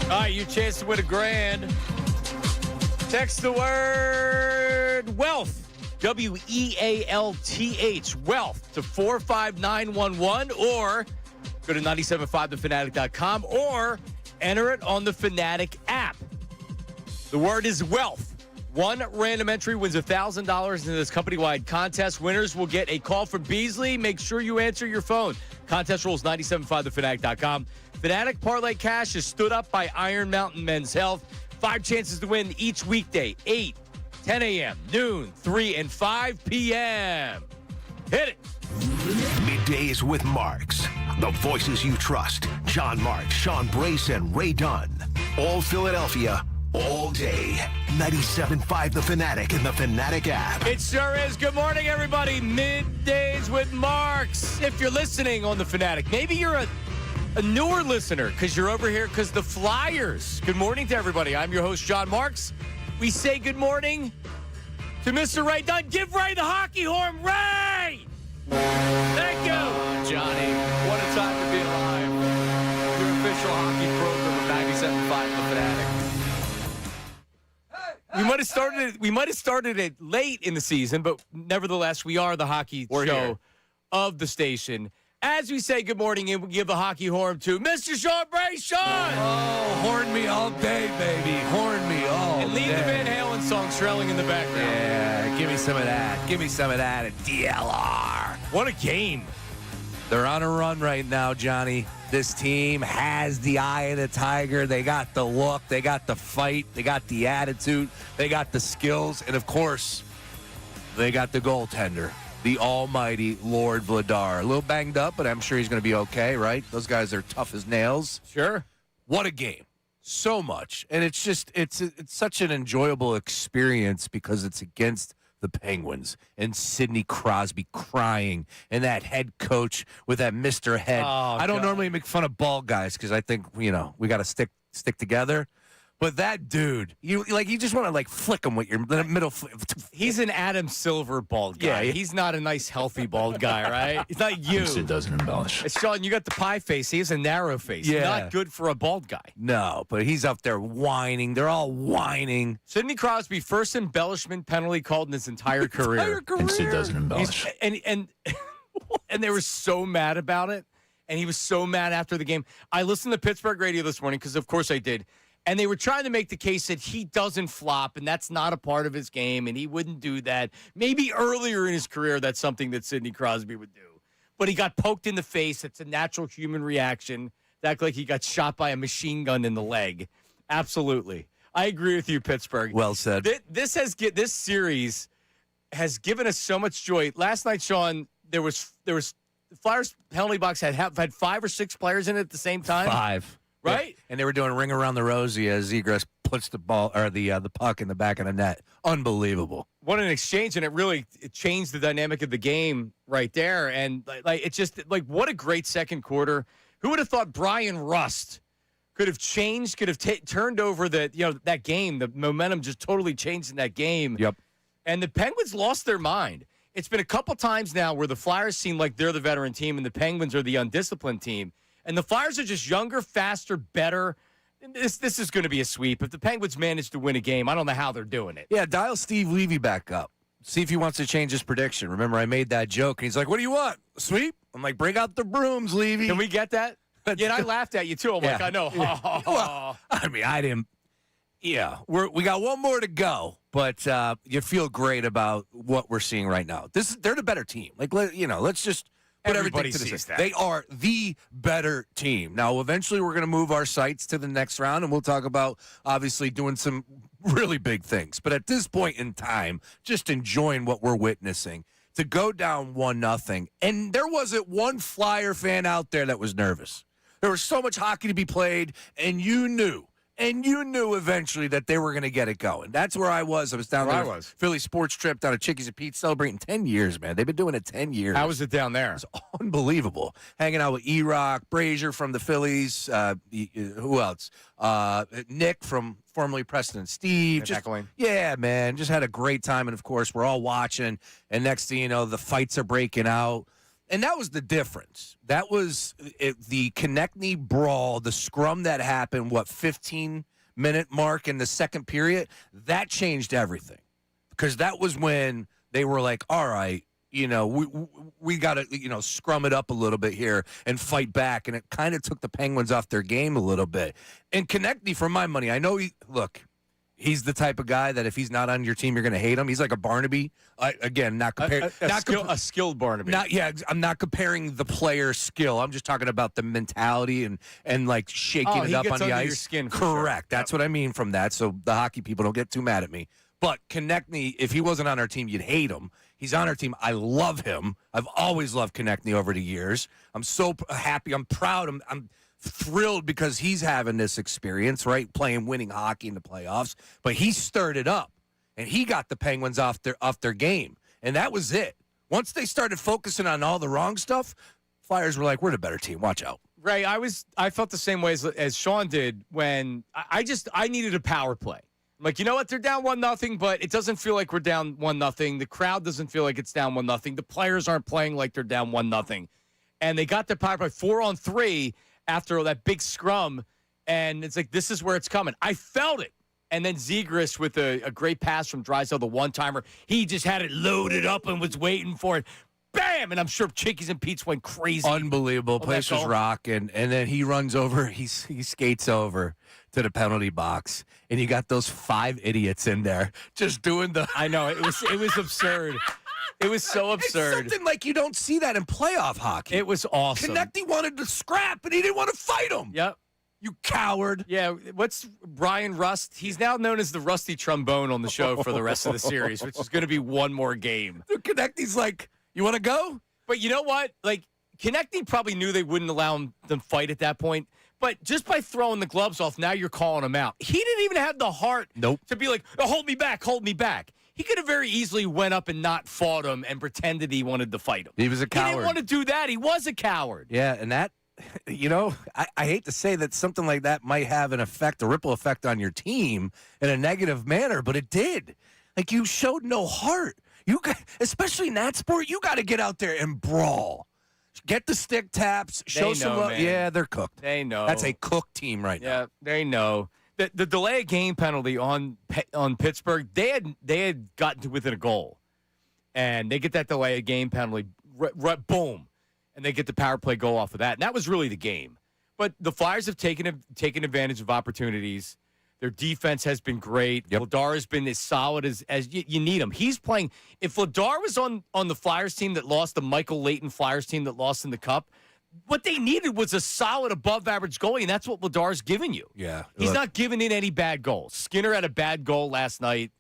All right, your chance to win $1,000. Text the word wealth, WEALTH, wealth, to 45911, or go to 975thefanatic.com, or enter it on the Fanatic app. The word is wealth. One random entry wins $1,000 in this company-wide contest. Winners will get a call from Beasley. Make sure you answer your phone. Contest rules 975thefanatic.com. Fanatic Parlay Cash is stood up by Iron Mountain Men's Health. 5 chances to win each weekday, 8, 10 a.m., noon, 3, and 5 p.m. Hit it. Middays with Marks. The voices you trust. John Marks, Sean Brace, and Ray Dunn. All Philadelphia, all day. 97.5 The Fanatic and the Fanatic app. It sure is. Good morning, everybody. Middays with Marks. If you're listening on the Fanatic, maybe you're a newer listener because you're over here because the Flyers. Good morning to everybody. I'm your host, John Marks. We say good morning to Mr. Ray Dunn. Give Ray the hockey horn. Ray! Thank you. Johnny, what a time to be alive. Your official hockey program of 97.5 The Fanatic. We might have started it late in the season, but nevertheless, we are the hockey show here of the station. As we say good morning, and we give the hockey horn to Mr. Sean Bray. Sean! Oh, horn me all day, baby. Horn me all And leave day. the Van Halen song trailing in the background. Yeah, give me some of that. Give me some of that at DLR. What a game. They're on a run right now, Johnny. This team has the eye of the tiger. They got the look. They got the fight. They got the attitude. They got the skills. And, of course, they got the goaltender, the almighty Lord Vladar. A little banged up, but I'm sure he's going to be okay, right? Those guys are tough as nails. Sure. What a game. So much. And it's just, it's such an enjoyable experience because it's against the Penguins and Sidney Crosby crying and that head coach with that Mr. Head. I don't normally make fun of bald guys because I think, we got to stick together. But that dude, you just want to flick him with your middle. He's an Adam Silver bald guy. Yeah. He's not a nice, healthy bald guy, right? He's not you. It doesn't embellish. Sean, you got the pie face. He has a narrow face. Yeah. Not good for a bald guy. No, but he's up there whining. They're all whining. Sidney Crosby, first embellishment penalty called in his entire career. And Sid doesn't embellish. And they were so mad about it. And he was so mad after the game. I listened to Pittsburgh radio this morning because, of course, I did. And they were trying to make the case that he doesn't flop, and that's not a part of his game, and he wouldn't do that. Maybe earlier in his career, that's something that Sidney Crosby would do. But he got poked in the face. It's a natural human reaction. Act like he got shot by a machine gun in the leg. Absolutely. I agree with you, Pittsburgh. Well said. This series has given us so much joy. Last night, Sean, there was the Flyers penalty box had 5 or 6 players in it at the same time. 5. Right? And they were doing ring around the rosy as Zegras puts the ball or the puck in the back of the net. Unbelievable. What an exchange, and it changed the dynamic of the game right there. And it's just what a great second quarter. Who would have thought Brian Rust could have changed, could have turned over that game? The momentum just totally changed in that game. Yep. And the Penguins lost their mind. It's been a couple times now where the Flyers seem like they're the veteran team and the Penguins are the undisciplined team. And the Flyers are just younger, faster, better. This is going to be a sweep. If the Penguins manage to win a game, I don't know how they're doing it. Yeah, dial Steve Levy back up. See if he wants to change his prediction. Remember, I made that joke, and he's like, what do you want? A sweep? I'm like, bring out the brooms, Levy. Can we get that? Yeah, and I laughed at you, too. I'm like, I know. Yeah. Well, I mean, I didn't. Yeah, we got one more to go, but you feel great about what we're seeing right now. They're the better team. Let's just put Everybody everything to sees the that. They are the better team. Now, eventually, we're going to move our sights to the next round, and we'll talk about obviously doing some really big things. But at this point in time, just enjoying what we're witnessing. To go down 1-0, and there wasn't one Flyer fan out there that was nervous. There was so much hockey to be played, and you knew eventually that they were going to get it going. That's where I was. I was down there. Philly sports trip down to Chickies and Pete's, celebrating 10 years, man. They've been doing it 10 years. How was it down there? It was unbelievable. Hanging out with E-Rock, Brazier from the Phillies. Who else? Nick from formerly Preston and Steve. Yeah, man. Just had a great time. And, of course, we're all watching. And next thing you know, the fights are breaking out. And that was the difference. That was the Konechny brawl, the scrum that happened, 15-minute mark in the second period? That changed everything. Because that was when they were like, all right, we got to, scrum it up a little bit here and fight back. And it kind of took the Penguins off their game a little bit. And Konechny, for my money, I know he's the type of guy that if he's not on your team, you're going to hate him. He's like a Barnaby. Again, not comparing. A skilled Barnaby. I'm not comparing the player skill. I'm just talking about the mentality and like shaking it up on the ice. Your skin Correct. Sure. That's what I mean from that. So the hockey people don't get too mad at me. But Konechny, if he wasn't on our team, you'd hate him. He's on our team. I love him. I've always loved Konechny over the years. I'm so happy. I'm proud. I'm thrilled because he's having this experience, right? Playing winning hockey in the playoffs. But he stirred it up, and he got the Penguins off their game. And that was it. Once they started focusing on all the wrong stuff, Flyers were like, we're the better team. Watch out. Ray, I felt the same way as Sean did when I needed a power play. I'm like, you know what? They're down 1-0, but it doesn't feel like we're down 1-0. The crowd doesn't feel like it's down 1-0. The players aren't playing like they're down 1-0. And they got their power play 4-on-3 after that big scrum, and it's like, this is where it's coming. I felt it. And then Zegras with a great pass from Drysdale, the one-timer. He just had it loaded up and was waiting for it. Bam! And I'm sure Chickies and Pete's went crazy. Unbelievable. Place was rocking. And then he runs over. He skates over to the penalty box. And you got those 5 idiots in there just doing the... I know. It was absurd. It was so absurd. It's something like you don't see that in playoff hockey. It was awesome. Konechny wanted to scrap, and he didn't want to fight him. Yep. You coward. Yeah, what's Brian Rust? He's now known as the Rusty Trombone on the show for the rest of the series, which is going to be one more game. Dude, Konechny's like, you want to go? But you know what? Like, Konechny probably knew they wouldn't allow him to fight at that point. But just by throwing the gloves off, now you're calling him out. He didn't even have the heart to be like, oh, hold me back, hold me back. He could have very easily went up and not fought him and pretended he wanted to fight him. He was a coward. He didn't want to do that. He was a coward. Yeah, and that, I hate to say that something like that might have an effect, a ripple effect on your team in a negative manner, but it did. Like, you showed no heart. Especially in that sport, you got to get out there and brawl. Get the stick taps. Show some love. Yeah, they're cooked. They know. That's a cooked team right now. Yeah, they know. The delay of game penalty on Pittsburgh, they had gotten to within a goal, and they get that delay of game penalty, boom, and they get the power play goal off of that, and that was really the game. But the Flyers have taken advantage of opportunities. Their defense has been great. Yep. Vladar has been as solid as you need him. He's playing. If Vladar was on the Flyers team that lost, the Michael Leighton Flyers team that lost in the Cup, what they needed was a solid above-average goalie, and that's what Vladar's giving you. Yeah. He's not giving in any bad goals. Skinner had a bad goal last night.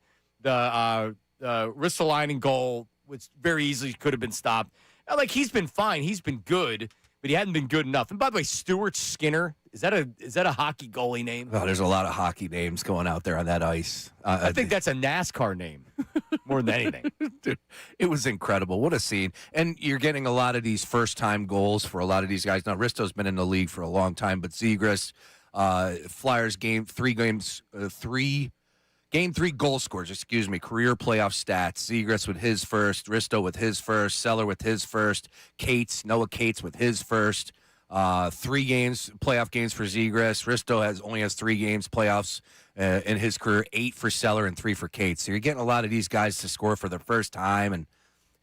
The Ristolainen goal, which very easily could have been stopped. Like, he's been fine. He's been good, but he hadn't been good enough. And by the way, Stuart Skinner, is that a hockey goalie name? Oh, there's a lot of hockey names going out there on that ice. I think that's a NASCAR name more than anything. Dude, it was incredible. What a scene. And you're getting a lot of these first-time goals for a lot of these guys. Now, Risto's been in the league for a long time, but Zegras, Flyers game 3 goal scores, career playoff stats. Zegras with his first, Risto with his first, Seller with his first, Noah Cates with his first. 3 playoff games for Zegras. Risto only has 3 games playoffs in his career, 8 for Seller and 3 for Cates. So you're getting a lot of these guys to score for their first time, and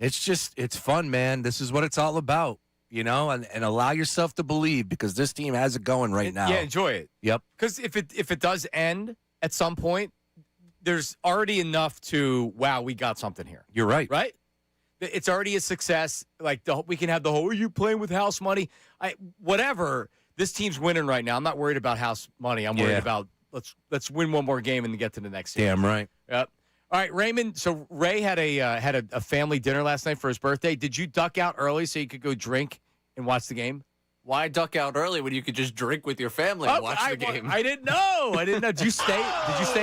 it's fun, man. This is what it's all about, and allow yourself to believe, because this team has it going right now. Yeah, enjoy it. Yep. Because if it does end at some point, there's already enough to, wow, we got something here. You're right. Right? It's already a success. Like, we can have the whole, are you playing with house money? Whatever. This team's winning right now. I'm not worried about house money. I'm worried about let's win one more game and then get to the next season. Damn right. Yep. All right, Raymond. So Ray had a family dinner last night for his birthday. Did you duck out early so you could go drink and watch the game? Why duck out early when you could just drink with your family and watch the game? I didn't know. Did you stay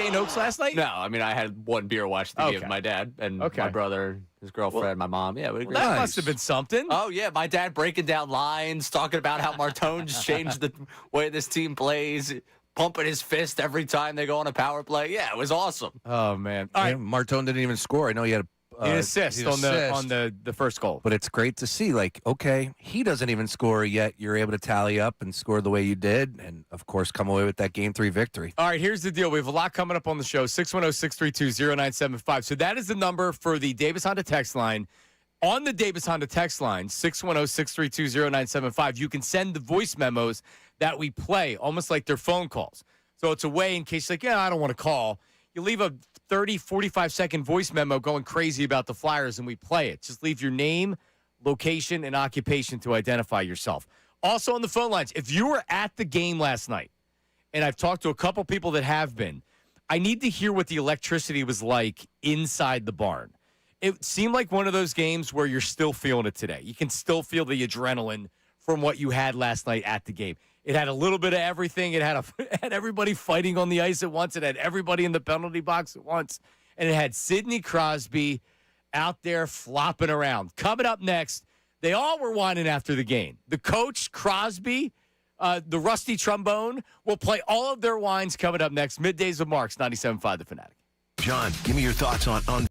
in Oaks last night? No, I mean, I had one beer watching the game with my dad and my brother, his girlfriend, my mom. Yeah, that must have been something. Oh, yeah, my dad breaking down lines, talking about how Martone's changed the way this team plays, pumping his fist every time they go on a power play. Yeah, it was awesome. Oh, man. All right. Martone didn't even score. I know he had An assist on the first goal. But it's great to see, like, okay, he doesn't even score yet. You're able to tally up and score the way you did, and, of course, come away with that Game 3 victory. All right, here's the deal. We have a lot coming up on the show, 610-632-0975. So that is the number for the Davis Honda text line. On the Davis Honda text line, 610-632-0975, you can send the voice memos that we play, almost like they're phone calls. So it's a way in case, like, I don't want to call. You leave a 30, 45-second voice memo going crazy about the Flyers, and we play it. Just leave your name, location, and occupation to identify yourself. Also on the phone lines, if you were at the game last night, and I've talked to a couple people that have been, I need to hear what the electricity was like inside the barn. It seemed like one of those games where you're still feeling it today. You can still feel the adrenaline from what you had last night at the game. It had a little bit of everything. It had everybody fighting on the ice at once. It had everybody in the penalty box at once. And it had Sidney Crosby out there flopping around. Coming up next, they all were whining after the game. The coach, Crosby, the rusty trombone, will play all of their whines coming up next. Middays with Marks, 97.5 The Fanatic. John, give me your thoughts on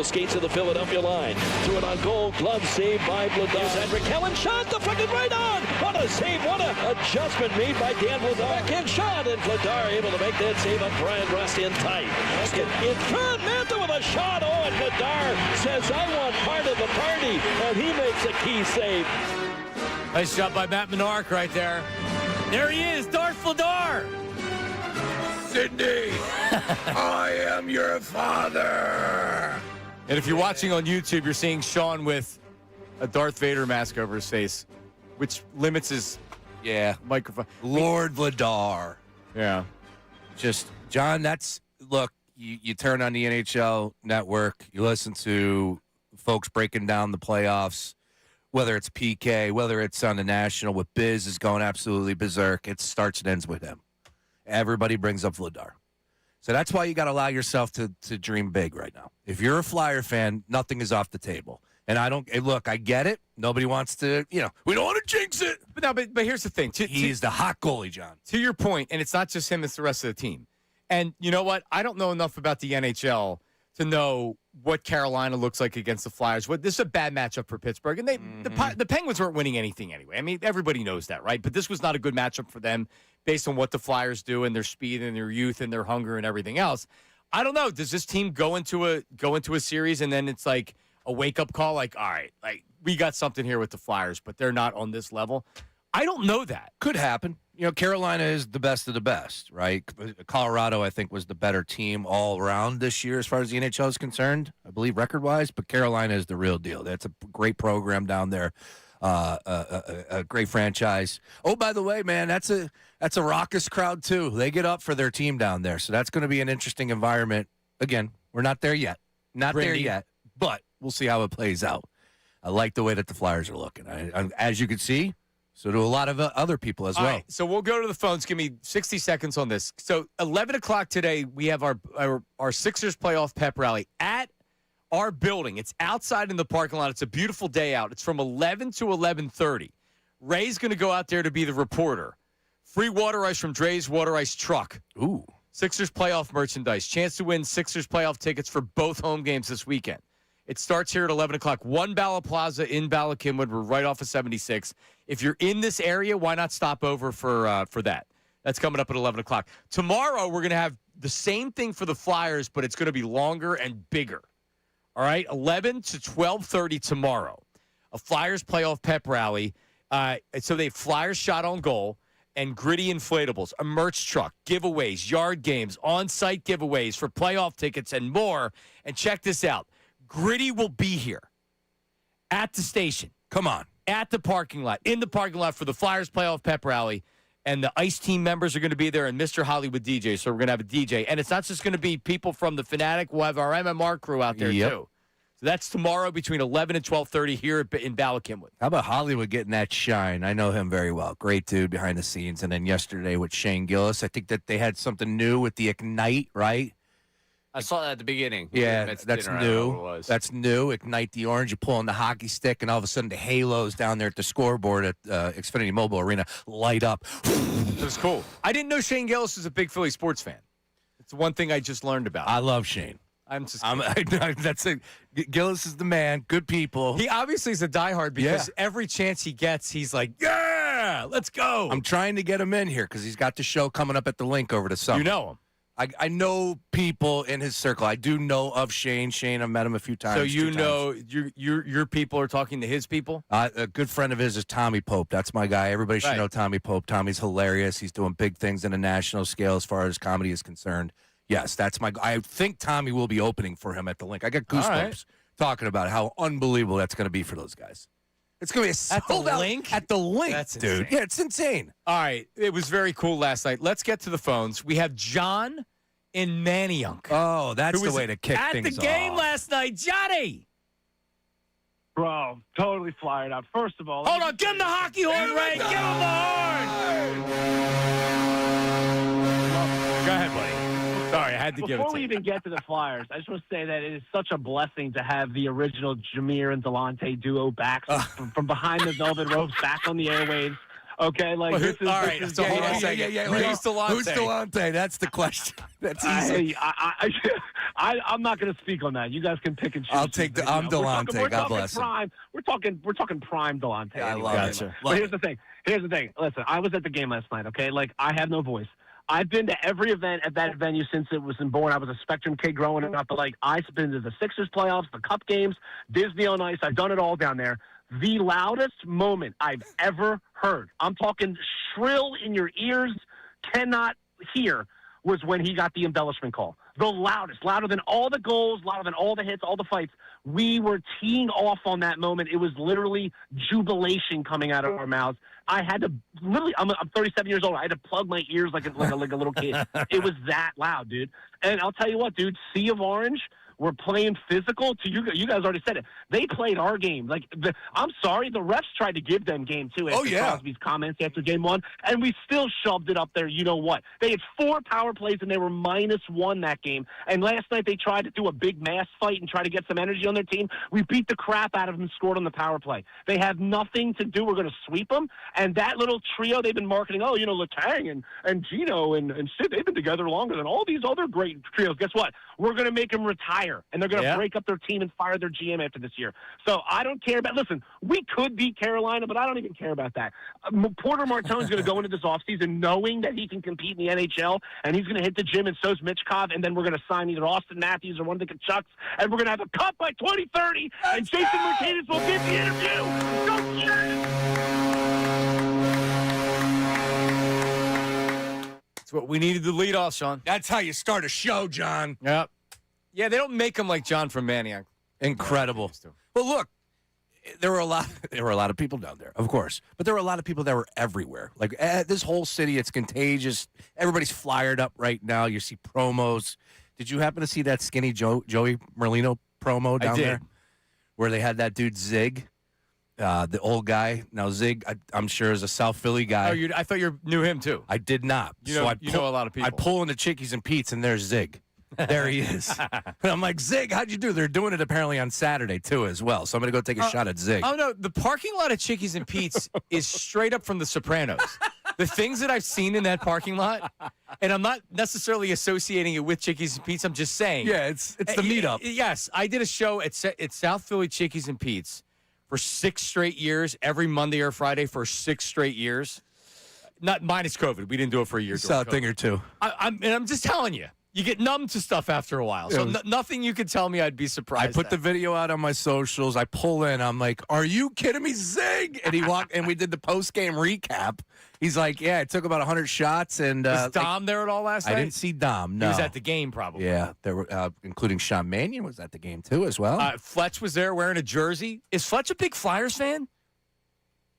skates to the Philadelphia line. Threw it on goal. Glove save by Vladar. Here's Edric Kellen. Shot deflected right on. What a save. What a adjustment made by Dan Vladar. Backhand shot. And Vladar able to make that save on Brian Rust in tight. In front. Mantha with a shot. Oh, and Vladar says, I want part of the party. And he makes a key save. Nice job by Matt Menark right there. There he is, Darth Vladar. Sydney, I am your father. And if you're watching on YouTube, you're seeing Sean with a Darth Vader mask over his face, which limits his microphone. Lord Vladar. Yeah. Just, John, look, you turn on the NHL network, you listen to folks breaking down the playoffs, whether it's PK, whether it's on the national with Biz is going absolutely berserk. It starts and ends with him. Everybody brings up Vladar. So that's why you got to allow yourself to dream big right now. If you're a Flyer fan, nothing is off the table. And look, I get it. Nobody wants to, we don't want to jinx it. But here's the thing. He's the hot goalie, John. To your point, and it's not just him, it's the rest of the team. And you know what? I don't know enough about the NHL to know what Carolina looks like against the Flyers. This is a bad matchup for Pittsburgh. And the Penguins weren't winning anything anyway. I mean, everybody knows that, right? But this was not a good matchup for them based on what the Flyers do and their speed and their youth and their hunger and everything else. I don't know. Does this team go into a series and then it's like a wake-up call? Like, all right, like we got something here with the Flyers, but they're not on this level. I don't know that. Could happen. Carolina is the best of the best, right? Colorado, I think, was the better team all around this year as far as the NHL is concerned, I believe, record-wise. But Carolina is the real deal. That's a great program down there, a great franchise. Oh, by the way, man, that's a raucous crowd, too. They get up for their team down there. So that's going to be an interesting environment. Again, we're not there yet. There yet, but we'll see how it plays out. I like the way that the Flyers are looking. As you can see, so do a lot of other people as well. Right, so we'll go to the phones. Give me 60 seconds on this. So 11 o'clock today, we have our Sixers playoff pep rally at our building. It's outside in the parking lot. It's a beautiful day out. It's from 11 to 11:30. Ray's going to go out there to be the reporter. Free water ice from Dre's Water Ice Truck. Ooh. Sixers playoff merchandise. Chance to win Sixers playoff tickets for both home games this weekend. It starts here at 11 o'clock. One Bala Plaza in Bala Cynwyd. We're right off of 76. If you're in this area, why not stop over for that? That's coming up at 11 o'clock. Tomorrow, we're going to have the same thing for the Flyers, but it's going to be longer and bigger. All right, 11 to 12:30 tomorrow. A Flyers playoff pep rally. So they have Flyers shot on goal and gritty inflatables, a merch truck, giveaways, yard games, on-site giveaways for playoff tickets and more. And check this out. Gritty will be here at the station. Come on. At the parking lot, in the parking lot for the Flyers playoff pep rally. And the ICE team members are going to be there and Mr. Hollywood DJ. So we're going to have a DJ. And it's not just going to be people from the Fanatic. We'll have our MMR crew out there, too. So that's tomorrow between 11 and 12:30 here in Bala Cynwyd. How about Hollywood getting that shine? I know him very well. Great dude behind the scenes. And then yesterday with Shane Gillis, I think that they had something new with the Ignite, right? I saw that at the beginning. Yeah, that's new. That's new. Ignite the orange. You pull on the hockey stick, and all of a sudden the halos down there at the scoreboard at Xfinity Mobile Arena light up. It was cool. I didn't know Shane Gillis was a big Philly sports fan. It's one thing I just learned about. I love Shane. That's it. Gillis is the man. Good people. He obviously is a diehard because every chance he gets, he's like, yeah, let's go. I'm trying to get him in here because he's got the show coming up at the Link over the summer. You know him. I know people in his circle. I do know of Shane. I've met him a few times. So your people are talking to his people? A good friend of his is Tommy Pope. That's my guy. Everybody should know Tommy Pope. Tommy's hilarious. He's doing big things on a national scale as far as comedy is concerned. Yes, that's my. I think Tommy will be opening for him at the Link. I got goosebumps talking about how unbelievable that's going to be for those guys. It's going to be a sold out Link? At the Link, that's dude. Insane. Yeah, it's insane. All right. It was very cool last night. Let's get to the phones. We have John in Manayunk. Oh, that's the way to kick things off. At the game last night. Johnny. Bro, totally fired up. First of all, hold on. Give him the hockey horn, Ray. Give him the horn. Go ahead, buddy. Sorry, I had to give it to you. Before we even get to the Flyers, I just want to say that it is such a blessing to have the original Jameer and Delonte duo back from behind the velvet ropes, back on the airwaves. Okay, like this is. All right, so hold on a second. Who's Delonte? Who's Delonte? That's the question. That's easy. I'm not going to speak on that. You guys can pick and choose. I'll take the. I'm Delonte. God bless him. We're talking prime Delonte. I love it. But here's the thing. Listen, I was at the game last night. Okay, like I have no voice. I've been to every event at that venue since it was born. I was a Spectrum kid growing up, but like I've been to the Sixers playoffs, the Cup games, Disney on Ice. I've done it all down there. The loudest moment I've ever heard, I'm talking shrill in your ears, cannot hear, was when he got the embellishment call. The loudest, louder than all the goals, louder than all the hits, all the fights. We were teeing off on that moment. It was literally jubilation coming out of our mouths. I had to literally, I'm 37 years old. I had to plug my ears like a little kid. It was that loud, dude. And I'll tell you what, dude, Sea of Orange we're playing physical. To you guys already said it. They played our game. Like, I'm sorry, the refs tried to give them game 2 after Crosby's comments after game 1, and we still shoved it up there. You know what? They had 4 power plays, and they were -1 that game. And last night they tried to do a big mass fight and try to get some energy on their team. We beat the crap out of them and scored on the power play. They have nothing to do. We're going to sweep them. And that little trio they've been marketing, Letang and Gino and Sid, they've been together longer than all these other great trios. Guess what? We're going to make them retire, and they're going to break up their team and fire their GM after this year. So I don't care about – listen, we could beat Carolina, but I don't even care about that. Porter Martone's going to go into this offseason knowing that he can compete in the NHL, and he's going to hit the gym, and so's Mitchkov, and then we're going to sign either Austin Matthews or one of the Kachucks, and we're going to have a cup by 2030, and Jason Martinez will give the interview. Go Jets! That's what we needed to lead off, Sean. That's how you start a show, John. Yep. Yeah, they don't make them like John from Maniac. Incredible. Well, look, there were a lot of people down there, of course, but there were a lot of people that were everywhere. Like this whole city, it's contagious. Everybody's flyered up right now. You see promos. Did you happen to see that skinny Joey Merlino promo down there, where they had that dude Zig, the old guy? Now Zig, I'm sure, is a South Philly guy. Oh, I thought you knew him too. I did not. You know a lot of people. I pull into Chickies and Pete's, and there's Zig. There he is. And I'm like, Zig, how'd you do? They're doing it apparently on Saturday, too, as well. So I'm going to go take a shot at Zig. Oh, no. The parking lot at Chickies and Pete's is straight up from The Sopranos. The things that I've seen in that parking lot, and I'm not necessarily associating it with Chickies and Pete's. I'm just saying. Yeah, it's the meetup. Yes. I did a show at South Philly Chickies and Pete's for 6 straight years, every Monday or Friday for 6 straight years. Not minus COVID. We didn't do it for a year. Saw a thing or two. I'm just telling you. You get numb to stuff after a while. So nothing you could tell me I'd be surprised. I put the video out on my socials. I pull in. I'm like, are you kidding me, Zig? And he walked, and we did the post-game recap. He's like, yeah, I took about 100 shots. And was Dom there at all last night? I didn't see Dom, no. He was at the game probably. Yeah, there were, including Sean Mannion was at the game too as well. Fletch was there wearing a jersey. Is Fletch a big Flyers fan? I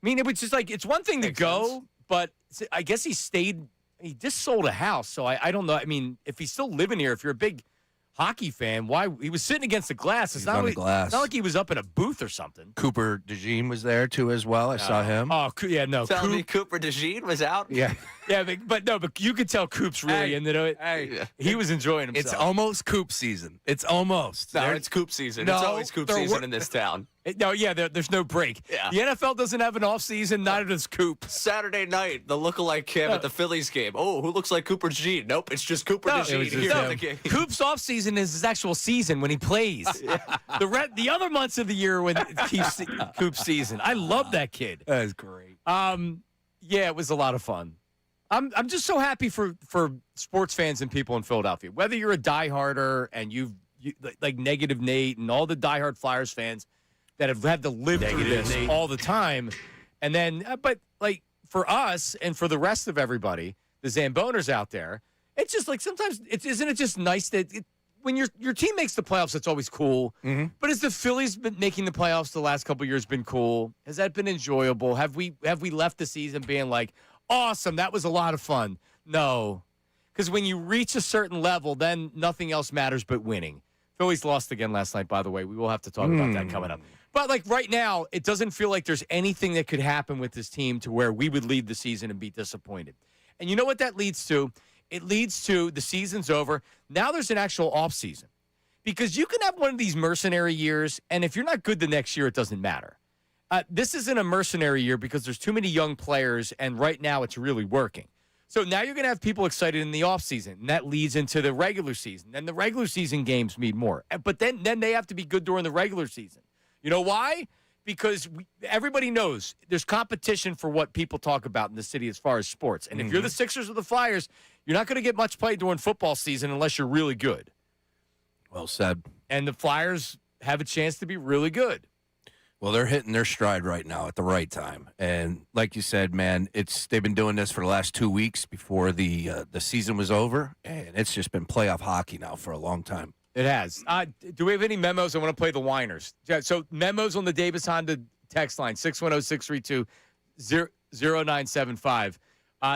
mean, it was just like, it's one thing to go, but I guess he stayed. He just sold a house, so I don't know. I mean, if he's still living here, if you're a big hockey fan, why he was sitting against the glass? It's not on the glass. Not like he was up in a booth or something. Cooper DeJean was there too as well. I saw him. Oh, yeah, no. Tell me Cooper DeJean was out? Yeah. Yeah, but you could tell Coop's really into it. Hey, he was enjoying himself. It's almost Coop season. It's almost. No, it's Coop season. No, it's always Coop season in this town. There's no break. Yeah. The NFL doesn't have an off season, neither does Coop. Saturday night, the lookalike cam at the Phillies game. Oh, who looks like Cooper DeJean? Nope, it's just Cooper DeJean here at the game. Coop's off season is his actual season when he plays. The other months of the year when it keeps Coop's season. I love that kid. That is great. Yeah, it was a lot of fun. I'm just so happy for sports fans and people in Philadelphia. Whether you're a dieharder and you like Negative Nate and all the diehard Flyers fans that have had to live through this all the time, and then but like for us and for the rest of everybody, the Zamboners out there, it's just like sometimes isn't it just nice that when your team makes the playoffs, it's always cool. Mm-hmm. But has the Phillies been making the playoffs the last couple of years been cool? Has that been enjoyable? Have we left the season being like, awesome, that was a lot of fun? No. Because when you reach a certain level, then nothing else matters but winning. Phillies lost again last night, by the way. We will have to talk about that coming up. But like right now, it doesn't feel like there's anything that could happen with this team to where we would lead the season and be disappointed. And you know what that leads to? It leads to the season's over. Now there's an actual offseason. Because you can have one of these mercenary years, and if you're not good the next year, it doesn't matter. This isn't a mercenary year because there's too many young players, and right now it's really working. So now you're going to have people excited in the offseason, and that leads into the regular season. Then the regular season games mean more. But then they have to be good during the regular season. You know why? Because everybody knows there's competition for what people talk about in the city as far as sports. And if you're the Sixers or the Flyers, you're not going to get much play during football season unless you're really good. Well said. And the Flyers have a chance to be really good. Well, they're hitting their stride right now at the right time. And like you said, man, they've been doing this for the last 2 weeks before the season was over, and it's just been playoff hockey now for a long time. It has. Do we have any memos? I want to play the whiners. So memos on the Davis Honda text line, 610-632-0975.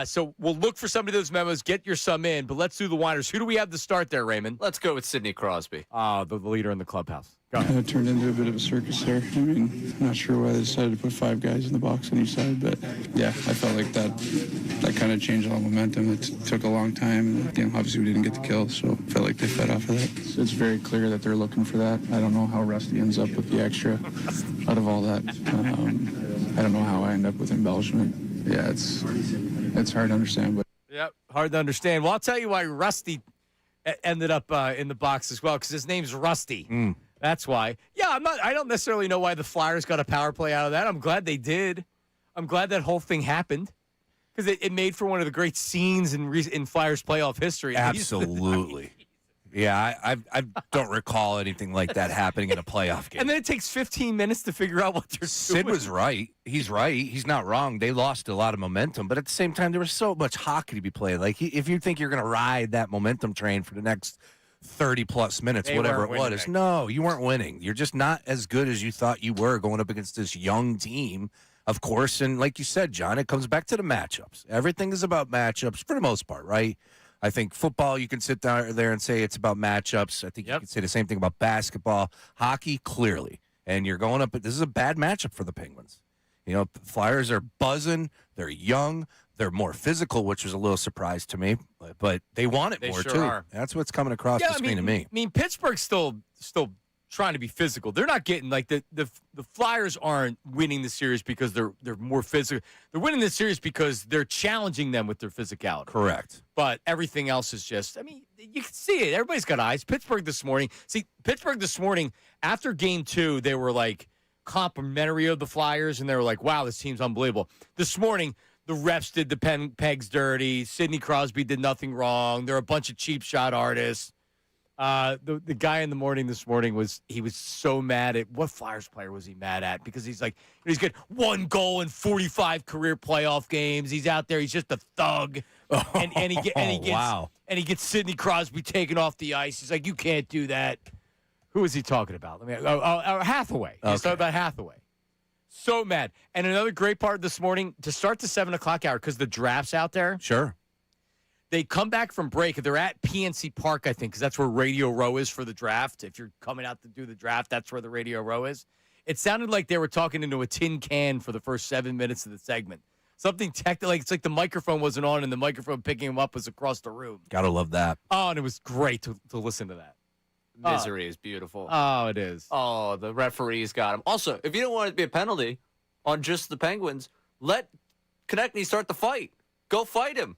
So we'll look for some of those memos, get your sum in, but let's do the whiners. Who do we have to start there, Raymond? Let's go with Sidney Crosby. The leader in the clubhouse. Go ahead. It turned into a bit of a circus there. I mean, I'm not sure why they decided to put 5 guys in the box on each side, but yeah, I felt like that kind of changed all momentum. It took a long time. Obviously we didn't get the kill, so I felt like they fed off of that. So it's very clear that they're looking for that. I don't know how Rusty ends up with the extra out of all that. I don't know how I end up with embellishment. Yeah, it's hard to understand, but. Yep, hard to understand. Well, I'll tell you why Rusty ended up in the box as well, because his name's Rusty. That's why. Yeah, I don't necessarily know why the Flyers got a power play out of that. I'm glad they did. I'm glad that whole thing happened, because it made for one of the great scenes in Flyers playoff history. Absolutely. Yeah, I don't recall anything like that happening in a playoff game. And then it takes 15 minutes to figure out what they're doing. Sid was right. He's right. He's not wrong. They lost a lot of momentum, but at the same time, there was so much hockey to be played. Like, if you think you're going to ride that momentum train for the next 30-plus minutes, whatever it was, no, you weren't winning. You're just not as good as you thought you were going up against this young team, of course. And like you said, John, it comes back to the matchups. Everything is about matchups for the most part, right? I think football, you can sit down there and say it's about matchups. I think you can say the same thing about basketball. Hockey, clearly. And you're going up, this is a bad matchup for the Penguins. Flyers are buzzing. They're young. They're more physical, which was a little surprise to me. But they want it more, too. Are. That's what's coming across the screen to me. I mean, Pittsburgh's still trying to be physical. They're not getting, like, the Flyers aren't winning the series because they're more physical. They're winning the series because they're challenging them with their physicality. Correct. But everything else is just, I mean, you can see it. Everybody's got eyes. Pittsburgh this morning, after game 2, they were, like, complimentary of the Flyers, and they were like, wow, this team's unbelievable. This morning, the refs did the pegs dirty. Sidney Crosby did nothing wrong. They're a bunch of cheap shot artists. The guy in the morning this morning was so mad at what Flyers player was he mad at? Because he's like, he's got 1 goal in 45 career playoff games. He's out there. He's just a thug. And he gets Sidney Crosby taken off the ice. He's like, you can't do that. Who is he talking about? Hathaway. He's talking about Hathaway. So mad. And another great part this morning, to start the 7 o'clock hour, because the draft's out there. Sure. They come back from break. They're at PNC Park, I think, because that's where Radio Row is for the draft. If you're coming out to do the draft, that's where the Radio Row is. It sounded like they were talking into a tin can for the first 7 minutes of the segment. Something technical, like it's like the microphone wasn't on and the microphone picking him up was across the room. Gotta love that. Oh, and it was great to listen to that. Misery is beautiful. Oh, it is. Oh, the referees got him. Also, if you don't want it to be a penalty on just the Penguins, let Konechny start the fight. Go fight him.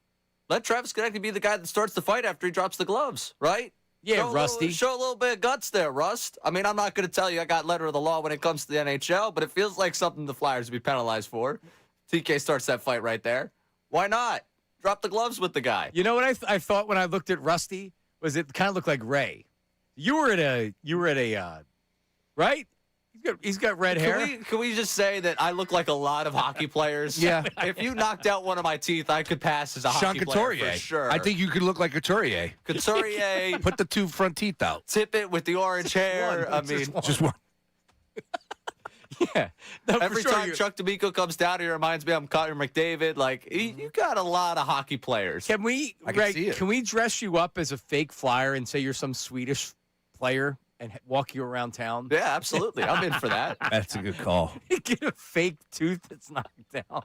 Let Travis Konechny be the guy that starts the fight after he drops the gloves, right? Yeah, Rusty. Show a little bit of guts there, Rust. I mean, I'm not going to tell you I got letter of the law when it comes to the NHL, but it feels like something the Flyers would be penalized for. TK starts that fight right there. Why not? Drop the gloves with the guy. You know what I thought when I looked at Rusty? Was it kind of looked like Ray. You were at a right? He's got red hair. Can we just say that I look like a lot of hockey players? Yeah. If you knocked out one of my teeth, I could pass as a Sean hockey player Couturier. for sure. I think you could look like Couturier. Couturier. Put the 2 front teeth out. Tip it with the orange hair. Just one. Yeah. No, Every time Chuck D'Amico comes down, he reminds me I'm Connor McDavid. Like, you got a lot of hockey players. Can we, Greg, can we dress you up as a fake Flyer and say you're some Swedish player and walk you around town? Yeah, absolutely. I'm in for that. That's a good call. Get a fake tooth that's knocked down.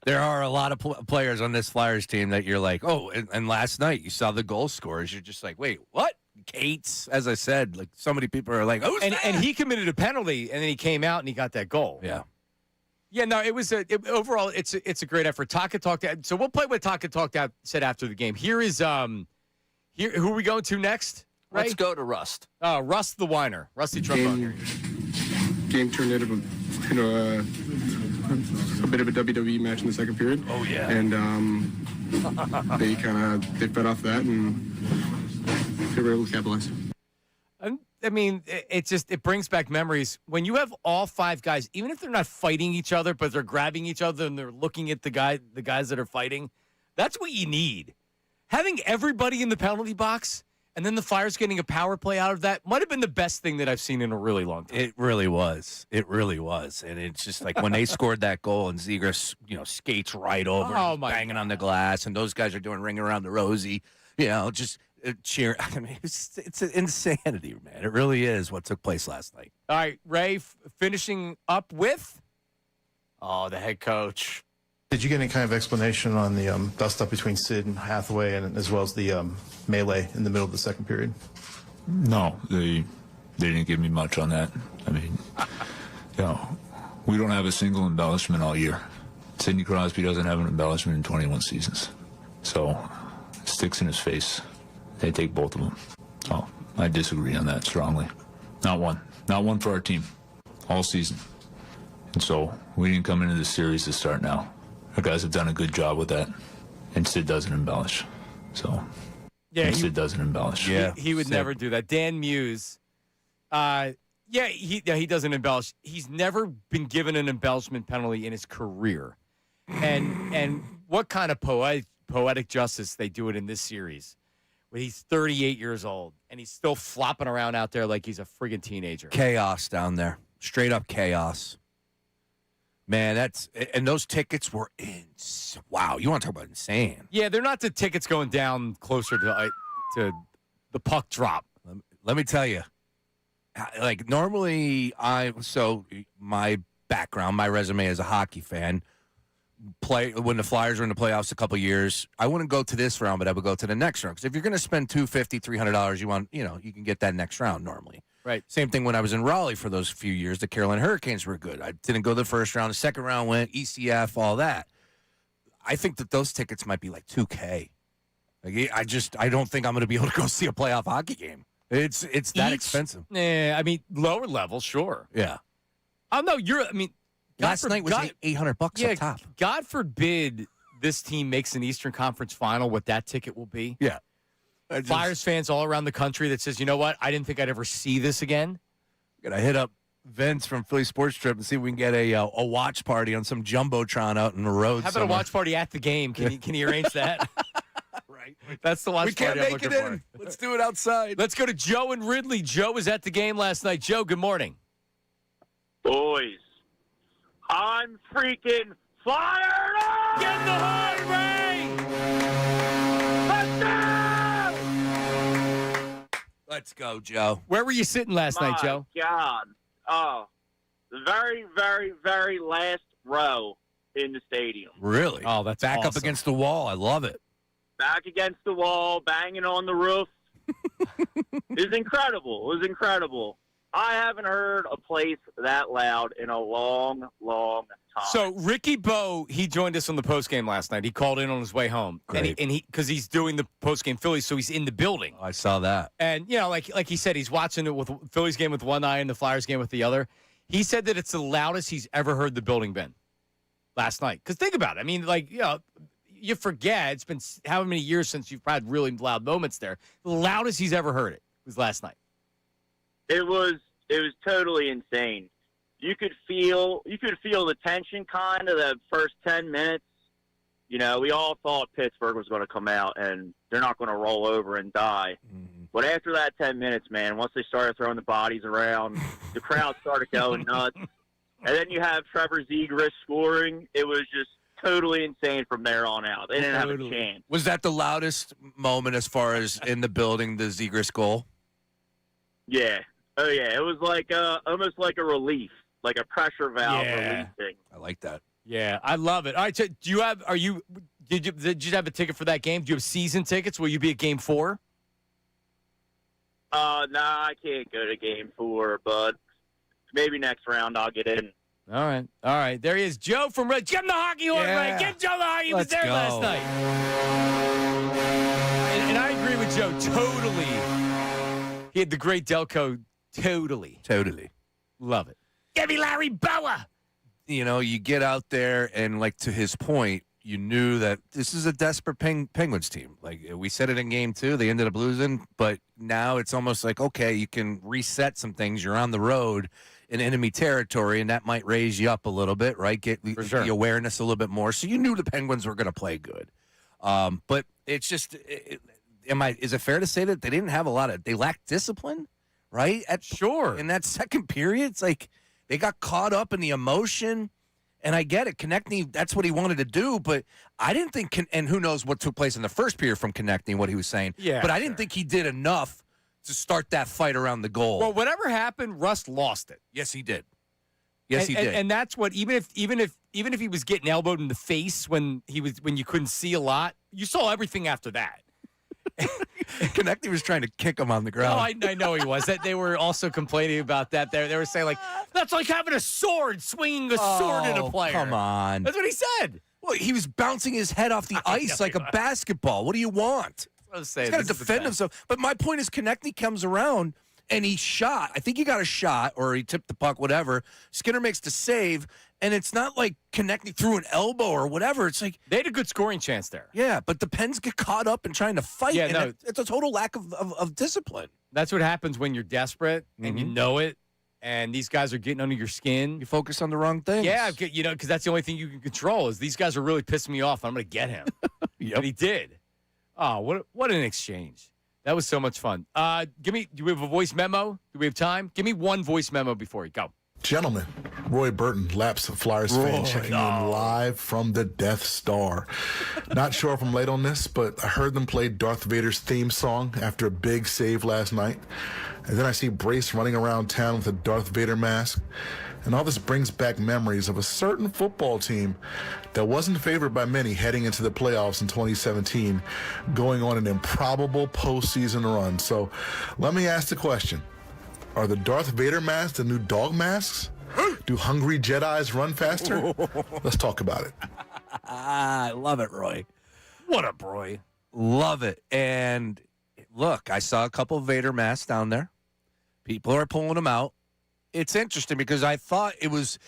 There are a lot of players on this Flyers team that you're like, oh, and last night you saw the goal scorers. You're just like, wait, what? Cates, as I said, like so many people are like, and he committed a penalty, and then he came out and he got that goal. Yeah. Yeah, no, it was overall, it's a great effort. Taka talked. So we'll play what Taka said after the game. Here is who are we going to next? Right? Let's go to Rust. Rust the Whiner, Rusty Trombone. Game turned into a bit of a WWE match in the second period. Oh yeah. And they fed off that and they were able to capitalize. I mean, it brings back memories. When you have all 5 guys, even if they're not fighting each other, but they're grabbing each other and they're looking at the guys that are fighting, that's what you need. Having everybody in the penalty box And then the Flyers getting a power play out of that might have been the best thing that I've seen in a really long time. It really was. It really was. And it's just like when they scored that goal and Zegras, skates right over, banging on the glass, and those guys are doing ring around the rosy, just cheer. I mean, it's insanity, man. It really is what took place last night. All right, Ray, finishing up with? Oh, the head coach. Did you get any kind of explanation on the dust-up between Sid and Hathaway, and as well as the melee in the middle of the second period? No, they didn't give me much on that. I mean, we don't have a single embellishment all year. Sidney Crosby doesn't have an embellishment in 21 seasons. So, sticks in his face. They take both of them. So, I disagree on that strongly. Not one. Not one for our team. All season. And so, we didn't come into this series to start now. Our guys have done a good job with that. And Sid doesn't embellish. So, Sid doesn't embellish. Yeah, he would never do that. Dan Muse, he doesn't embellish. He's never been given an embellishment penalty in his career. And what kind of poetic justice they do it in this series when he's 38 years old and he's still flopping around out there like he's a friggin' teenager. Chaos down there. Straight up chaos. Man, and those tickets were wow, you want to talk about insane. Yeah, they're not the tickets going down closer to the puck drop. Let me tell you, like normally my background, my resume as a hockey fan, when the Flyers were in the playoffs a couple years, I wouldn't go to this round, but I would go to the next round. Because if you're going to spend $250, $300, you can get that next round normally. Right. Same thing when I was in Raleigh for those few years. The Carolina Hurricanes were good. I didn't go the first round. The second round went ECF, all that. I think that those tickets might be like $2K. Like, I don't think I'm going to be able to go see a playoff hockey game. It's that expensive. Yeah, I mean, lower level, sure. Yeah. Oh no, last night was $800 up top. God forbid this team makes an Eastern Conference final. What that ticket will be? Yeah. Flyers fans all around the country that says, you know what? I didn't think I'd ever see this again. Gotta hit up Vince from Philly Sports Trip and see if we can get a watch party on some jumbotron out in the road. How about a watch party at the game? Can you arrange that? Right. That's the watch party I'm looking for. Let's do it outside. Let's go to Joe and Ridley. Joe was at the game last night. Joe, good morning. Boys, I'm freaking fired up! Get the horn, Ray! Let's go, Joe. Where were you sitting last night, Joe? God. Oh, the very, very, very last row in the stadium. Really? Oh, that's back awesome. up against the wall. I love it. Back against the wall, banging on the roof. It was incredible. I haven't heard a place that loud in a long, long time. So Ricky Bowe, he joined us on the postgame last night. He called in on his way home. Great. And he because he's doing the postgame Phillies, so he's in the building. I saw that. And, like he said, he's watching it with Phillies game with one eye and the Flyers game with the other. He said that it's the loudest he's ever heard the building been last night. Because think about it. I mean, you forget. It's been how many years since you've had really loud moments there. The loudest he's ever heard it was last night. It was totally insane. You could feel the tension kind of the first 10 minutes. We all thought Pittsburgh was going to come out and they're not going to roll over and die. Mm-hmm. But after that 10 minutes, man, once they started throwing the bodies around, the crowd started going nuts. And then you have Trevor Zegras scoring. It was just totally insane from there on out. They didn't have a chance. Was that the loudest moment as far as in the building, the Zegras goal? Yeah. Oh, yeah. It was like almost like a relief, like a pressure valve relief thing. I like that. Yeah, I love it. All right, so did you have a ticket for that game? Do you have season tickets? Will you be at Game 4? Nah, I can't go to Game 4, but maybe next round I'll get in. All right. There he is, Joe from Red. Give him the hockey horn, Ray. Give Joe the hockey. He was there last night. And I agree with Joe totally. He had the great Delco. Totally. Love it. Give me Larry Boa. You get out there and, like, to his point, you knew that this is a desperate Penguins team. Like, we said it in Game 2. They ended up losing, but now it's almost like, okay, you can reset some things. You're on the road in enemy territory, and that might raise you up a little bit, right? Get the awareness a little bit more. So you knew the Penguins were going to play good. But it's just Is it fair to say that they didn't have they lacked discipline, right? Sure. In that second period, it's like they got caught up in the emotion. And I get it. Konechny, that's what he wanted to do, but I didn't think, and who knows what took place in the first period from Konechny, what he was saying. Yeah, but I didn't think he did enough to start that fight around the goal. Well, whatever happened, Russ lost it. Yes, he did. Yes, he did. And that's what even if he was getting elbowed in the face when you couldn't see a lot, you saw everything after that. Konechny was trying to kick him on the ground. Oh, I know he was. That they were also complaining about that. They were saying, like, that's like having a sword, swinging a sword at a player. Come on. That's what he said. Well, he was bouncing his head off the ice like a basketball. What do you want? He's got to defend himself. But my point is, Konechny comes around and he shot. I think he got a shot or he tipped the puck, whatever. Skinner makes the save. And it's not like Konechny threw an elbow or whatever. It's like they had a good scoring chance there. Yeah, but the Pens get caught up in trying to fight. Yeah, and no. it's a total lack of discipline. That's what happens when you're desperate and you know it, and these guys are getting under your skin. You focus on the wrong things. Yeah, because that's the only thing you can control is these guys are really pissing me off. I'm going to get him. Yep. And he did. Oh, what an exchange. That was so much fun. Do we have a voice memo? Do we have time? Give me one voice memo before you go. Gentlemen, Roy Burton, Laps Flyers fan, checking in live from the Death Star. Not sure if I'm late on this, but I heard them play Darth Vader's theme song after a big save last night. And then I see Brace running around town with a Darth Vader mask. And all this brings back memories of a certain football team that wasn't favored by many heading into the playoffs in 2017, going on an improbable postseason run. So let me ask the question. Are the Darth Vader masks the new dog masks? Do hungry Jedis run faster? Let's talk about it. I love it, Roy. What up, Roy? Love it. And look, I saw a couple of Vader masks down there. People are pulling them out. It's interesting because I thought it was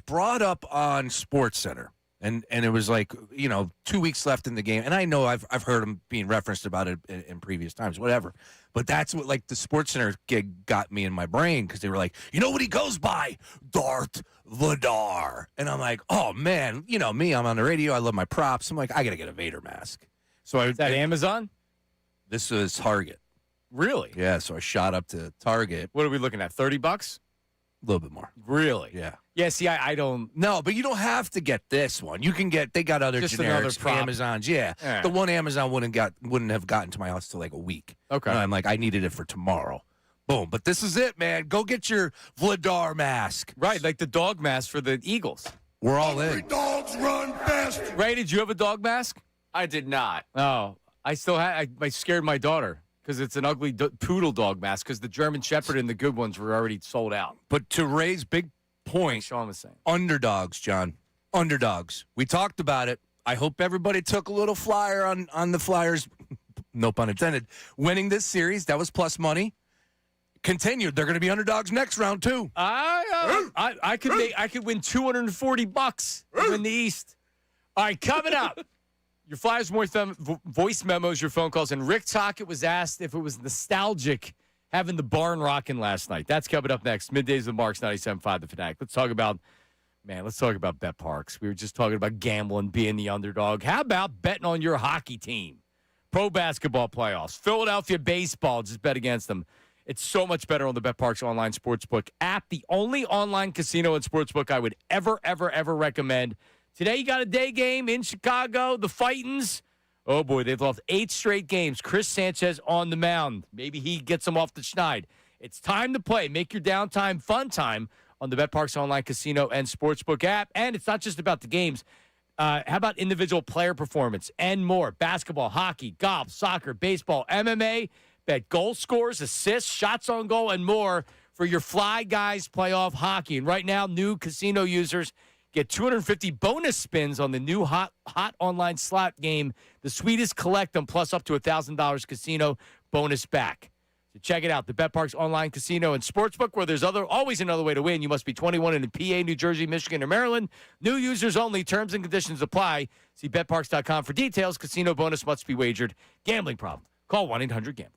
brought up on SportsCenter. And it was like, 2 weeks left in the game. And I know I've heard them being referenced about it in previous times, whatever. But that's what, like, the SportsCenter gig got me in my brain because they were like, you know what he goes by? Darth Vader. And I'm like, oh, man, me, I'm on the radio. I love my props. I'm like, I got to get a Vader mask. So Is that Amazon? This was Target. Really? Yeah, so I shot up to Target. What are we looking at, $30? A little bit more. Really? Yeah. Yeah, see, I don't. No, but you don't have to get this one. You can get, they got other Just another generics, prop. Amazons. Yeah. Yeah. The one Amazon wouldn't have gotten to my house till like a week. Okay. And I'm like, I needed it for tomorrow. Boom. But this is it, man. Go get your Vladar mask. Right, like the dog mask for the Eagles. We're all in. Dogs run faster. Ray, did you have a dog mask? I did not. Oh, I still had. I scared my daughter because it's an ugly poodle dog mask because the German Shepherd and the good ones were already sold out. But to Ray's big point, Sean was saying. underdogs, John. Underdogs. We talked about it. I hope everybody took a little flyer on the Flyers, no pun intended, winning this series. That was plus money. Continued. They're going to be underdogs next round, too. I could win $240 to win the East. All right, coming up. Your Flyers voice memos, your phone calls, and Rick Tocchet was asked if it was nostalgic having the barn rocking last night. That's coming up next. Middays with Marks 97.5 The Fanatic. Let's talk about Bet Parks. We were just talking about gambling, being the underdog. How about betting on your hockey team? Pro basketball playoffs. Philadelphia baseball, just bet against them. It's so much better on the Bet Parks online sportsbook app, the only online casino and sportsbook I would ever recommend. Today, you got a day game in Chicago, the Fightins. Oh, boy, they've lost 8 straight games. Chris Sanchez on the mound. Maybe he gets them off the schneid. It's time to play. Make your downtime fun time on the BetParks online casino and sportsbook app. And it's not just about the games. How about individual player performance and more? Basketball, hockey, golf, soccer, baseball, MMA. Bet goal scores, assists, shots on goal, and more for your Fly Guys playoff hockey. And right now, new casino users get 250 bonus spins on the new hot online slot game. The sweetest collect them, plus up to $1,000 casino bonus back. So check it out, the BetParks online casino and sportsbook, where there's always another way to win. You must be 21 in PA, New Jersey, Michigan, or Maryland. New users only. Terms and conditions apply. See betparks.com for details. Casino bonus must be wagered. Gambling problem? Call 1-800-GAMBLER.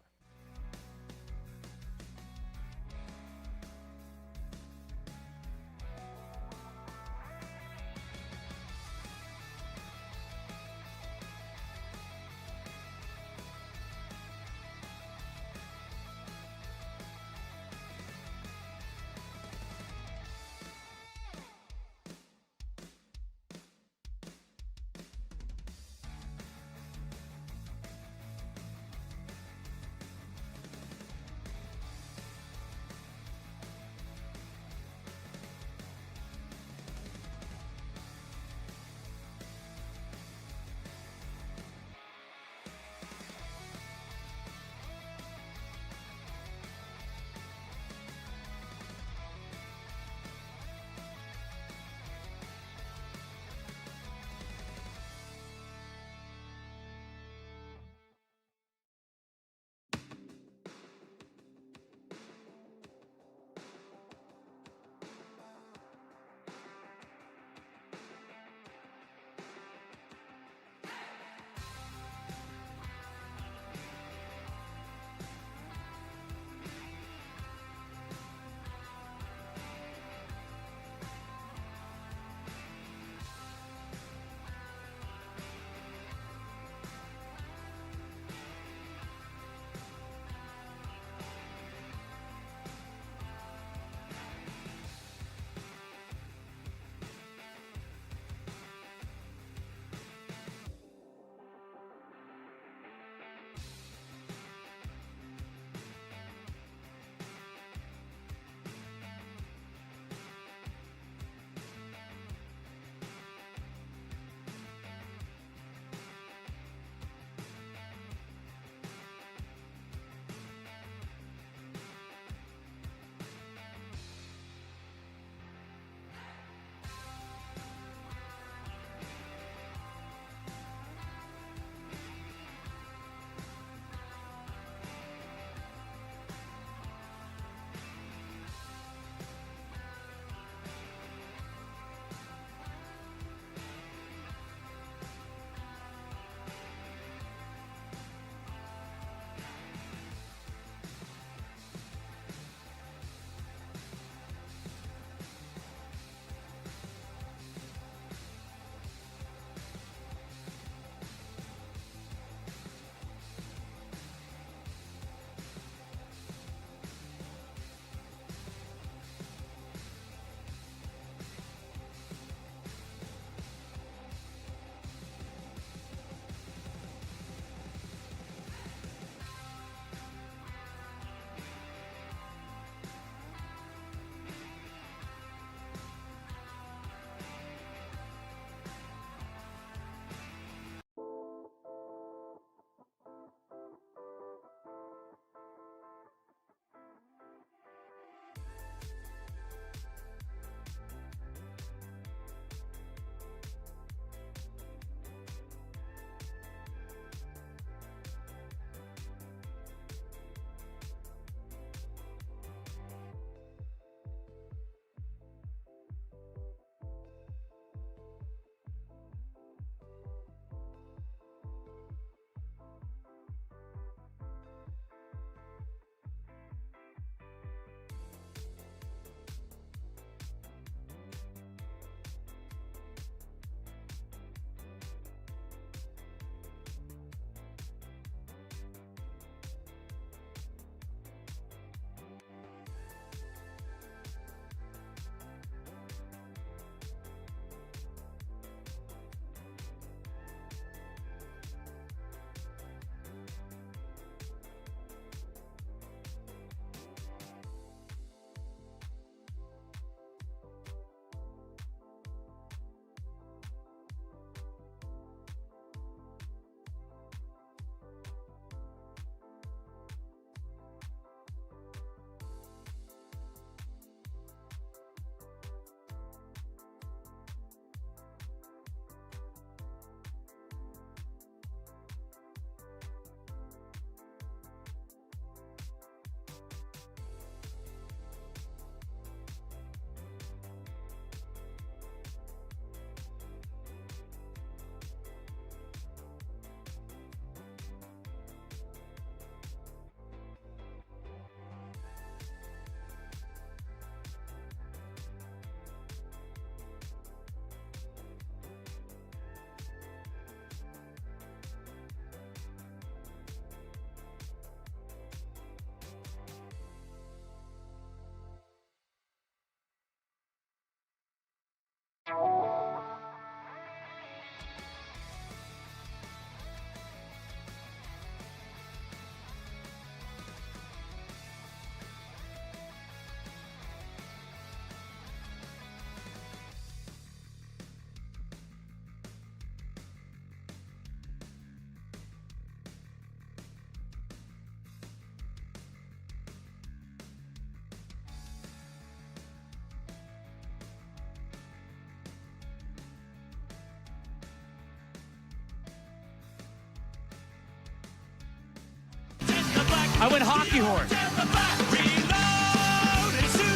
I went hockey horn.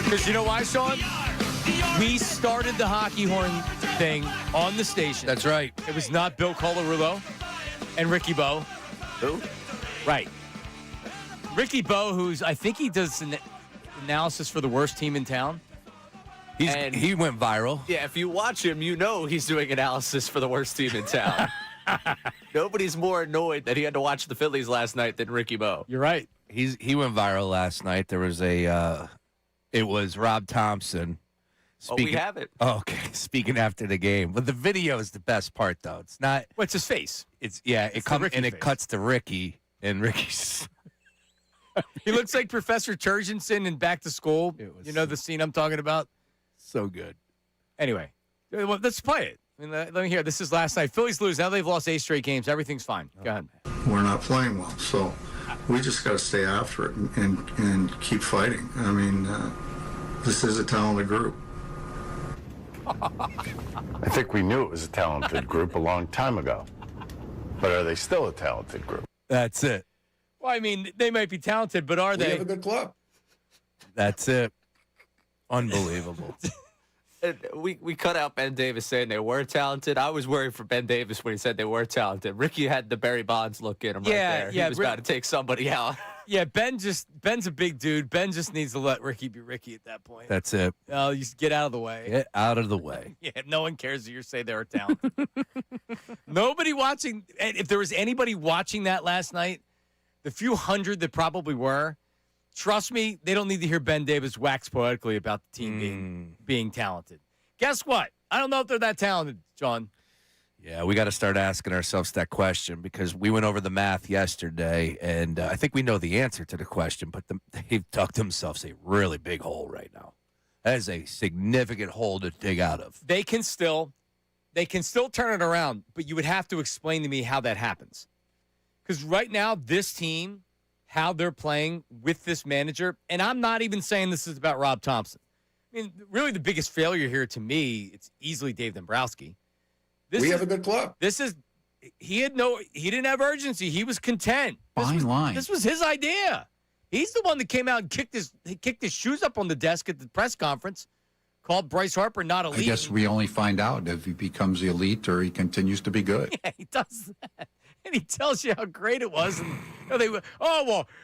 Because you know why, Sean? We started the hockey horn thing on the station. That's right. It was not Bill Colarulo and Ricky Bo. Who? Right. Ricky Bo, I think he does an analysis for the worst team in town. He went viral. Yeah, if you watch him, you know he's doing analysis for the worst team in town. Nobody's more annoyed that he had to watch the Phillies last night than Ricky Bo. You're right. He went viral last night. There was it was Rob Thompson. We have it. Oh, okay. Speaking after the game. But the video is the best part, though. It's not. What's his face? It comes and it cuts to Ricky, and Ricky's. He looks like Professor Turgensen in Back to School. You know the scene I'm talking about? So good. Anyway, well, let's play it. I mean, let me hear. This is last night. Phillies lose. Now they've lost 8 straight games. Everything's fine. Go ahead. We're not playing well, so we just got to stay after it and keep fighting. I mean, this is a talented group. I think we knew it was a talented group a long time ago. But are they still a talented group? That's it. Well, I mean, they might be talented, but are they? We have a good club. That's it. Unbelievable. We cut out Ben Davis saying they were talented. I was worried for Ben Davis when he said they were talented. Ricky had the Barry Bonds look in him right there. He was about to take somebody out. Yeah, Ben's a big dude. Ben just needs to let Ricky be Ricky at that point. That's it. Oh, you just get out of the way. Get out of the way. Yeah, no one cares if you say they're talented. Nobody watching. If there was anybody watching that last night, the few hundred that probably were, trust me, they don't need to hear Ben Davis wax poetically about the team being talented. Guess what? I don't know if they're that talented, John. Yeah, we got to start asking ourselves that question because we went over the math yesterday, and I think we know the answer to the question, but they've dug themselves a really big hole right now. That is a significant hole to dig out of. They can still turn it around, but you would have to explain to me how that happens. Because right now, this team, how they're playing with this manager, and I'm not even saying this is about Rob Thompson. I mean, really the biggest failure here to me, it's easily Dave Dombrowski. We have a good club. He didn't have urgency. He was content. Fine line. This was his idea. He's the one that came out and kicked his shoes up on the desk at the press conference, called Bryce Harper not elite. I guess we only find out if he becomes elite or he continues to be good. Yeah, he does that. And he tells you how great it was. And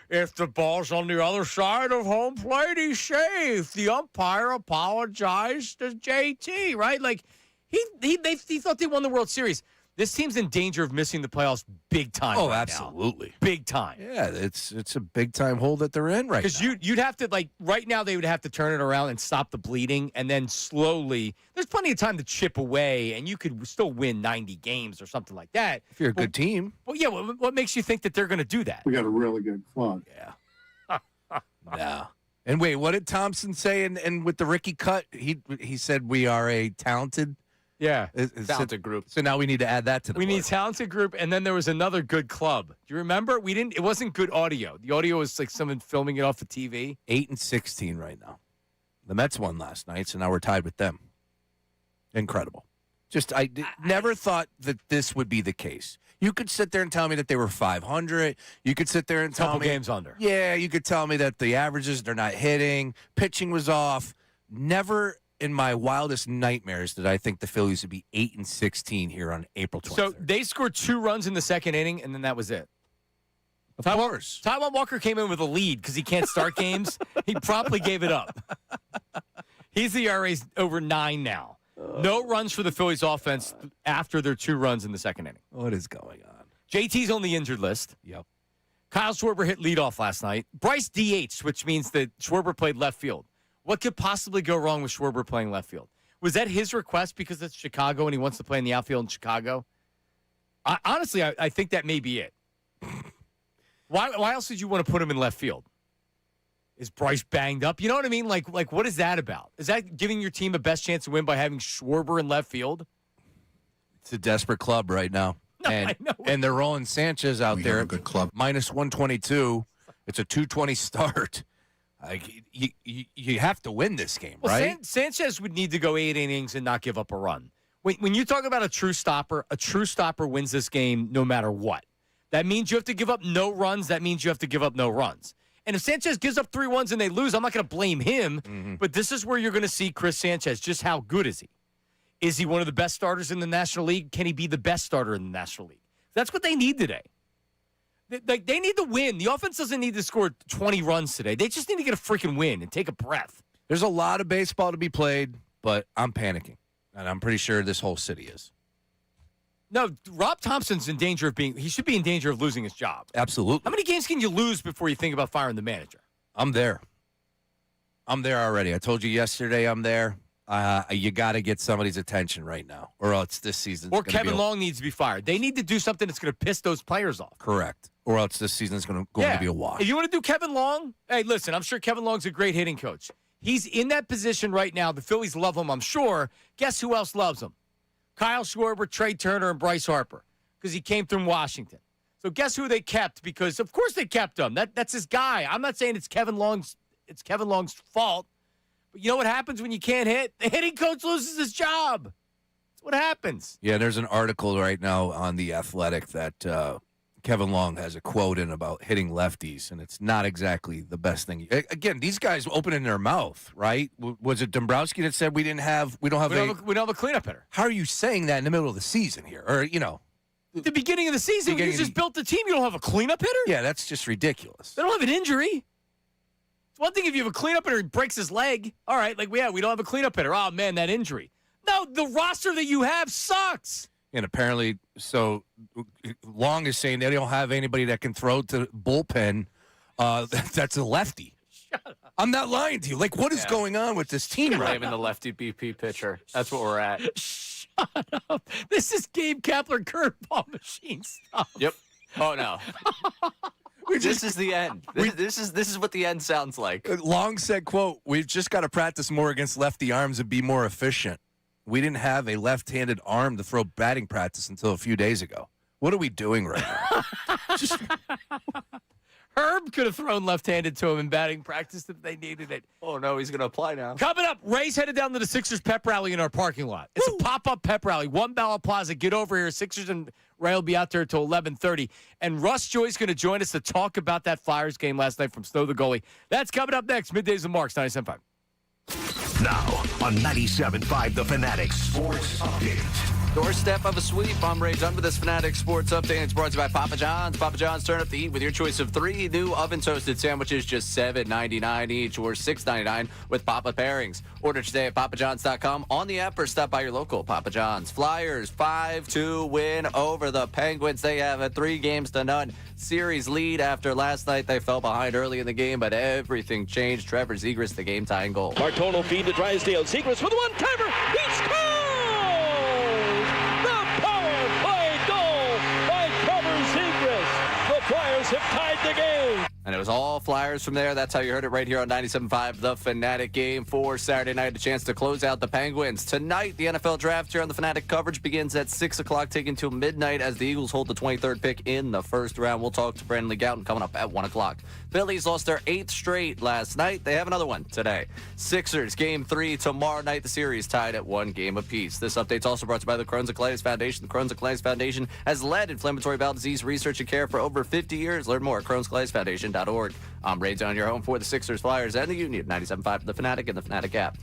if the ball's on the other side of home plate, he's safe. The umpire apologized to JT, right? Like, he thought they won the World Series. This team's in danger of missing the playoffs big time. Oh, right absolutely. Now. Big time. Yeah, it's a big time hole that they're in right now. Because you'd have to, like, right now they would have to turn it around and stop the bleeding, and then slowly, there's plenty of time to chip away, and you could still win 90 games or something like that. If you're a good team. Well, yeah, what makes you think that they're going to do that? We got a really good club. Yeah. Yeah. And wait, what did Thompson say? And with the Ricky cut, he said we are a talented. Yeah, talented group. So now we need to add that to the We board. need talented group, and then there was another good club. Do you remember? It wasn't good audio. The audio was like someone filming it off the TV. 8-16 right now. The Mets won last night, so now we're tied with them. Incredible. I never thought that this would be the case. You could sit there and tell me that they were 500. You could sit there and tell me. Couple games under. Yeah, you could tell me that the averages, they're not hitting. Pitching was off. Never in my wildest nightmares did I think the Phillies would be 8-16 here on April 23rd. So they scored 2 runs in the second inning, and then that was it. Of course. Taijuan Walker came in with a lead because he can't start games. He promptly gave it up. He's the ERA's over 9 now. No runs for the Phillies offense after their 2 runs in the second inning. What is going on? JT's on the injured list. Yep. Kyle Schwarber hit leadoff last night. Bryce DH, which means that Schwarber played left field. What could possibly go wrong with Schwarber playing left field? Was that his request because it's Chicago and he wants to play in the outfield in Chicago? Honestly, I think that may be it. Why else did you want to put him in left field? Is Bryce banged up? You know what I mean? Like what is that about? Is that giving your team a best chance to win by having Schwarber in left field? It's a desperate club right now. No, I know. And they're rolling Sanchez out there. Have a good club. Minus 122. It's a 220 start. You have to win this game, well, right? Sanchez would need to go 8 innings and not give up a run. When you talk about a true stopper wins this game no matter what. That means you have to give up no runs. That means you have to give up no runs. And if Sanchez gives up 3 runs and they lose, I'm not going to blame him. But this is where you're going to see Chris Sanchez. Just how good is he? Is he one of the best starters in the National League? Can he be the best starter in the National League? That's what they need today. They need to win. The offense doesn't need to score 20 runs today. They just need to get a freaking win and take a breath. There's a lot of baseball to be played, but I'm panicking. And I'm pretty sure this whole city is. No, Rob Thompson's in danger of he should be in danger of losing his job. Absolutely. How many games can you lose before you think about firing the manager? I'm there. I'm there already. I told you yesterday I'm there. You got to get somebody's attention right now, or else this season. Or Kevin Long needs to be fired. They need to do something that's going to piss those players off. Correct. Or else this season is going to be a wash. If you want to do Kevin Long, hey, listen, I'm sure Kevin Long's a great hitting coach. He's in that position right now. The Phillies love him, I'm sure. Guess who else loves him? Kyle Schwarber, Trey Turner, and Bryce Harper, because he came from Washington. So guess who they kept? Because of course they kept him. That's his guy. I'm not saying it's Kevin Long's fault. But you know what happens when you can't hit? The hitting coach loses his job. That's what happens. Yeah, there's an article right now on The Athletic that Kevin Long has a quote in about hitting lefties, and it's not exactly the best thing. Again, these guys opening their mouth, right? Was it Dombrowski that said we don't have a cleanup hitter? How are you saying that in the middle of the season here? Or, the beginning of the season, you just built the team. You don't have a cleanup hitter? Yeah, that's just ridiculous. They don't have an injury. It's one thing if you have a cleanup hitter and breaks his leg. All right, we don't have a cleanup hitter. Oh, man, that injury. No, the roster that you have sucks. And apparently, so Long is saying they don't have anybody that can throw to bullpen that's a lefty. Shut up. I'm not lying to you. What is going on with this team right Blaming now? the lefty BP pitcher. That's what we're at. Shut up. This is Gabe Kapler curveball machine stuff. Yep. Oh, no. This is the end. This is what the end sounds like. Long said, quote, "We've just got to practice more against lefty arms and be more efficient. We didn't have a left-handed arm to throw batting practice until a few days ago. What are we doing right now?" Herb could have thrown left-handed to him in batting practice if they needed it. Oh, no, he's going to apply now. Coming up, Ray's headed down to the Sixers pep rally in our parking lot. It's a pop-up pep rally. One Ballot Plaza. Get over here. Sixers and Ray will be out there until 11:30. And Russ Joy's going to join us to talk about that Flyers game last night from Snow the Goalie. That's coming up next. Middays with Marks, 97.5. Now on 97.5 The Fanatic Sports Update. Doorstep of a sweep. I'm Ray Dunn with this Fanatic Sports Update. It's brought to you by Papa John's. Papa John's, turn up the heat with your choice of 3 new oven-toasted sandwiches, just $7.99 each, or $6.99 with Papa pairings. Order today at papajohns.com, on the app, or stop by your local Papa John's. Flyers 5-2 win over the Penguins. They have a 3-0 series lead after last night. They fell behind early in the game, but everything changed. Trevor Zegras, the game-tying goal. Bartolo feed to Drysdale. Zegras with a one-timer. He scores! The power play goal by Trevor Zegras. The Flyers have tied the game. And it was all Flyers from there. That's how you heard it right here on 97.5 The Fanatic. Game for Saturday night, a chance to close out the Penguins. Tonight, the NFL Draft here on the Fanatic coverage begins at 6 o'clock, taking till midnight as the Eagles hold the 23rd pick in the first round. We'll talk to Brandon Lee Gowton coming up at 1 o'clock. Phillies lost their 8th straight last night. They have another one today. Sixers, Game 3 tomorrow night. The series tied at 1 game apiece. This update's also brought to you by the Crohn's and Colitis Foundation. The Crohn's and Colitis Foundation has led inflammatory bowel disease research and care for over 50 years. Learn more at Crohn'sColitisFoundation.org. I'm Ray Dunn, your home for the Sixers, Flyers, and the Union. 97.5 The Fanatic and the Fanatic app.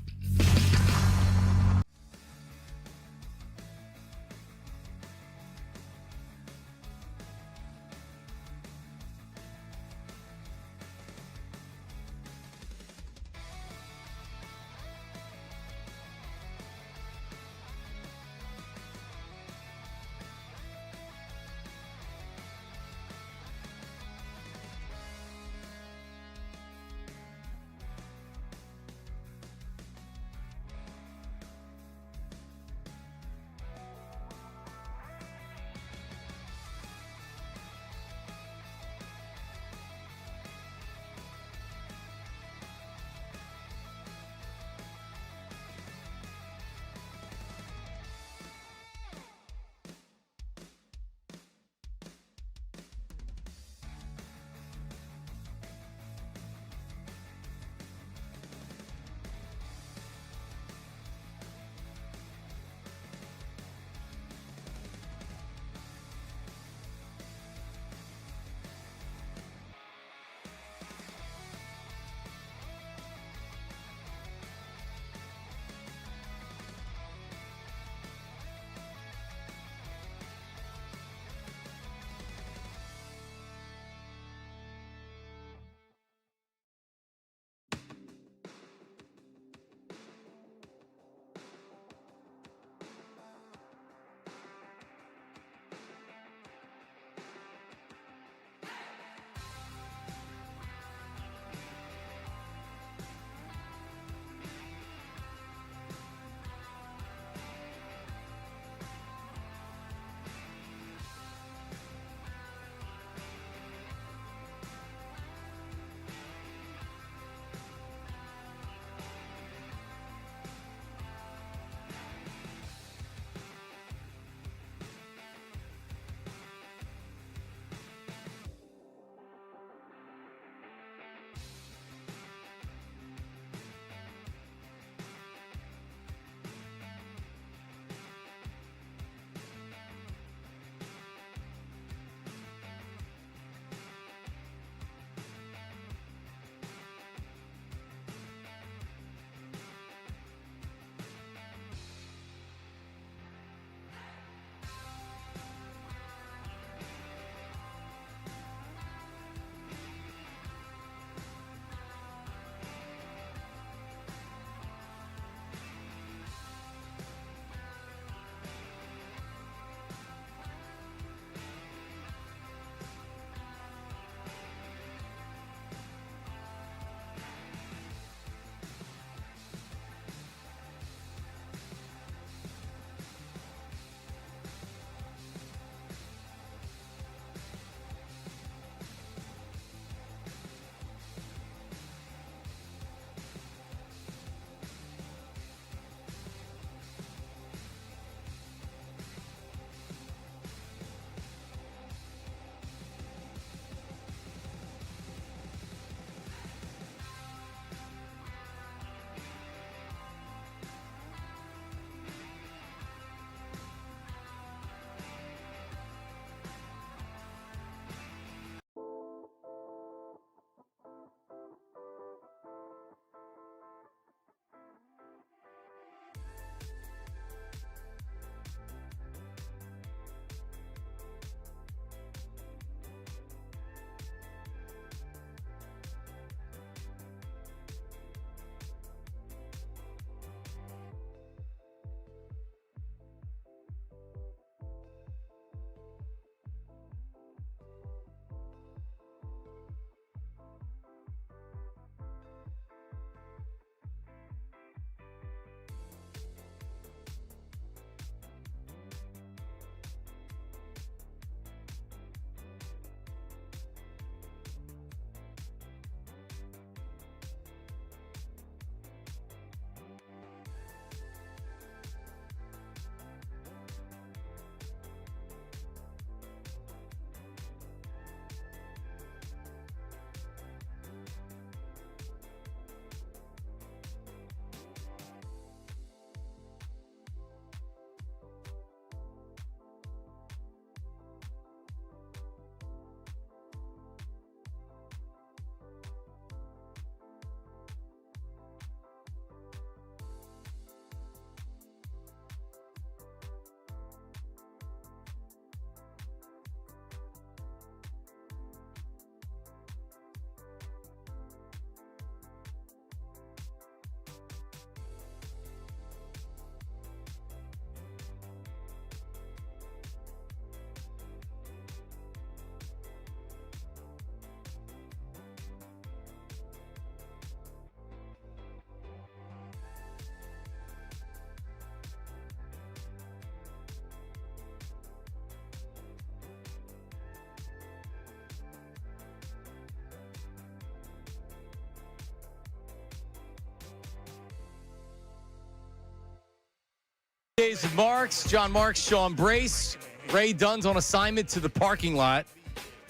Days of Marks, John Marks, Sean Brace, Ray Dunn's on assignment to the parking lot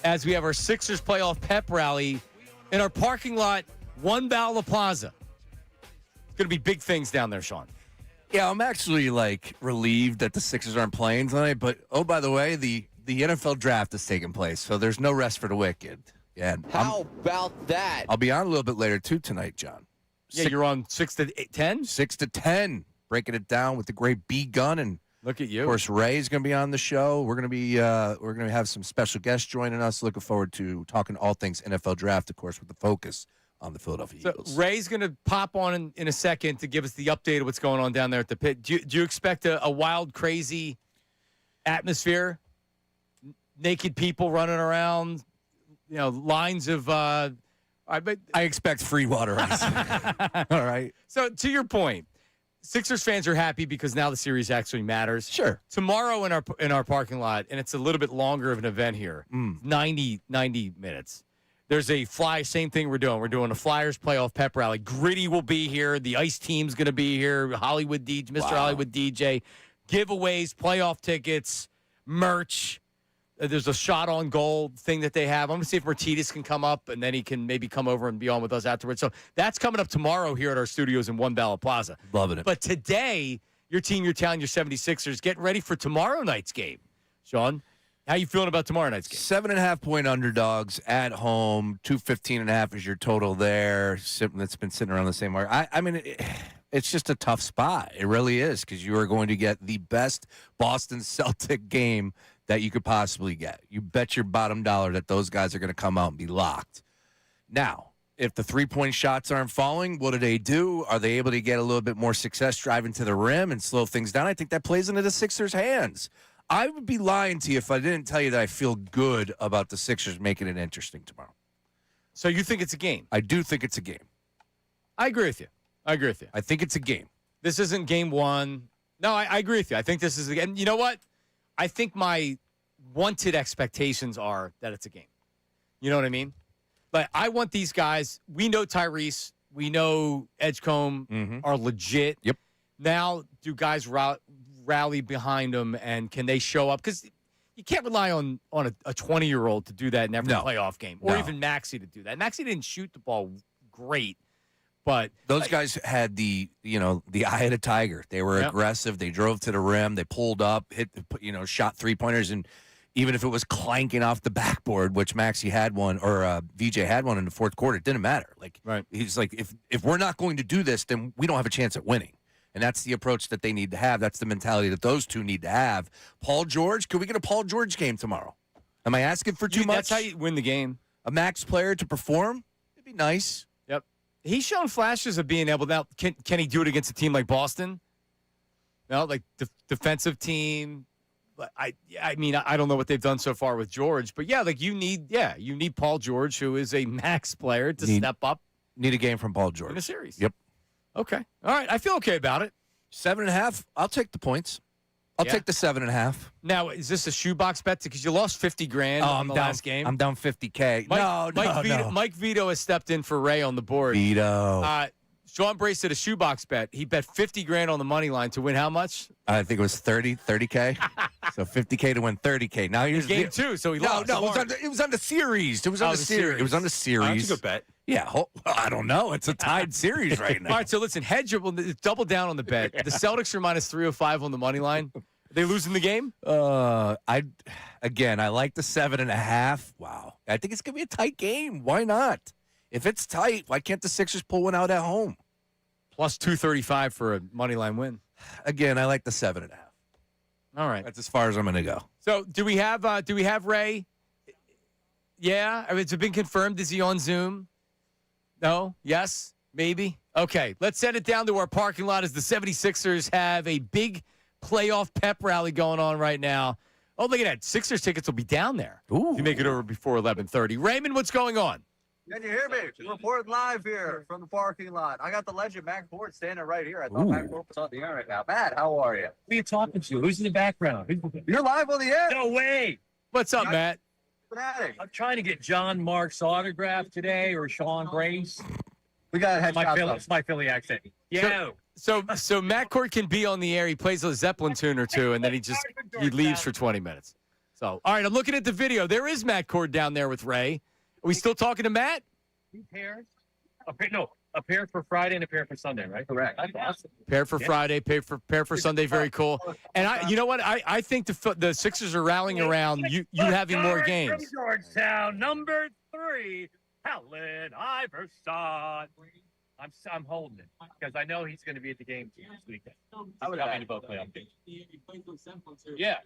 as we have our Sixers playoff pep rally in our parking lot, One Bala Plaza. It's going to be big things down there, Sean. Yeah, I'm actually relieved that the Sixers aren't playing tonight. But by the way, the NFL draft is taking place, so there's no rest for the wicked. Yeah, How about that? I'll be on a little bit later too tonight, John. Yeah, you're on 6 to 10? 6 to 10, breaking it down with the great B Gun, and look at you. Of course, Ray's going to be on the show. We're going to have some special guests joining us. Looking forward to talking all things NFL draft, of course, with the focus on the Philadelphia Eagles. Ray's going to pop on in a second to give us the update of what's going on down there at the pit. Do you expect a wild, crazy atmosphere? Naked people running around, lines of. I expect free water ice. All right. So to your point, Sixers fans are happy because now the series actually matters. Sure. Tomorrow in our parking lot, and it's a little bit longer of an event here, 90 minutes. There's a same thing we're doing. We're doing a Flyers playoff pep rally. Gritty will be here. The Ice team's going to be here. Mr. Hollywood DJ. Giveaways, playoff tickets, merch. There's a shot on goal thing that they have. I'm going to see if Martinez can come up, and then he can maybe come over and be on with us afterwards. So that's coming up tomorrow here at our studios in One Bala Plaza. Loving it. But today, your team, your town, your 76ers, getting ready for tomorrow night's game. Sean, how you feeling about tomorrow night's game? 7.5-point underdogs at home. 215.5 is your total there. That's been sitting around the same mark. I mean, it's just a tough spot. It really is, because you are going to get the best Boston Celtic game that you could possibly get. You bet your bottom dollar that those guys are going to come out and be locked. Now, if the three-point shots aren't falling, what do? Are they able to get a little bit more success driving to the rim and slow things down? I think that plays into the Sixers' hands. I would be lying to you if I didn't tell you that I feel good about the Sixers making it interesting tomorrow. So you think it's a game? I do think it's a game. I agree with you. I think it's a game. This isn't game one. No, I agree with you. I think this is a game. You know what? I think my wanted expectations are that it's a game. You know what I mean? But I want these guys. We know Tyrese. We know Edgecombe are legit. Yep. Now, do guys rally behind them, and can they show up? Because you can't rely on a 20-year-old to do that in every playoff game, or even Maxey to do that. Maxey didn't shoot the ball great, but those guys had the eye of the tiger. They were aggressive. They drove to the rim. They pulled up, shot three-pointers, and even if it was clanking off the backboard, which Maxey had one, or VJ had one in the fourth quarter, it didn't matter. He's like, if we're not going to do this, then we don't have a chance at winning. And that's the approach that they need to have. That's the mentality that those two need to have. Paul George, could we get a Paul George game tomorrow? Am I asking for too much? That's how you win the game. A max player to perform? It'd be nice. Yep. He's shown flashes of being able. Now, can he do it against a team like Boston? No, like the defensive team. I mean, I don't know what they've done so far with George, but you need Paul George, who is a max player, to step up. Need a game from Paul George in a series. Yep. Okay. All right. I feel okay about it. 7.5. I'll take the points. I'll take the 7.5. Now, is this a shoebox bet? Because you lost $50,000 on the last game. I'm down $50K. Mike Vito has stepped in for Ray on the board. Vito. Sean Brace did a shoebox bet. He bet $50,000 on the money line to win how much? I think it was 30K. So $50K to win 30K. Now here's game two, so he lost. No, it was on the series. It was on the series. It was on the series. That's a good bet. Yeah, I don't know. It's a tied series right now. All right, so listen, double down on the bet. The Celtics are minus 305 on the money line. Are they losing the game? I like the 7.5. Wow. I think it's going to be a tight game. Why not? If it's tight, why can't the Sixers pull one out at home? Plus 235 for a money line win. Again, I like the 7.5. All right. That's as far as I'm going to go. So do we have Ray? Yeah. I mean, it's been confirmed. Is he on Zoom? No? Yes? Maybe? Okay. Let's send it down to our parking lot as the 76ers have a big playoff pep rally going on right now. Oh, look at that. Sixers tickets will be down there. Ooh. If you make it over before 11:30. Raymond, what's going on? Can you hear me? We're reporting live here from the parking lot. I got the legend, Matt Ford, standing right here. I thought Matt Ford was on the air right now. Matt, how are you? Who are you talking to? Who's in the background? You're live on the air. No way. What's up, Matt? Fanatic. I'm trying to get John Mark's autograph today or Sean Brace. We got a headshot. It's my Philly accent. Yeah. So Matt Cord can be on the air. He plays a Zeppelin tune or two, and then he leaves for 20 minutes. So, all right, I'm looking at the video. There is Matt Cord down there with Ray. Are we still talking to Matt? 2 pairs? A pair for Friday and a pair for Sunday, right? Correct. That's awesome. Pair for Friday, pair for Sunday. Very cool. And you know what? I think the Sixers are rallying around you having more games. From Georgetown, number 3, Allen Iverson. I'm holding it because I know he's going to be at the game this weekend. I would have both playoff games. Yeah.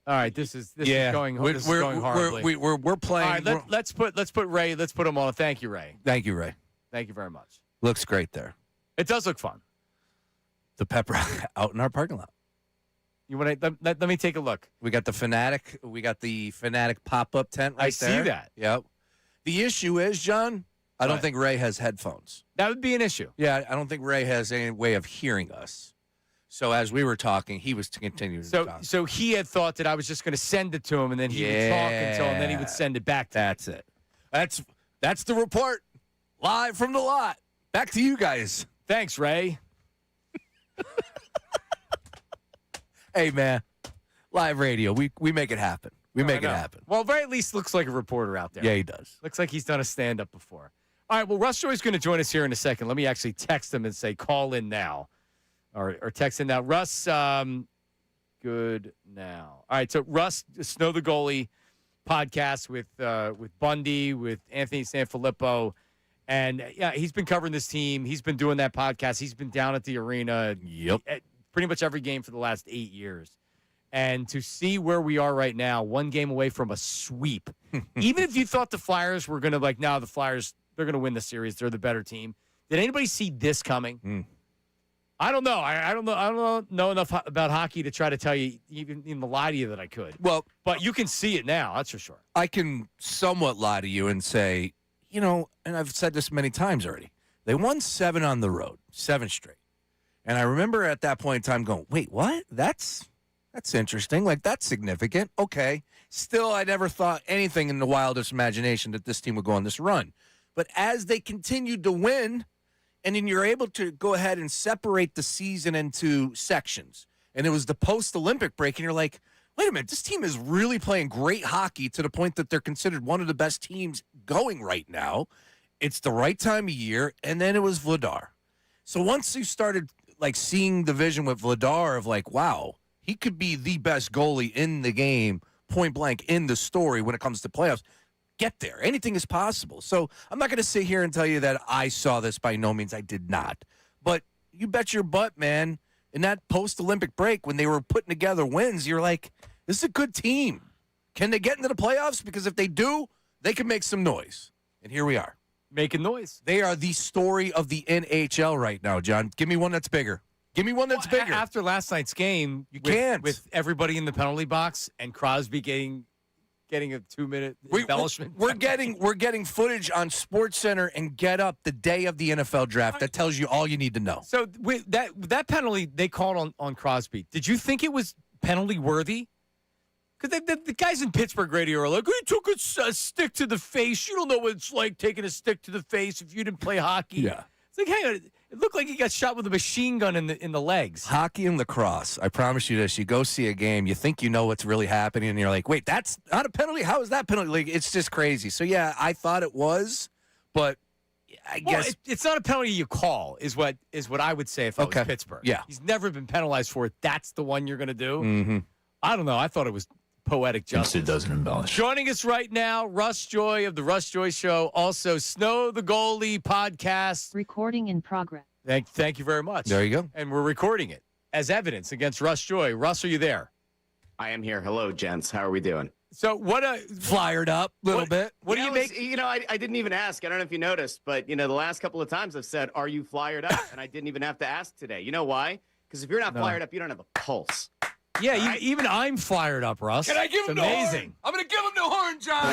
All right, this is going horribly. We're playing. All right, let's put Ray. Let's put him on. Thank you, Ray. Thank you, Ray. Thank you very much. Looks great there. It does look fun. The pepper out in our parking lot. You want to let me take a look? We got the Fanatic. We got the Fanatic pop-up tent right there. I see that. Yep. The issue is, John, I don't think Ray has headphones. That would be an issue. Yeah, I don't think Ray has any way of hearing us. So as we were talking, he was continuing to talk. So he had thought that I was just going to send it to him, and then he would talk until, and then he would send it back to me. That's it. That's the report. Live from the lot. Back to you guys. Thanks, Ray. Hey, man. Live radio. We make it happen. We make it happen. Well, Ray at least looks like a reporter out there. Yeah, he does. Looks like he's done a stand-up before. All right, well, Russ Joy is going to join us here in a second. Let me actually text him and say, call in now. Or text in now. Russ, good now. All right, so Russ, Snow the Goalie podcast with Bundy, with Anthony Sanfilippo. And, yeah, he's been covering this team. He's been doing that podcast. He's been down at the arena at pretty much every game for the last 8 years. And to see where we are right now, one game away from a sweep, even if you thought the Flyers were going to, the Flyers, they're going to win the series. They're the better team. Did anybody see this coming? I don't know. I don't know enough about hockey to try to tell you, even lie to you that I could. Well, but you can see it now. That's for sure. I can somewhat lie to you and say, and I've said this many times already. They won 7 on the road, 7 straight. And I remember at that point in time going, wait, what? That's interesting. That's significant. Okay. Still, I never thought anything in the wildest imagination that this team would go on this run. But as they continued to win, and then you're able to go ahead and separate the season into sections. And it was the post-Olympic break, and you're like, wait a minute, this team is really playing great hockey to the point that they're considered one of the best teams going right now. It's the right time of year, and then it was Vladar. So once you started seeing the vision with Vladar of wow, he could be the best goalie in the game, point blank in the story when it comes to playoffs. Get there. Anything is possible. So I'm not going to sit here and tell you that I saw this. By no means I did not. But you bet your butt, man, in that post-Olympic break when they were putting together wins, you're like, this is a good team. Can they get into the playoffs? Because if they do, they can make some noise. And here we are. Making noise. They are the story of the NHL right now, John. Give me one that's bigger. Give me one that's bigger. After last night's game, with everybody in the penalty box and Crosby getting a 2-minute embellishment. We're getting footage on SportsCenter and Get Up the day of the NFL draft that tells you all you need to know. So that penalty they called on Crosby, did you think it was penalty worthy? Because the guys in Pittsburgh radio are like, he took a stick to the face. You don't know what it's like taking a stick to the face if you didn't play hockey. Yeah. It's like, hang on. It looked like he got shot with a machine gun in the legs. Hockey and lacrosse. I promise you this. You go see a game, you think you know what's really happening, and you're like, wait, that's not a penalty? How is that penalty? It's just crazy. So, yeah, I thought it was, but I guess. It's not a penalty you call, is what I would say if I was Pittsburgh. Yeah. He's never been penalized for it. That's the one you're going to do? Mm-hmm. I don't know. I thought it was poetic justice. It doesn't embellish. Joining us right now, Russ Joy of the Russ Joy Show. Also, Snow the Goalie podcast. Recording in progress. Thank you very much. There you go. And we're recording it as evidence against Russ Joy. Russ, are you there? I am here. Hello, gents. How are we doing? So what Flyered up a little bit. What do you make? I didn't even ask. I don't know if you noticed, but, the last couple of times I've said, are you flyered up? And I didn't even have to ask today. You know why? Because if you're not flyered up, you don't have a pulse. Yeah, even I'm fired up, Russ. Can I give him the horn? I'm going to give him the horn, John.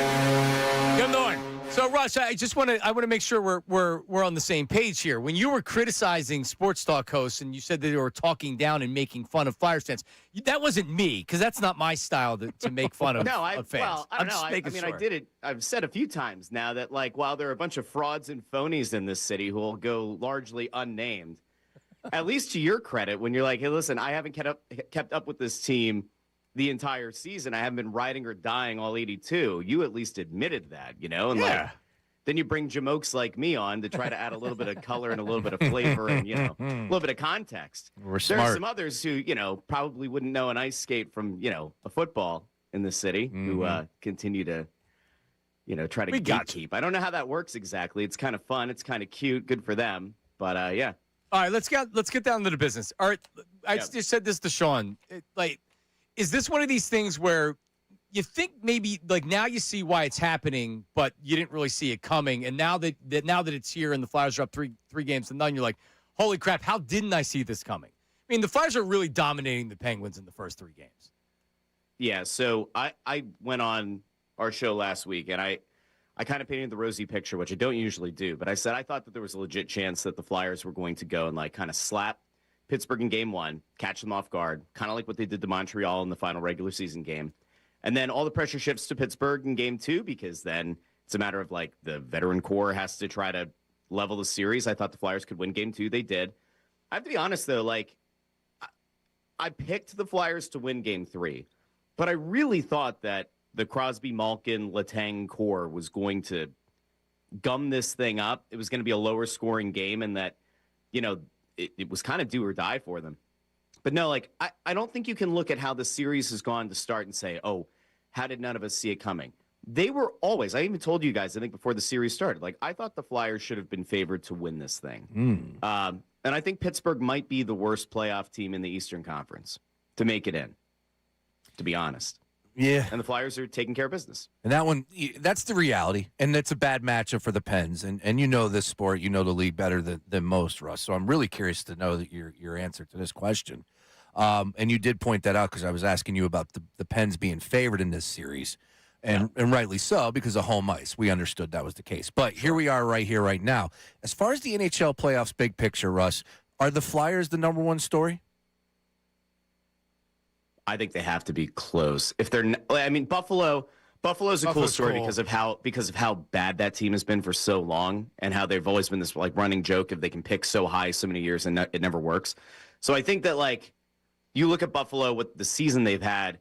Give him the horn. So, Russ, I want to make sure we're on the same page here. When you were criticizing sports talk hosts and you said that they were talking down and making fun of Flyers fans, that wasn't me, because that's not my style to make fun of, of fans. Well, I don't know. I did it. I've said a few times now that, while there are a bunch of frauds and phonies in this city who will go largely unnamed, at least to your credit, when you're like, hey, listen, I haven't kept up with this team the entire season. I haven't been riding or dying all 82. You at least admitted that, And like, then you bring jamokes like me on to try to add a little bit of color and a little bit of flavor and, a little bit of context. We're There are smart. some others who, probably wouldn't know an ice skate from, a football in the city who continue to, try to gatekeep. I don't know how that works exactly. It's kind of fun. It's kind of cute. Good for them. But, yeah. All right, let's get down to the business. All right, I just said this to Sean. Is this one of these things where you think maybe like now you see why it's happening, but you didn't really see it coming, and now that it's here and the Flyers are up three games to none, you're like, holy crap, how didn't I see this coming? I mean, the Flyers are really dominating the Penguins in the first 3 games. Yeah, so I went on our show last week, and I kind of painted the rosy picture, which I don't usually do, but I said I thought that there was a legit chance that the Flyers were going to go and like kind of slap Pittsburgh in game 1, catch them off guard, kind of like what they did to Montreal in the final regular season game. And then all the pressure shifts to Pittsburgh in game 2 because then it's a matter of like the veteran core has to try to level the series. I thought the Flyers could win game 2. They did. I have to be honest, though, like I picked the Flyers to win game 3, but I really thought that the Crosby, Malkin, Letang core was going to gum this thing up. It was going to be a lower scoring game and that, it was kind of do or die for them. But no, like, I don't think you can look at how the series has gone to start and say, oh, how did none of us see it coming? They were always, I even told you guys, I think before the series started, like, I thought the Flyers should have been favored to win this thing. And I think Pittsburgh might be the worst playoff team in the Eastern Conference to make it in, to be honest. Yeah. And the Flyers are taking care of business. And that one, that's the reality. And it's a bad matchup for the Pens. And you know this sport, you know the league better than most, Russ. So I'm really curious to know that your answer to this question. And you did point that out because I was asking you about the Pens being favored in this series. And rightly so, because of home ice. We understood that was the case. But here we are right here, right now. As far as the NHL playoffs big picture, Russ, are the Flyers the number one story? I think they have to be close. If they're, I mean, Buffalo's a cool story because of how bad that team has been for so long, and how they've always been this like running joke if they can pick so high so many years and it never works. So I think that like you look at Buffalo with the season they've had.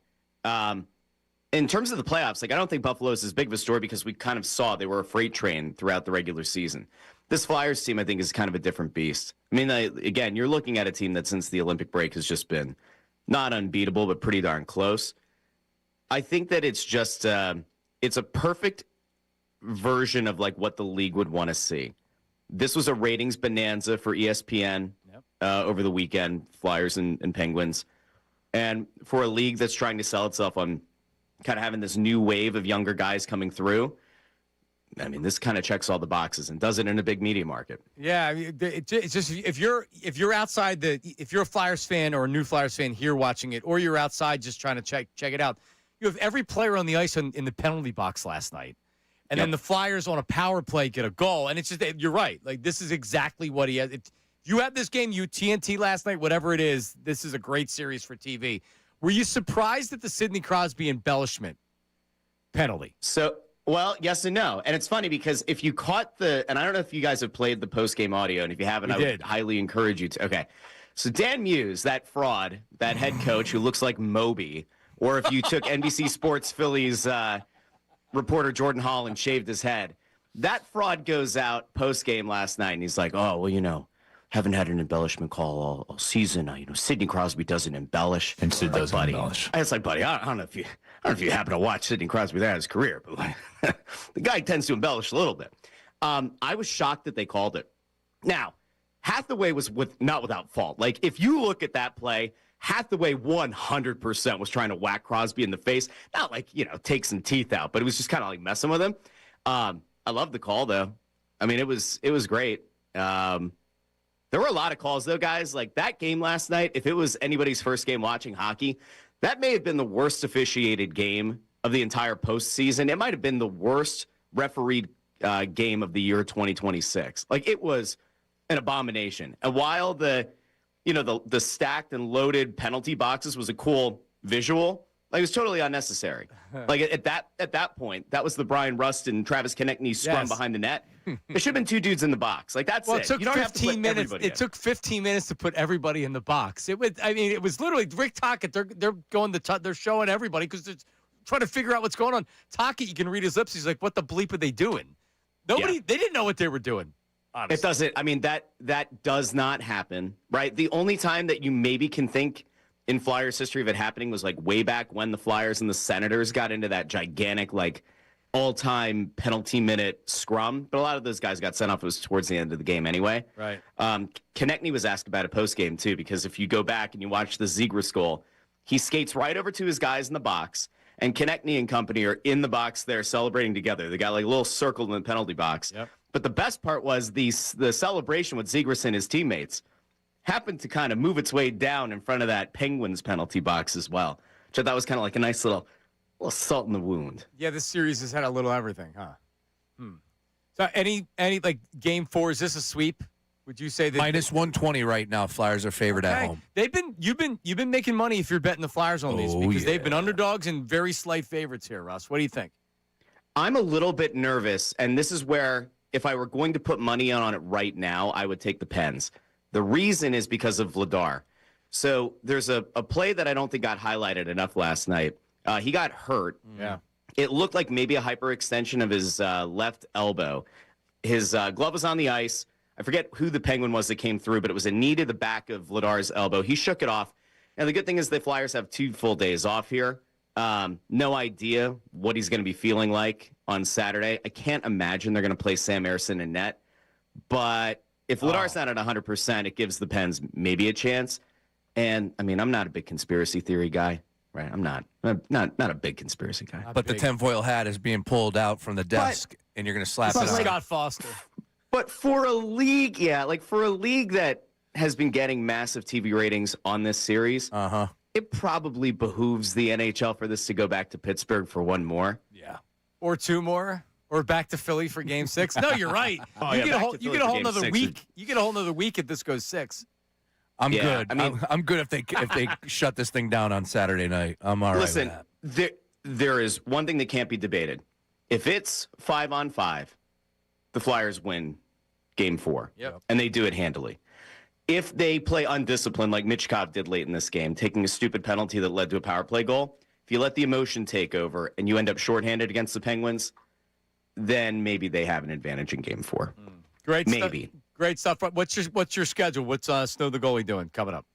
In terms of the playoffs, like I don't think Buffalo is as big of a story because we kind of saw they were a freight train throughout the regular season. This Flyers team, I think, is kind of a different beast. I mean, again, you're looking at a team that since the Olympic break has just been not unbeatable, but pretty darn close. I think that it's just it's a perfect version of like what the league would want to see. This was a ratings bonanza for ESPN over the weekend, Flyers and Penguins. And for a league that's trying to sell itself on kind of having this new wave of younger guys coming through, I mean, this kind of checks all the boxes and does it in a big media market. Yeah, it's just if you're outside if you're a Flyers fan or a new Flyers fan here watching it, or you're outside just trying to check it out, you have every player on the ice in the penalty box last night, and then the Flyers on a power play get a goal, and it's just you're right. Like this is exactly what he has. If you have this game, TNT last night, whatever it is, this is a great series for TV. Were you surprised at the Sidney Crosby embellishment penalty? Well, yes and no. And it's funny because if you caught and I don't know if you guys have played the post-game audio, and if you haven't, I would highly encourage you to. Okay. So Dan Muse, that fraud, that head coach who looks like Moby, or if you took NBC Sports Phillies reporter Jordan Hall and shaved his head, that fraud goes out post-game last night, and he's like, oh, well, haven't had an embellishment call all season. Sidney Crosby doesn't embellish. And Sid doesn't embellish. It's like, buddy, I don't know if you happen to watch Sidney Crosby throughout his career, but like, the guy tends to embellish a little bit. I was shocked that they called it. Now, Hathaway was not without fault. Like, if you look at that play, Hathaway 100% was trying to whack Crosby in the face. Not like, take some teeth out, but it was just kind of like messing with him. I love the call, though. I mean, it was great. There were a lot of calls, though, guys. Like, that game last night, if it was anybody's first game watching hockey, that may have been the worst officiated game of the entire postseason. It might have been the worst refereed game of the year 2026. Like, it was an abomination. And while the stacked and loaded penalty boxes was a cool visual, Like, it was totally unnecessary. Like, at that point, that was the Brian Rust and Travis Konechny scrum behind the net. There should have been 2 dudes in the box. Like, that's Well, it. it took You don't have to 15 put minutes. everybody It in. took 15 minutes to put everybody in the box. It was literally Rick Tocchet. They're going they're showing everybody because they're trying to figure out what's going on. Tocchet, you can read his lips. He's like, "What the bleep are they doing?" They didn't know what they were doing. Honestly. It doesn't. I mean, that does not happen, right? The only time that you maybe can think in Flyers history of it happening was like way back when the Flyers and the Senators got into that gigantic, like, all-time penalty minute scrum. But a lot of those guys got sent off. It was towards the end of the game anyway. Right. Konechny was asked about it post-game too, because if you go back and you watch the Zegras goal, he skates right over to his guys in the box, and Konechny and company are in the box there celebrating together. They got like a little circle in the penalty box. Yep. But the best part was the celebration with Zegras and his teammates happened to kind of move its way down in front of that Penguins penalty box as well, which I thought was kind of like a nice little salt in the wound. Yeah, this series has had a little everything, huh? So any like game 4, is this a sweep? Would you say that minus 120 right now? Flyers are favored at home. You've been making money if you're betting the Flyers on these because they've been underdogs and very slight favorites here, Russ. What do you think? I'm a little bit nervous, and this is where if I were going to put money on it right now, I would take the Pens. The reason is because of Vladar. So there's a play that I don't think got highlighted enough last night. He got hurt. Yeah. It looked like maybe a hyperextension of his left elbow. His glove was on the ice. I forget who the Penguin was that came through, but it was a knee to the back of Vladar's elbow. He shook it off. And the good thing is the Flyers have 2 full days off here. No idea what he's going to be feeling like on Saturday. I can't imagine they're going to play Sam Ersson in net. But if Vladar's not at 100%, it gives the Pens maybe a chance. And, I mean, I'm not a big conspiracy theory guy. Right, I'm not a big conspiracy guy. But the tinfoil hat is being pulled out from the desk, and you're going to slap it on. Scott Foster. But for a league, for a league that has been getting massive TV ratings on this series, it probably behooves the NHL for this to go back to Pittsburgh for 1 more. Yeah. Or 2 more. Or back to Philly for game 6. No, you're right. You get a whole another week. You get a whole another week if this goes 6. I'm good. I mean, I'm good if they shut this thing down on Saturday night. I'm all right. Listen, with that. there is one thing that can't be debated. If it's 5-on-5, the Flyers win game 4. Yep. And they do it handily. If they play undisciplined like Mitchkov did late in this game, taking a stupid penalty that led to a power play goal, if you let the emotion take over and you end up shorthanded against the Penguins, then maybe they have an advantage in game 4. Great maybe. Great stuff. What's your schedule? What's Snow the Goalie doing coming up?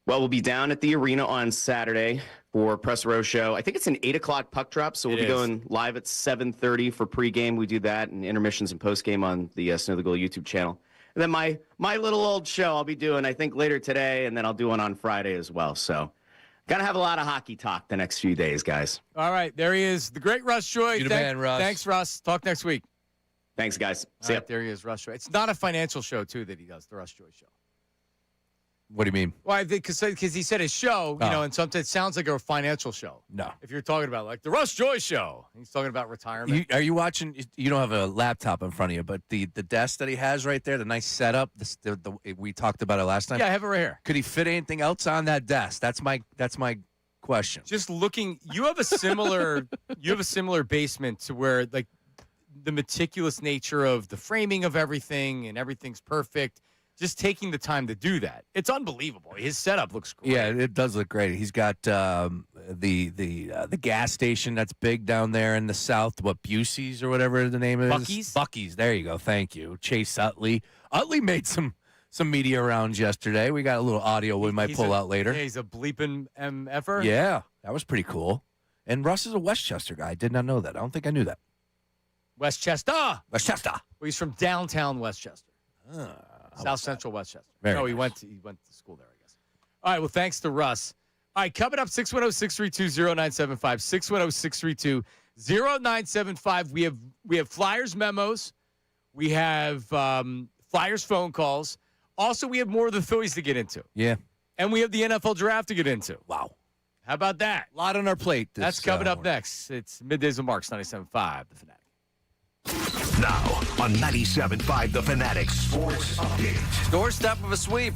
Well, we'll be down at the arena on Saturday for Press Row Show. I think it's an 8 o'clock puck drop, so we'll be going live at 7:30 for pregame. We do that, and intermissions and postgame on the Snow the Goalie YouTube channel. And then my little old show I'll be doing, I think, later today, and then I'll do one on Friday as well. So got to have a lot of hockey talk the next few days, guys. All right, there he is, the great Russ Joy. You the man, Russ. Thanks, Russ. Talk next week. Thanks, guys. See ya. There he is, Russ Joy. It's not a financial show, too, that he does, the Russ Joy Show. What do you mean? Well, I think because he said his show, and sometimes it sounds like a financial show. No. If you're talking about, like, the Russ Joy Show. He's talking about retirement. Are you watching? You don't have a laptop in front of you, but the desk that he has right there, the nice setup, we talked about it last time. Yeah, I have it right here. Could he fit anything else on that desk? That's my question. Just looking, you have a similar basement to where, like, the meticulous nature of the framing of everything and everything's perfect. Just taking the time to do that. It's unbelievable. His setup looks great. Yeah, it does look great. He's got the gas station that's big down there in the south, Busey's or whatever the name is. Bucky's. There you go. Thank you. Chase Utley. Utley made some media rounds yesterday. We got a little audio we might pull out later. Yeah, he's a bleeping MFer. Yeah, that was pretty cool. And Russ is a Westchester guy. I did not know that. I don't think I knew that. Westchester. Well, he's from downtown Westchester. South Central Westchester. He went to school there, I guess. All right, well, thanks to Russ. All right, coming up, 610-632-0975, 610-632-0975. We have Flyers memos. We have Flyers phone calls. Also, we have more of the Phillies to get into. Yeah. And we have the NFL draft to get into. Wow. How about that? A lot on our plate. That's coming up next. It's Middays with Marks, 97.5, The Fanatic. Now on 97.5 The Fanatic Sports Update. Doorstep of a sweep.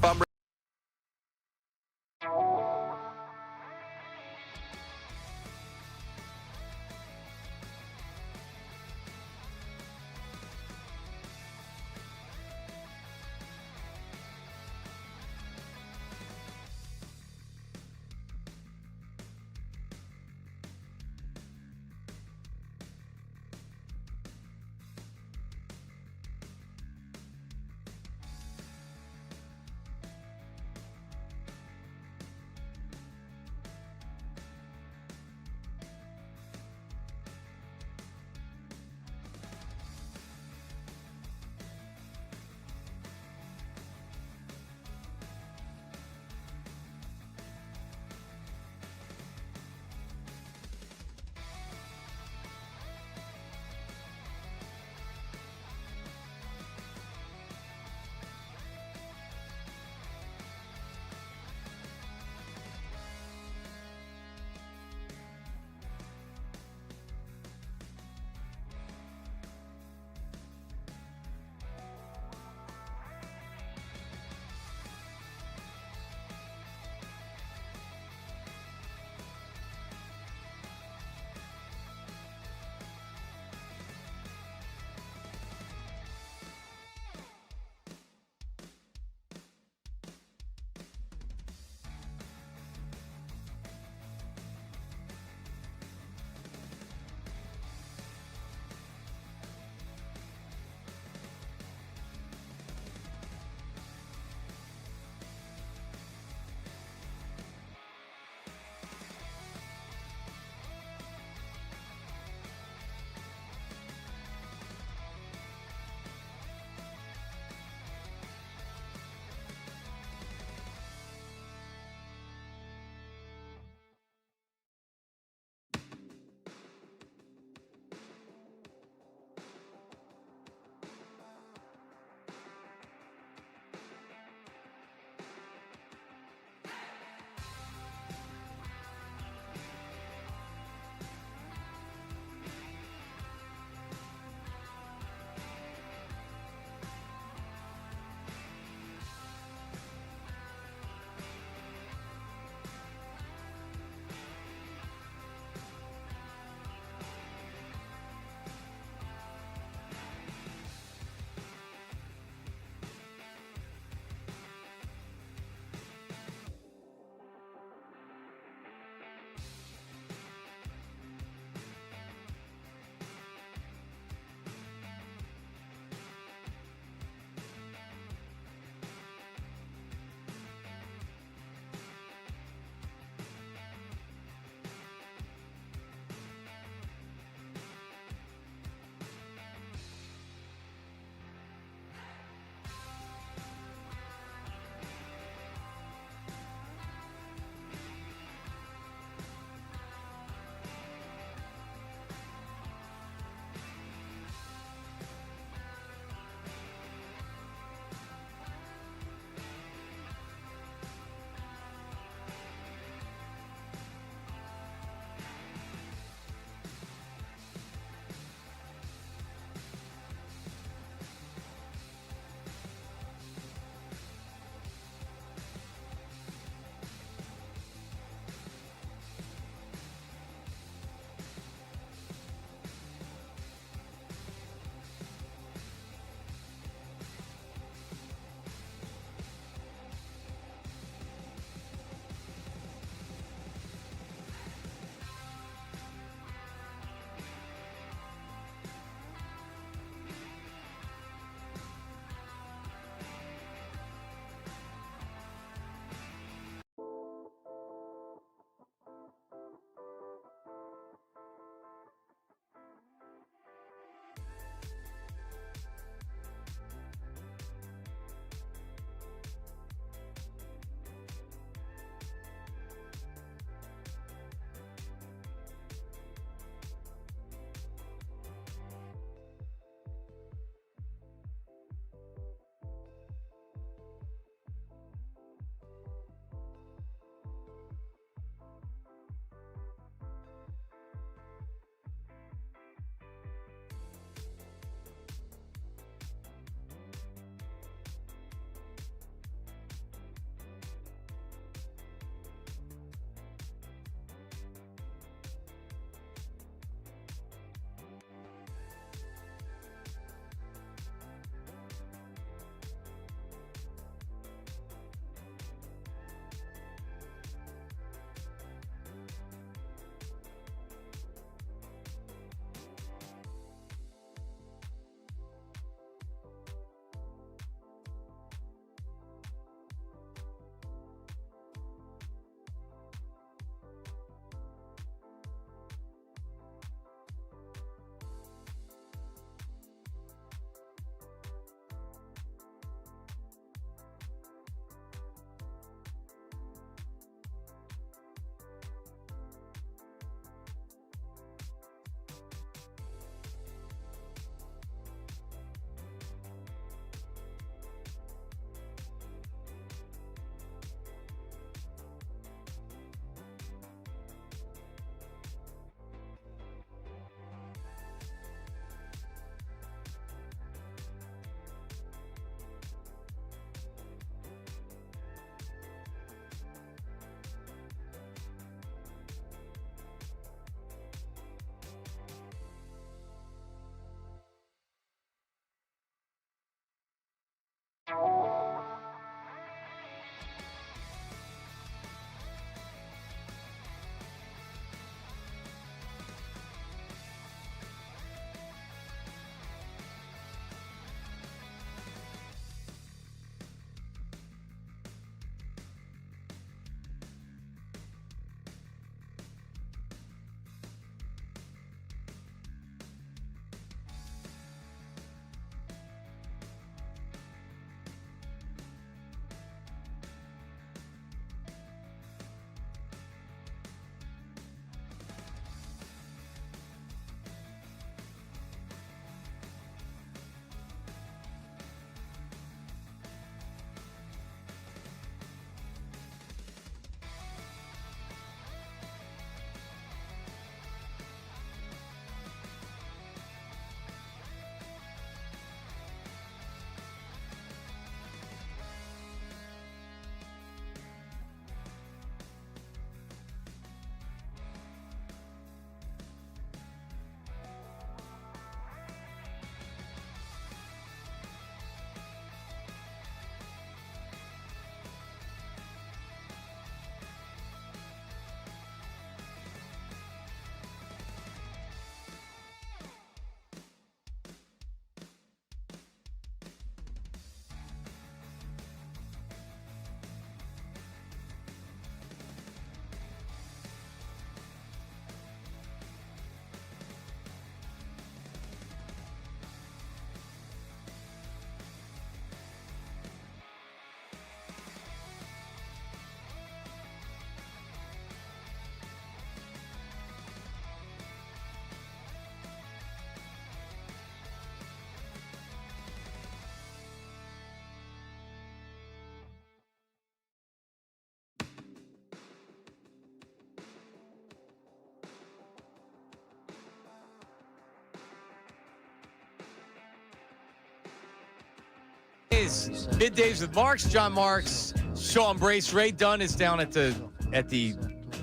Middays with Marks, John Marks, Sean Brace. Ray Dunn is down at the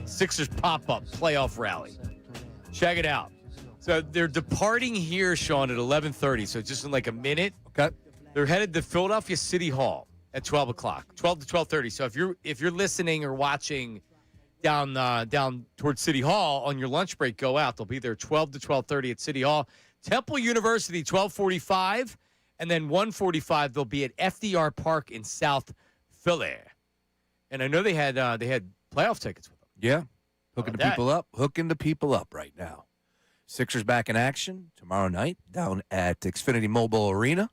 Sixers pop-up playoff rally. Check it out. So they're departing here, Sean, at 11:30. So just in like a minute. Okay. They're headed to Philadelphia City Hall at 12 o'clock, 12 to 12:30. So if you're listening or watching down towards City Hall on your lunch break, go out. They'll be there 12 to 12:30 at City Hall. Temple University 12:45, and then 1:45 they'll be at FDR Park in South Philly. And I know they had playoff tickets with them. Yeah, hooking the people up right now. Sixers back in action tomorrow night down at Xfinity Mobile Arena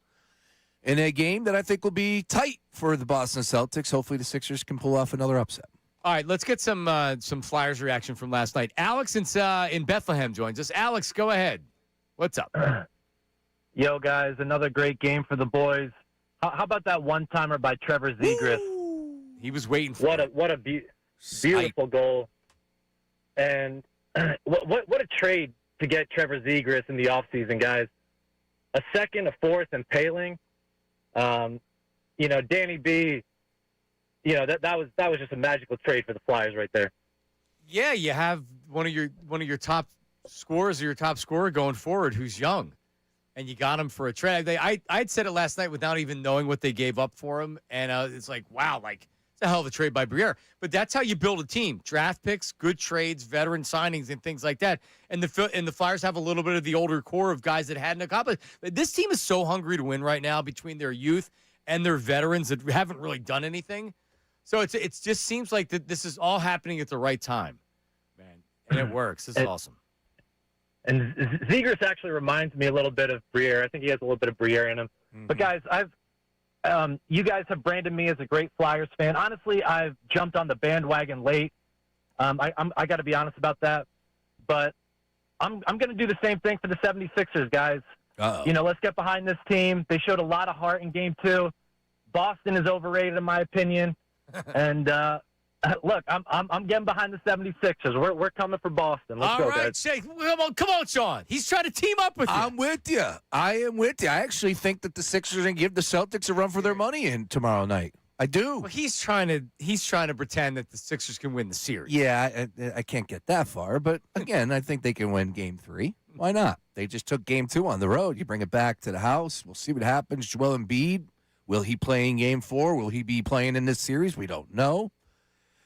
in a game that I think will be tight for the Boston Celtics. Hopefully the Sixers can pull off another upset. All right, let's get some Flyers reaction from last night. Alex in Bethlehem joins us. Alex, go ahead. What's up? Yo, guys, another great game for the boys. How about that one-timer by Trevor Zegras? He was waiting for what a beautiful goal. And what a trade to get Trevor Zegras in the offseason, guys. A second, a fourth, and Paling. Danny B, that was just a magical trade for the Flyers right there. Yeah, you have one of your top scorers or your top scorer going forward who's young, and you got him for a trade. I'd said it last night without even knowing what they gave up for him, and it's like, wow, like it's a hell of a trade by Briere. But that's how you build a team: draft picks, good trades, veteran signings, and things like that. And the Flyers have a little bit of the older core of guys that hadn't accomplished. This team is so hungry to win right now between their youth and their veterans that haven't really done anything. So it just seems like that this is all happening at the right time, man, and it works. It's awesome. And Zegras actually reminds me a little bit of Briere. I think he has a little bit of Briere in him. Mm-hmm. But guys, you guys have branded me as a great Flyers fan. Honestly, I've jumped on the bandwagon late. I got to be honest about that. But I'm going to do the same thing for the 76ers, guys. Uh-oh. Let's get behind this team. They showed a lot of heart in Game 2. Boston is overrated, in my opinion. And look, I'm getting behind the 76ers. We're coming for Boston. Let's go, guys. Shake. Come on, Sean. He's trying to team up with you. I'm with you. I am with you. I actually think that the Sixers are going to give the Celtics a run for their money in tomorrow night. I do. Well, he's trying to pretend that the Sixers can win the series. Yeah, I can't get that far, but again, I think they can win Game 3. Why not? They just took Game 2 on the road. You bring it back to the house. We'll see what happens. Joel Embiid, will he play in Game 4? Will he be playing in this series? We don't know.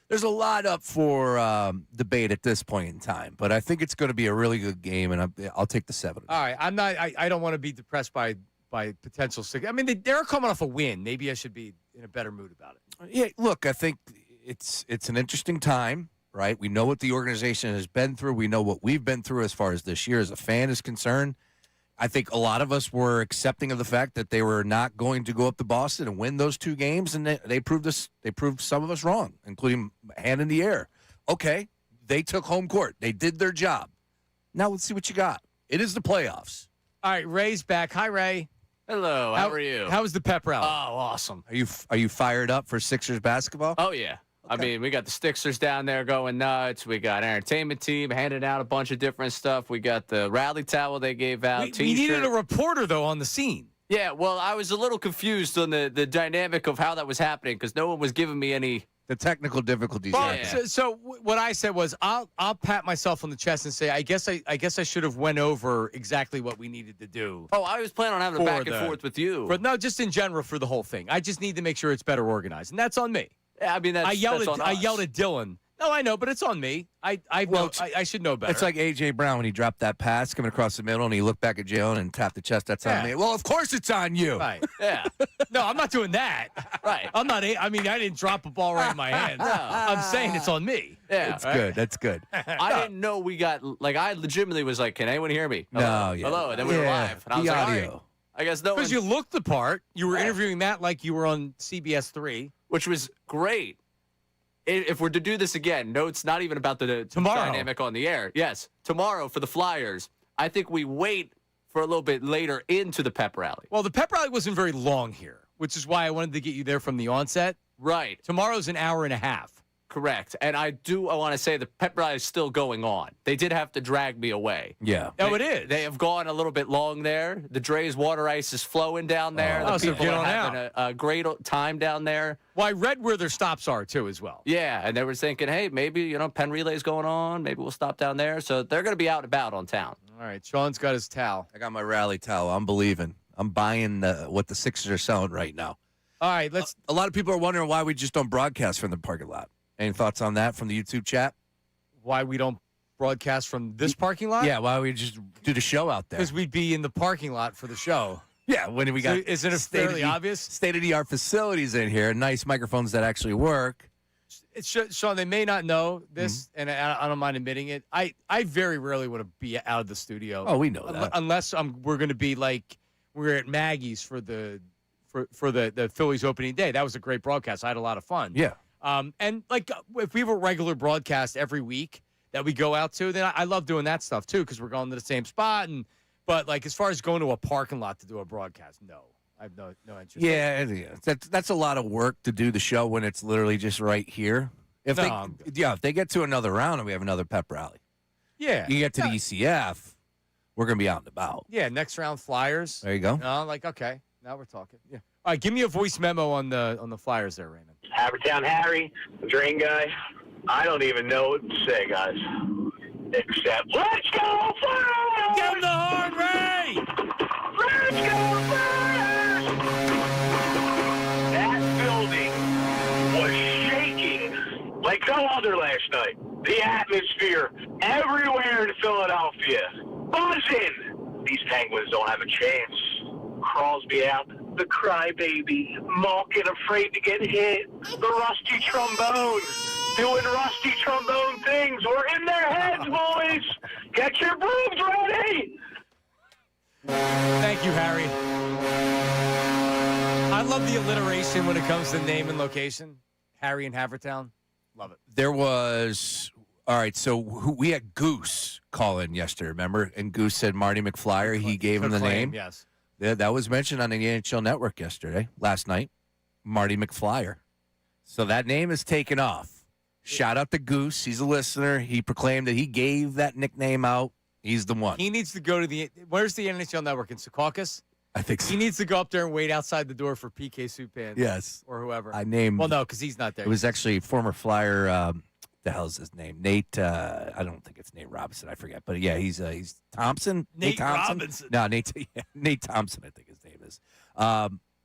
There's a lot up for debate at this point in time, but I think it's going to be a really good game, and I'll take the 7. All right, I'm not. I don't want to be depressed by potential. I mean, they're coming off a win. Maybe I should be in a better mood about it. Yeah, look, I think it's an interesting time, right? We know what the organization has been through. We know what we've been through as far as this year as a fan is concerned. I think a lot of us were accepting of the fact that they were not going to go up to Boston and win those 2 games, and they proved some of us wrong, including hand in the air. Okay, they took home court. They did their job. Now let's see what you got. It is the playoffs. All right, Ray's back. Hi, Ray. Hello. How are you? How was the pep rally? Oh, awesome. Are you fired up for Sixers basketball? Oh yeah. I mean, we got the Sixers down there going nuts. We got entertainment team handing out a bunch of different stuff. We got the rally towel they gave out. We needed a reporter, though, on the scene. Yeah, well, I was a little confused on the dynamic of how that was happening because no one was giving me any. The technical difficulties. Well, yeah. So what I said was I'll pat myself on the chest and say I guess I should have went over exactly what we needed to do. Oh, I was planning on having a back and forth with you. No, just in general for the whole thing. I just need to make sure it's better organized, and that's on me. Yeah, I mean, I yelled at Dylan. No, I know, but it's on me. I should know better. It's like A.J. Brown when he dropped that pass coming across the middle and he looked back at Jalen and tapped the chest. That's on me. Well, of course it's on you. Right. Yeah. No, I'm not doing that. Right. I'm not. I mean, I didn't drop a ball right in my hand. No. I'm saying it's on me. Yeah. That's good. That's good. I didn't know we got, I legitimately was like, can anyone hear me? Hello? No, yeah. Hello. And then we were live. And I was like, audio. all right. I guess no one. Because you looked the part. You were interviewing Matt like you were on CBS 3. Which was great. If we're to do this again, no, it's not even about the dynamic on the air. Yes, tomorrow for the Flyers, I think we wait for a little bit later into the pep rally. Well, the pep rally wasn't very long here, which is why I wanted to get you there from the onset. Right. Tomorrow's an hour and a half. Correct. And I want to say the pep rally is still going on. They did have to drag me away. Yeah. Oh, it is. They have gone a little bit long there. The Dre's water ice is flowing down there. Oh, The so people get are on having a great time down there. Well, I read where their stops are, too, as well. Yeah, and they were thinking, hey, maybe, pen relay's going on. Maybe we'll stop down there. So they're going to be out and about on town. All right, Sean's got his towel. I got my rally towel. I'm believing. I'm buying what the Sixers are selling right now. All right, A lot of people are wondering why we just don't broadcast from the parking lot. Any thoughts on that from the YouTube chat? Why we don't broadcast from this parking lot? Yeah, why we just do the show out there? Because we'd be in the parking lot for the show. Yeah, when we got So isn't it fairly obvious? State-of-the-art facilities in here, nice microphones that actually work. Sean, they may not know this, and I don't mind admitting it. I very rarely want to be out of the studio. Oh, we know that. Unless we're going to be like we're at Maggie's for the Phillies opening day. That was a great broadcast. I had a lot of fun. Yeah. And like if we have a regular broadcast every week that we go out to, then I love doing that stuff too because we're going to the same spot. But like as far as going to a parking lot to do a broadcast, no, I have no interest. Yeah. That's a lot of work to do the show when it's literally just right here. If they get to another round and we have another pep rally, yeah, you get to the ECF, we're gonna be out and about. Yeah, next round Flyers. There you go. Okay, now we're talking. Yeah. All right, give me a voice memo on the Flyers there, Raymond. Havertown Harry, Drain Guy. I don't even know what to say, guys. Except, let's go Flyers! Give him the horn, Ray! Let's go Flyers! That building was shaking like no other last night. The atmosphere everywhere in Philadelphia. Buzzing! These Penguins don't have a chance. Crosby out. The crybaby, Malkin afraid to get hit, the rusty trombone, doing rusty trombone things. We're in their heads, boys. Get your brooms ready. Thank you, Harry. I love the alliteration when it comes to name and location. Harry in Havertown. Love it. There was, all right, so we had Goose call in yesterday, remember? And Goose said Marty McFlyer. He gave him the name. Yes. Yeah, that was mentioned on the NHL Network last night. Marty McFlyer. So that name is taken off. Shout out to Goose. He's a listener. He proclaimed that he gave that nickname out. He's the one. He needs to go to where's the NHL Network? In Secaucus? I think so. He needs to go up there and wait outside the door for PK Subban. Yes. Or whoever. Well, no, because he's not there. It was actually former Flyer, the hell's his name? Nate, I don't think it's Nate Robinson. I forget. But, yeah, he's Thompson. Nate Thompson? Robinson. No, Nate Thompson, I think his name is.